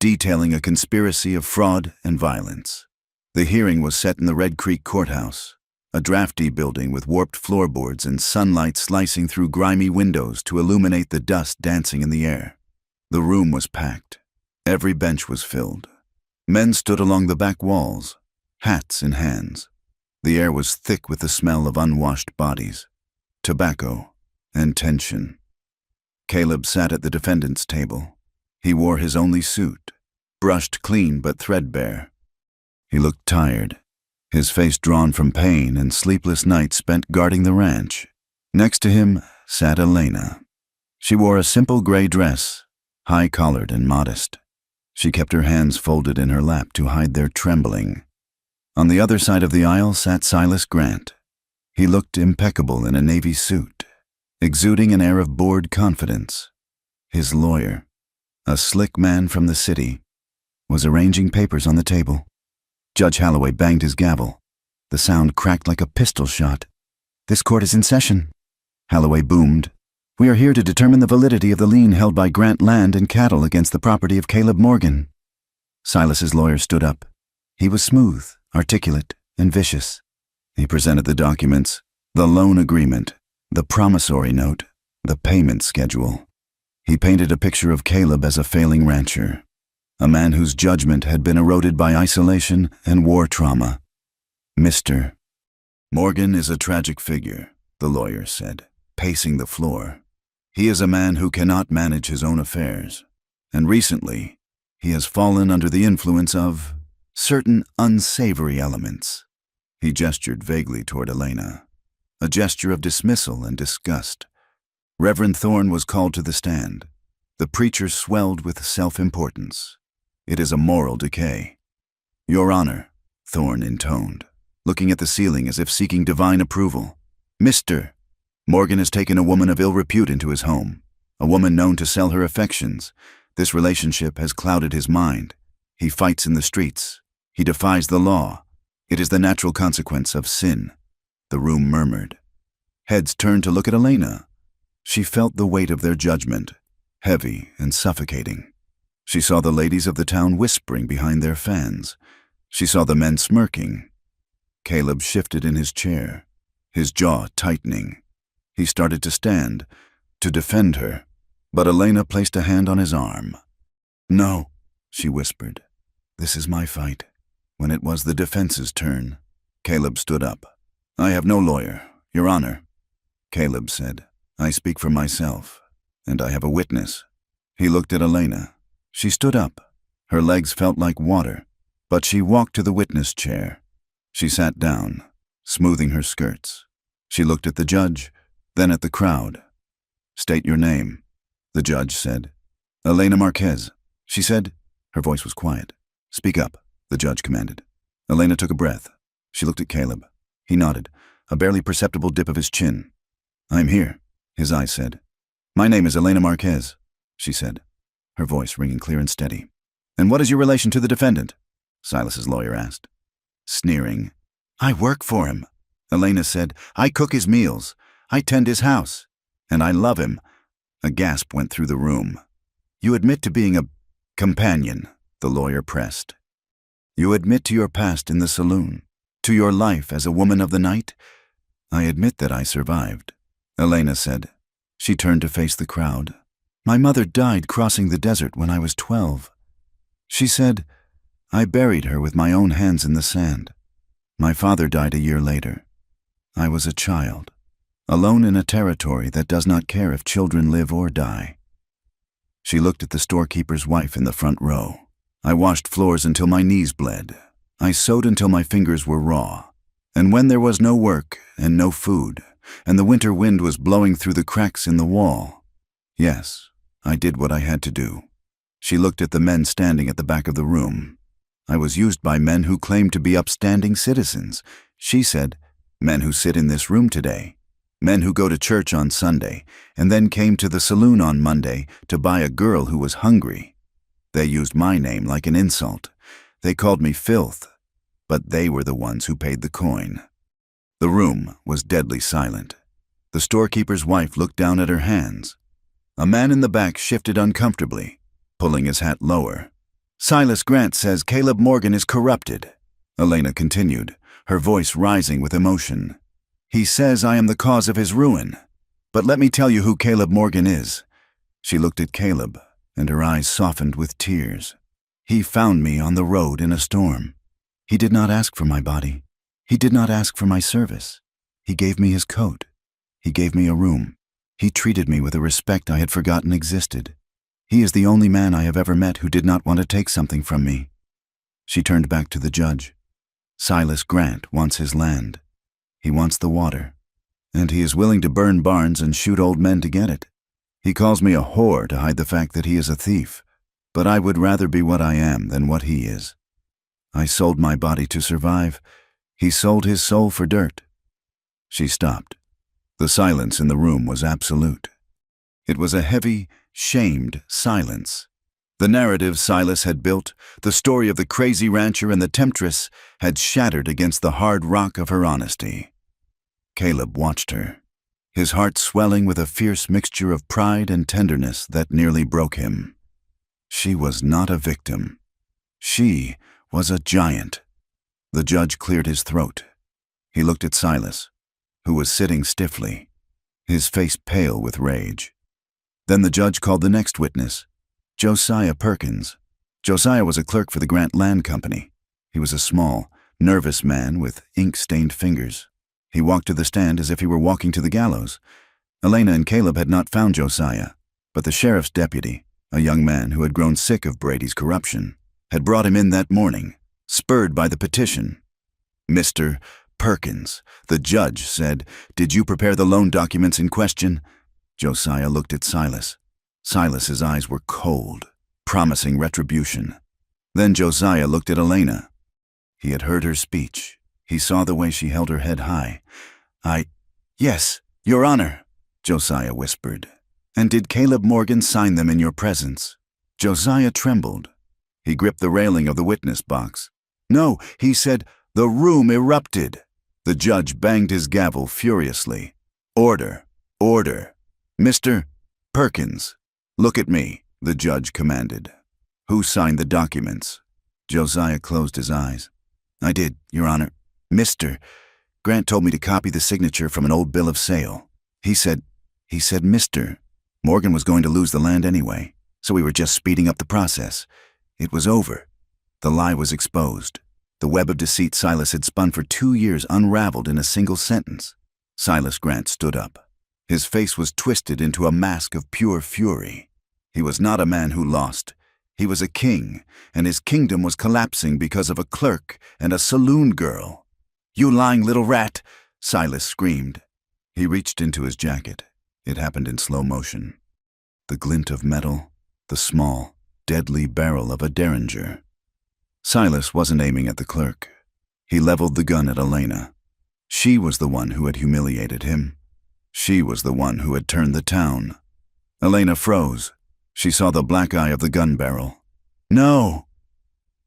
detailing a conspiracy of fraud and violence. The hearing was set in the Red Creek Courthouse, a drafty building with warped floorboards and sunlight slicing through grimy windows to illuminate the dust dancing in the air. The room was packed. Every bench was filled. Men stood along the back walls, hats in hands. The air was thick with the smell of unwashed bodies, tobacco, and tension. Caleb sat at the defendant's table. He wore his only suit, brushed clean but threadbare. He looked tired, his face drawn from pain and sleepless nights spent guarding the ranch. Next to him sat Elena. She wore a simple gray dress, high-collared and modest. She kept her hands folded in her lap to hide their trembling. On the other side of the aisle sat Silas Grant. He looked impeccable in a navy suit, exuding an air of bored confidence. His lawyer, a slick man from the city, was arranging papers on the table. Judge Holloway banged his gavel. The sound cracked like a pistol shot. "This court is in session," Holloway boomed. "We are here to determine the validity of the lien held by Grant land and cattle against the property of Caleb Morgan." Silas's lawyer stood up. He was smooth, articulate, and vicious. He presented the documents, the loan agreement, the promissory note, the payment schedule. He painted a picture of Caleb as a failing rancher, a man whose judgment had been eroded by isolation and war trauma. "Mr. Morgan is a tragic figure," the lawyer said, pacing the floor. "He is a man who cannot manage his own affairs, and recently he has fallen under the influence of certain unsavory elements." He gestured vaguely toward Elena, a gesture of dismissal and disgust. Reverend Thorne was called to the stand. The preacher swelled with self-importance. "It is a moral decay." "Your Honor," Thorne intoned, looking at the ceiling as if seeking divine approval. "Mr. Morgan has taken a woman of ill repute into his home, a woman known to sell her affections. This relationship has clouded his mind. He fights in the streets. He defies the law. It is the natural consequence of sin." The room murmured. Heads turned to look at Elena. She felt the weight of their judgment, heavy and suffocating. She saw the ladies of the town whispering behind their fans. She saw the men smirking. Caleb shifted in his chair, his jaw tightening. He started to stand, to defend her, but Elena placed a hand on his arm. "No," she whispered. "This is my fight." When it was the defense's turn, Caleb stood up. "I have no lawyer, Your Honor." Caleb said, "I speak for myself, and I have a witness." He looked at Elena. She stood up. Her legs felt like water, but she walked to the witness chair. She sat down, smoothing her skirts. She looked at the judge, then at the crowd. "State your name," the judge said. "Elena Marquez," she said. Her voice was quiet. "Speak up," the judge commanded. Elena took a breath. She looked at Caleb. He nodded, a barely perceptible dip of his chin. "I'm here," his eyes said. "My name is Elena Marquez," she said, her voice ringing clear and steady. "And what is your relation to the defendant?" Silas's lawyer asked. Sneering. "I work for him," Elena said. "I cook his meals. I tend his house. And I love him." A gasp went through the room. "You admit to being a companion," the lawyer pressed. "You admit to your past in the saloon, to your life as a woman of the night?" "I admit that I survived," Elena said. She turned to face the crowd. "My mother died crossing the desert when I was 12. She said, I buried her with my own hands in the sand. My father died a year later. I was a child, alone in a territory that does not care if children live or die." She looked at the storekeeper's wife in the front row. "I washed floors until my knees bled. I sewed until my fingers were raw. And when there was no work and no food, and the winter wind was blowing through the cracks in the wall, yes, I did what I had to do." She looked at the men standing at the back of the room. "I was used by men who claimed to be upstanding citizens," she said. "Men who sit in this room today. Men who go to church on Sunday, and then came to the saloon on Monday to buy a girl who was hungry. They used my name like an insult. They called me filth, but they were the ones who paid the coin." The room was deadly silent. The storekeeper's wife looked down at her hands. A man in the back shifted uncomfortably, pulling his hat lower. "Silas Grant says Caleb Morgan is corrupted," Elena continued, her voice rising with emotion. "He says I am the cause of his ruin. But let me tell you who Caleb Morgan is." She looked at Caleb, and her eyes softened with tears. "He found me on the road in a storm. He did not ask for my body. He did not ask for my service. He gave me his coat. He gave me a room. He treated me with a respect I had forgotten existed. He is the only man I have ever met who did not want to take something from me." She turned back to the judge. "Silas Grant wants his land. He wants the water. And he is willing to burn barns and shoot old men to get it. He calls me a whore to hide the fact that he is a thief. But I would rather be what I am than what he is. I sold my body to survive. He sold his soul for dirt." She stopped. The silence in the room was absolute. It was a heavy, shamed silence. The narrative Silas had built, the story of the crazy rancher and the temptress, had shattered against the hard rock of her honesty. Caleb watched her, his heart swelling with a fierce mixture of pride and tenderness that nearly broke him. She was not a victim. She was a giant. The judge cleared his throat. He looked at Silas, who was sitting stiffly, his face pale with rage. Then the judge called the next witness, Josiah Perkins. Josiah was a clerk for the Grant Land Company. He was a small, nervous man with ink-stained fingers. He walked to the stand as if he were walking to the gallows. Elena and Caleb had not found Josiah, but the sheriff's deputy, a young man who had grown sick of Brady's corruption, had brought him in that morning, spurred by the petition. "Mr. Perkins," the judge said, "did you prepare the loan documents in question?" Josiah looked at Silas. Silas's eyes were cold, promising retribution. Then Josiah looked at Elena. He had heard her speech. He saw the way she held her head high. Yes, Your Honor, Josiah whispered. And did Caleb Morgan sign them in your presence? Josiah trembled. He gripped the railing of the witness box. No, he said. The room erupted. The judge banged his gavel furiously. Order, order. Mr. Perkins, look at me, the judge commanded. Who signed the documents? Josiah closed his eyes. I did, Your Honor. Mr. Grant told me to copy the signature from an old bill of sale. He said, Mr. Morgan was going to lose the land anyway, so we were just speeding up the process. It was over. The lie was exposed. The web of deceit Silas had spun for 2 years unraveled in a single sentence. Silas Grant stood up. His face was twisted into a mask of pure fury. He was not a man who lost. He was a king, and his kingdom was collapsing because of a clerk and a saloon girl. You lying little rat, Silas screamed. He reached into his jacket. It happened in slow motion. The glint of metal, the small, deadly barrel of a derringer. Silas wasn't aiming at the clerk. He leveled the gun at Elena. She was the one who had humiliated him. She was the one who had turned the town. Elena froze. She saw the black eye of the gun barrel. No!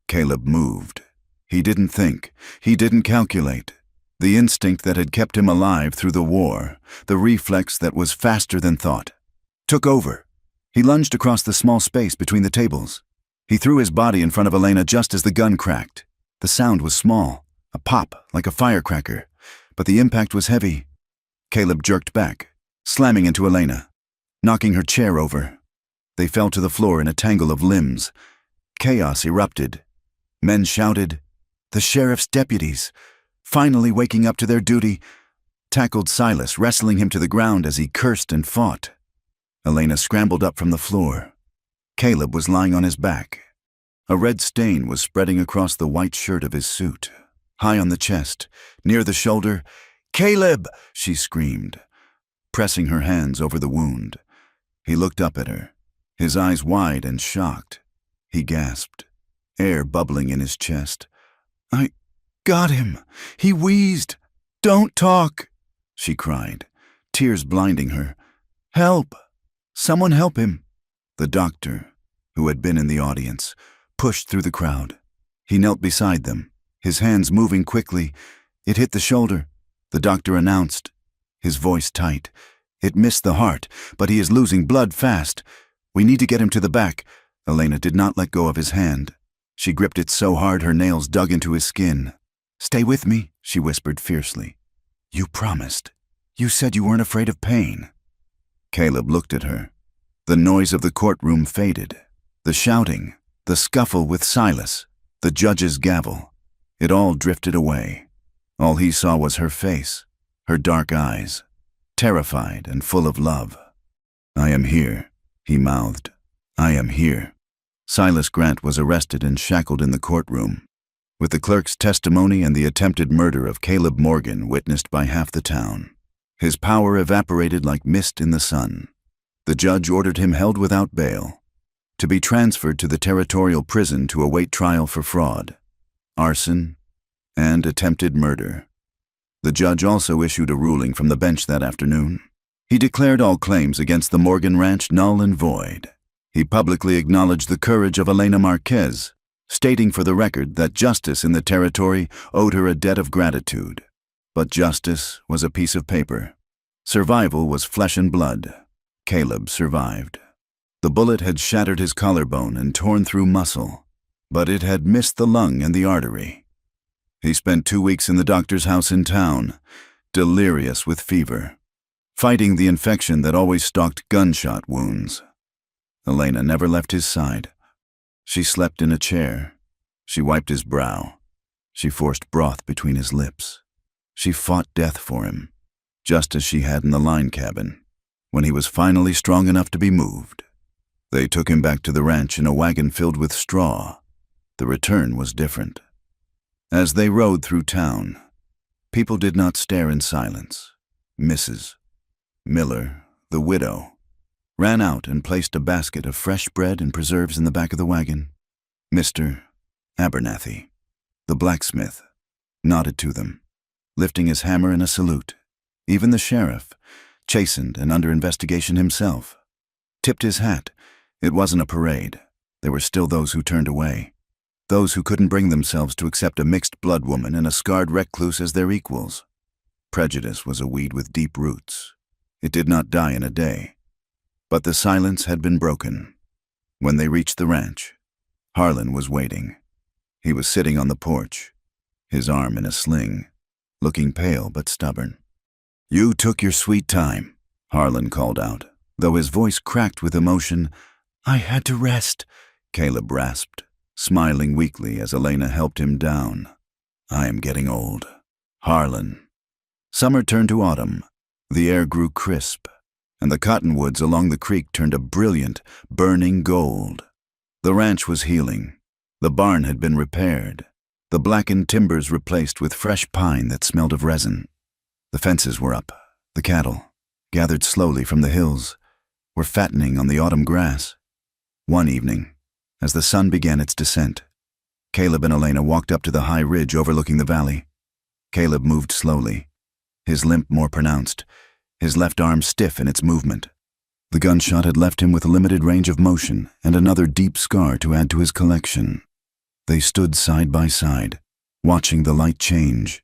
Caleb moved. He didn't think. He didn't calculate. The instinct that had kept him alive through the war, the reflex that was faster than thought, took over. He lunged across the small space between the tables. He threw his body in front of Elena just as the gun cracked. The sound was small, a pop like a firecracker, but the impact was heavy. Caleb jerked back, slamming into Elena, knocking her chair over. They fell to the floor in a tangle of limbs. Chaos erupted. Men shouted. The sheriff's deputies, finally waking up to their duty, tackled Silas, wrestling him to the ground as he cursed and fought. Elena scrambled up from the floor. Caleb was lying on his back. A red stain was spreading across the white shirt of his suit. High on the chest, near the shoulder, "Caleb!" she screamed, pressing her hands over the wound. He looked up at her, his eyes wide and shocked. He gasped, air bubbling in his chest. "I got him. He wheezed. Don't talk," she cried, tears blinding her. "Help! Someone help him." The doctor, who had been in the audience, pushed through the crowd. He knelt beside them, his hands moving quickly. It hit the shoulder. The doctor announced, his voice tight. "It missed the heart, but he is losing blood fast. We need to get him to the back." Elena did not let go of his hand. She gripped it so hard her nails dug into his skin. "Stay with me," she whispered fiercely. "You promised. You said you weren't afraid of pain." Caleb looked at her. The noise of the courtroom faded. The shouting, the scuffle with Silas, the judge's gavel. It all drifted away. All he saw was her face, her dark eyes, terrified and full of love. "I am here," he mouthed. "I am here." Silas Grant was arrested and shackled in the courtroom, with the clerk's testimony and the attempted murder of Caleb Morgan witnessed by half the town. His power evaporated like mist in the sun. The judge ordered him held without bail, to be transferred to the territorial prison to await trial for fraud, arson, and attempted murder. The judge also issued a ruling from the bench that afternoon. He declared all claims against the Morgan Ranch null and void. He publicly acknowledged the courage of Elena Marquez, stating for the record that justice in the territory owed her a debt of gratitude. But justice was a piece of paper. Survival was flesh and blood. Caleb survived. The bullet had shattered his collarbone and torn through muscle, but it had missed the lung and the artery. He spent 2 weeks in the doctor's house in town, delirious with fever, fighting the infection that always stalked gunshot wounds. Elena never left his side. She slept in a chair. She wiped his brow. She forced broth between his lips. She fought death for him, just as she had in the line cabin, when he was finally strong enough to be moved. They took him back to the ranch in a wagon filled with straw. The return was different. As they rode through town, people did not stare in silence. Mrs. Miller, the widow, ran out and placed a basket of fresh bread and preserves in the back of the wagon. Mr. Abernathy, the blacksmith, nodded to them, lifting his hammer in a salute. Even the sheriff, chastened and under investigation himself, tipped his hat. It wasn't a parade. There were still those who turned away, those who couldn't bring themselves to accept a mixed-blood woman and a scarred recluse as their equals. Prejudice was a weed with deep roots. It did not die in a day. But the silence had been broken. When they reached the ranch, Harlan was waiting. He was sitting on the porch, his arm in a sling, looking pale but stubborn. "You took your sweet time," Harlan called out, though his voice cracked with emotion. "I had to rest," Caleb rasped, smiling weakly as Elena helped him down. "I am getting old." Harlan. Summer turned to autumn. The air grew crisp, and the cottonwoods along the creek turned a brilliant, burning gold. The ranch was healing. The barn had been repaired, the blackened timbers replaced with fresh pine that smelled of resin. The fences were up. The cattle, gathered slowly from the hills, were fattening on the autumn grass. One evening, as the sun began its descent, Caleb and Elena walked up to the high ridge overlooking the valley. Caleb moved slowly, his limp more pronounced, his left arm stiff in its movement. The gunshot had left him with a limited range of motion and another deep scar to add to his collection. They stood side by side, watching the light change.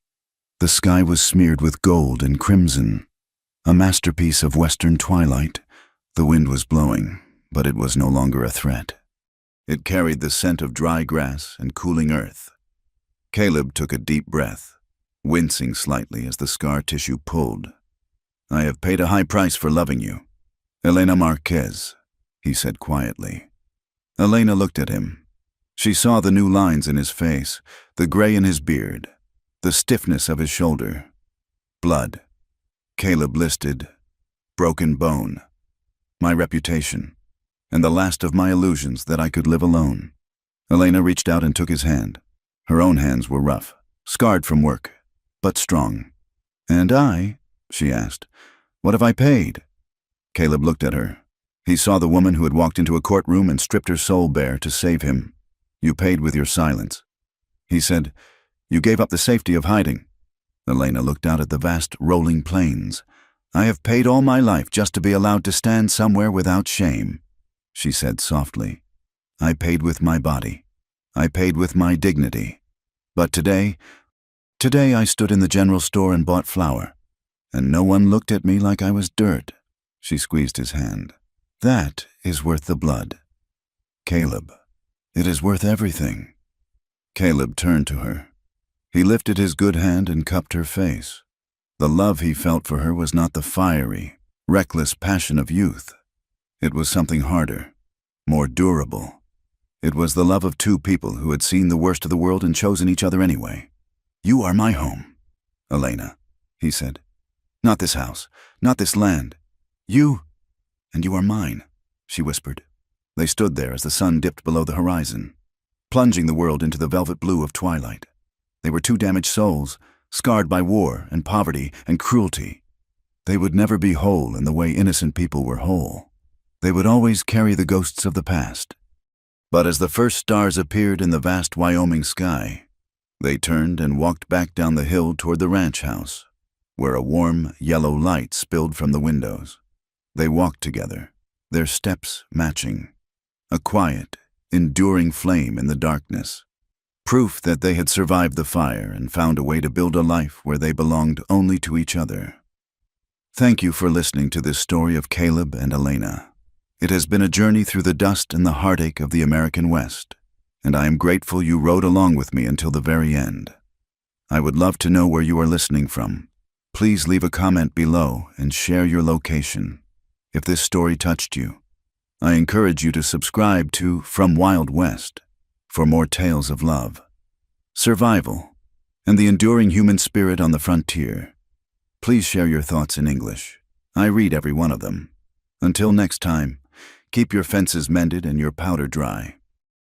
The sky was smeared with gold and crimson, a masterpiece of western twilight. The wind was blowing, but it was no longer a threat. It carried the scent of dry grass and cooling earth. Caleb took a deep breath, wincing slightly as the scar tissue pulled. "I have paid a high price for loving you, Elena Marquez," he said quietly. Elena looked at him. She saw the new lines in his face, the gray in his beard, the stiffness of his shoulder. Blood. Caleb listed. Broken bone. My reputation, and the last of my illusions that I could live alone. Elena reached out and took his hand. Her own hands were rough, scarred from work, but strong. "And I?" she asked. "What have I paid?" Caleb looked at her. He saw the woman who had walked into a courtroom and stripped her soul bare to save him. "You paid with your silence." He said, "You gave up the safety of hiding." Elena looked out at the vast rolling plains. "I have paid all my life just to be allowed to stand somewhere without shame," she said softly. "I paid with my body. I paid with my dignity. But today I stood in the general store and bought flour, and no one looked at me like I was dirt." She squeezed his hand. "That is worth the blood. Caleb, it is worth everything." Caleb turned to her. He lifted his good hand and cupped her face. The love he felt for her was not the fiery, reckless passion of youth. It was something harder, more durable. It was the love of two people who had seen the worst of the world and chosen each other anyway. "You are my home, Elena," he said. "Not this house, not this land. You, and you are mine," she whispered. They stood there as the sun dipped below the horizon, plunging the world into the velvet blue of twilight. They were two damaged souls, scarred by war and poverty and cruelty. They would never be whole in the way innocent people were whole. They would always carry the ghosts of the past. But as the first stars appeared in the vast Wyoming sky, they turned and walked back down the hill toward the ranch house, where a warm, yellow light spilled from the windows. They walked together, their steps matching, a quiet, enduring flame in the darkness, proof that they had survived the fire and found a way to build a life where they belonged only to each other. Thank you for listening to this story of Caleb and Elena. It has been a journey through the dust and the heartache of the American West, and I am grateful you rode along with me until the very end. I would love to know where you are listening from. Please leave a comment below and share your location. If this story touched you, I encourage you to subscribe to From Wild West for more tales of love, survival, and the enduring human spirit on the frontier. Please share your thoughts in English. I read every one of them. Until next time, keep your fences mended and your powder dry.